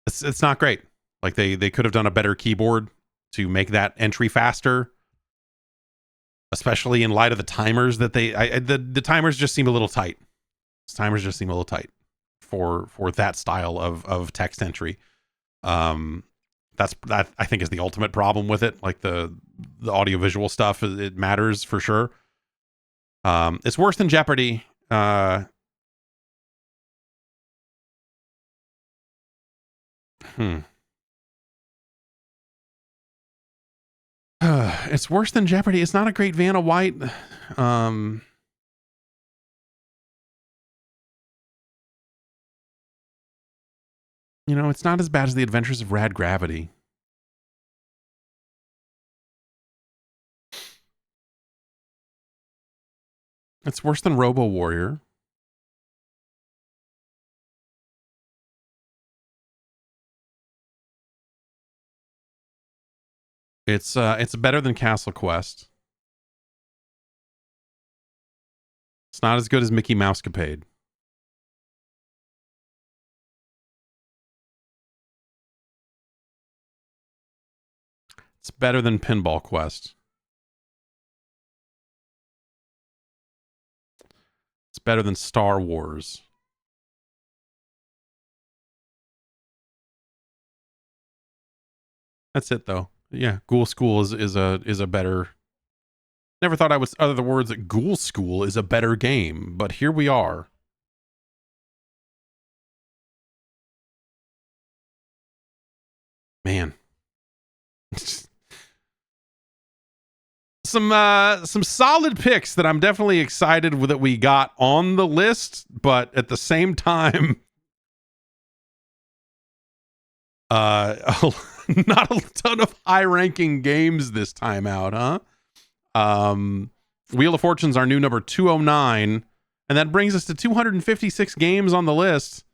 it's not great. Like they could have done a better keyboard to make that entry faster, especially in light of the timers that the timers just seem a little tight. Timers just seem a little tight for that style of text entry. That I think is the ultimate problem with it. Like the audiovisual stuff, it matters for sure. It's worse than Jeopardy. It's worse than Jeopardy. It's not a great Vanna White. You know, it's not as bad as The Adventures of Rad Gravity. It's worse than Robo Warrior. It's better than Castle Quest. It's not as good as Mickey Mousecapade. It's better than Pinball Quest. It's better than Star Wars. That's it though. Yeah, Ghoul School is a better Never thought I would utter the words that Ghoul School is a better game, but here we are. Man. Some solid picks that I'm definitely excited that we got on the list, but at the same time, not a ton of high-ranking games this time out, huh? Wheel of Fortune's our new number 209, and that brings us to 256 games on the list.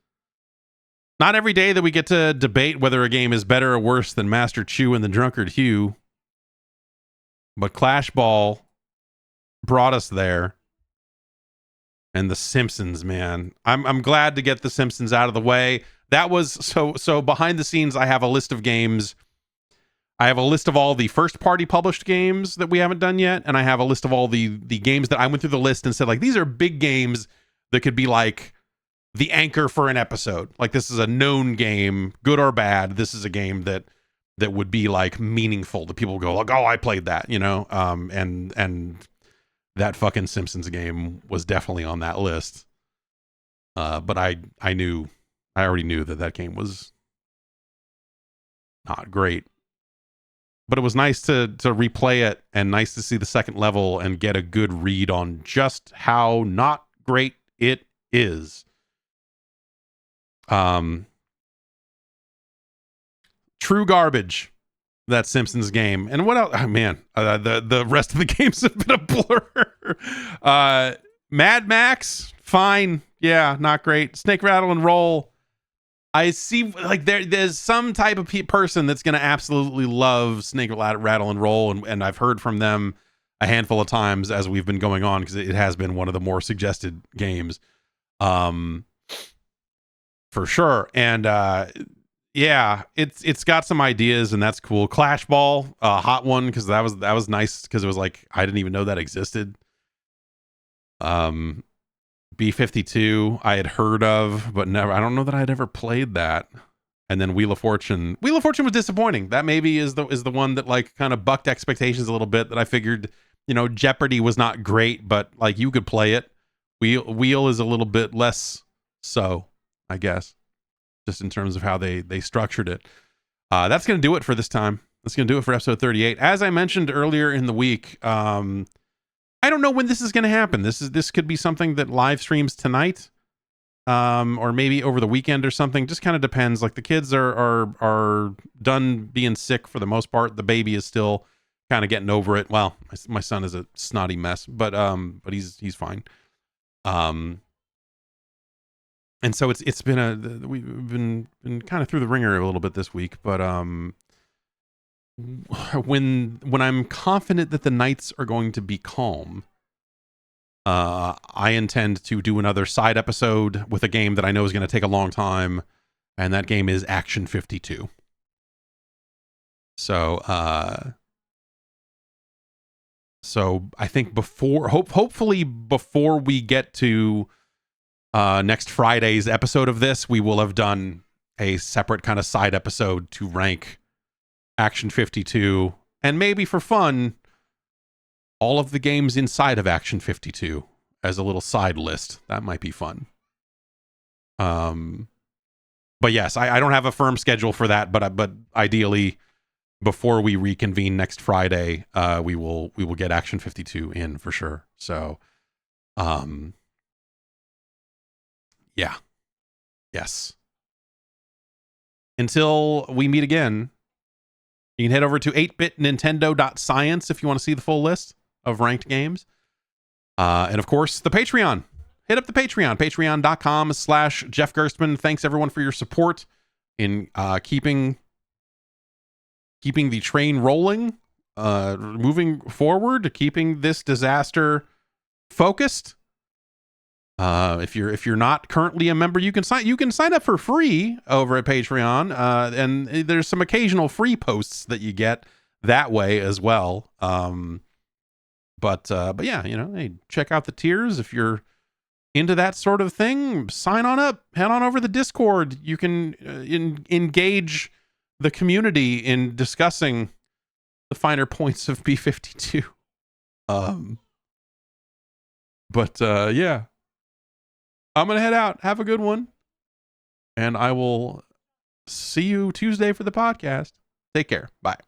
Not every day that we get to debate whether a game is better or worse than Master Chew and the Drunkard Hugh, but Klash Ball brought us there. And the Simpsons, man. I'm glad to get the Simpsons out of the way. That was so behind the scenes, I have a list of games. I have a list of all the first party published games that we haven't done yet, and I have a list of all the games that I went through the list and said, like, these are big games that could be like the anchor for an episode. Like, this is a known game, good or bad. This is a game that would be like meaningful. The people go like, oh, I played that, you know? And that fucking Simpsons game was definitely on that list. But I already knew that game was not great. But it was nice to replay it, and nice to see the second level and get a good read on just how not great it is. True garbage, that Simpsons game. And what else? Oh, man, the rest of the games have been a blur. MagMax, fine. Yeah, not great. Snake, Rattle, and Roll. I see, like, there's some type of person that's going to absolutely love Snake, Rattle, and Roll, and I've heard from them a handful of times as we've been going on, because it has been one of the more suggested games, for sure. And yeah, it's got some ideas, and that's cool. Klash Ball, hot one, because that was nice, because it was like, I didn't even know that existed. B-52 I had heard of, but never. I don't know that I had ever played that. And then Wheel of Fortune. Wheel of Fortune was disappointing. That maybe is the one that like kind of bucked expectations a little bit. That I figured, you know, Jeopardy was not great, but like you could play it. Wheel is a little bit less so, I guess, just in terms of how they structured it. That's gonna do it for this time. That's gonna do it for episode 38. As I mentioned earlier in the week, I don't know when this is going to happen. This could be something that live streams tonight, or maybe over the weekend or something. Just kind of depends. Like, the kids are done being sick for the most part. The baby is still kind of getting over it. Well, my son is a snotty mess, but he's fine. And so it's been we've been kind of through the ringer a little bit this week, but when I'm confident that the nights are going to be calm, I intend to do another side episode with a game that I know is going to take a long time, and that game is Action 52. So I think hopefully before we get to next Friday's episode of this, we will have done a separate kind of side episode to rank Action 52, and maybe for fun, all of the games inside of Action 52 as a little side list. That might be fun. But yes, I don't have a firm schedule for that, but ideally, before we reconvene next Friday, we will get Action 52 in for sure. So, yeah, yes. Until we meet again, you can head over to 8bitnintendo.science if you want to see the full list of ranked games. And of course, the Patreon. Hit up the Patreon, patreon.com/Jeff Gerstmann. Thanks everyone for your support in keeping the train rolling, moving forward, keeping this disaster focused. If you're not currently a member, you can sign up for free over at Patreon, and there's some occasional free posts that you get that way as well. But yeah, you know, hey, check out the tiers if you're into that sort of thing. Sign on up, head on over to the Discord. You can engage the community in discussing the finer points of B-52. But yeah, I'm gonna head out. Have a good one, and I will see you Tuesday for the podcast. Take care. Bye.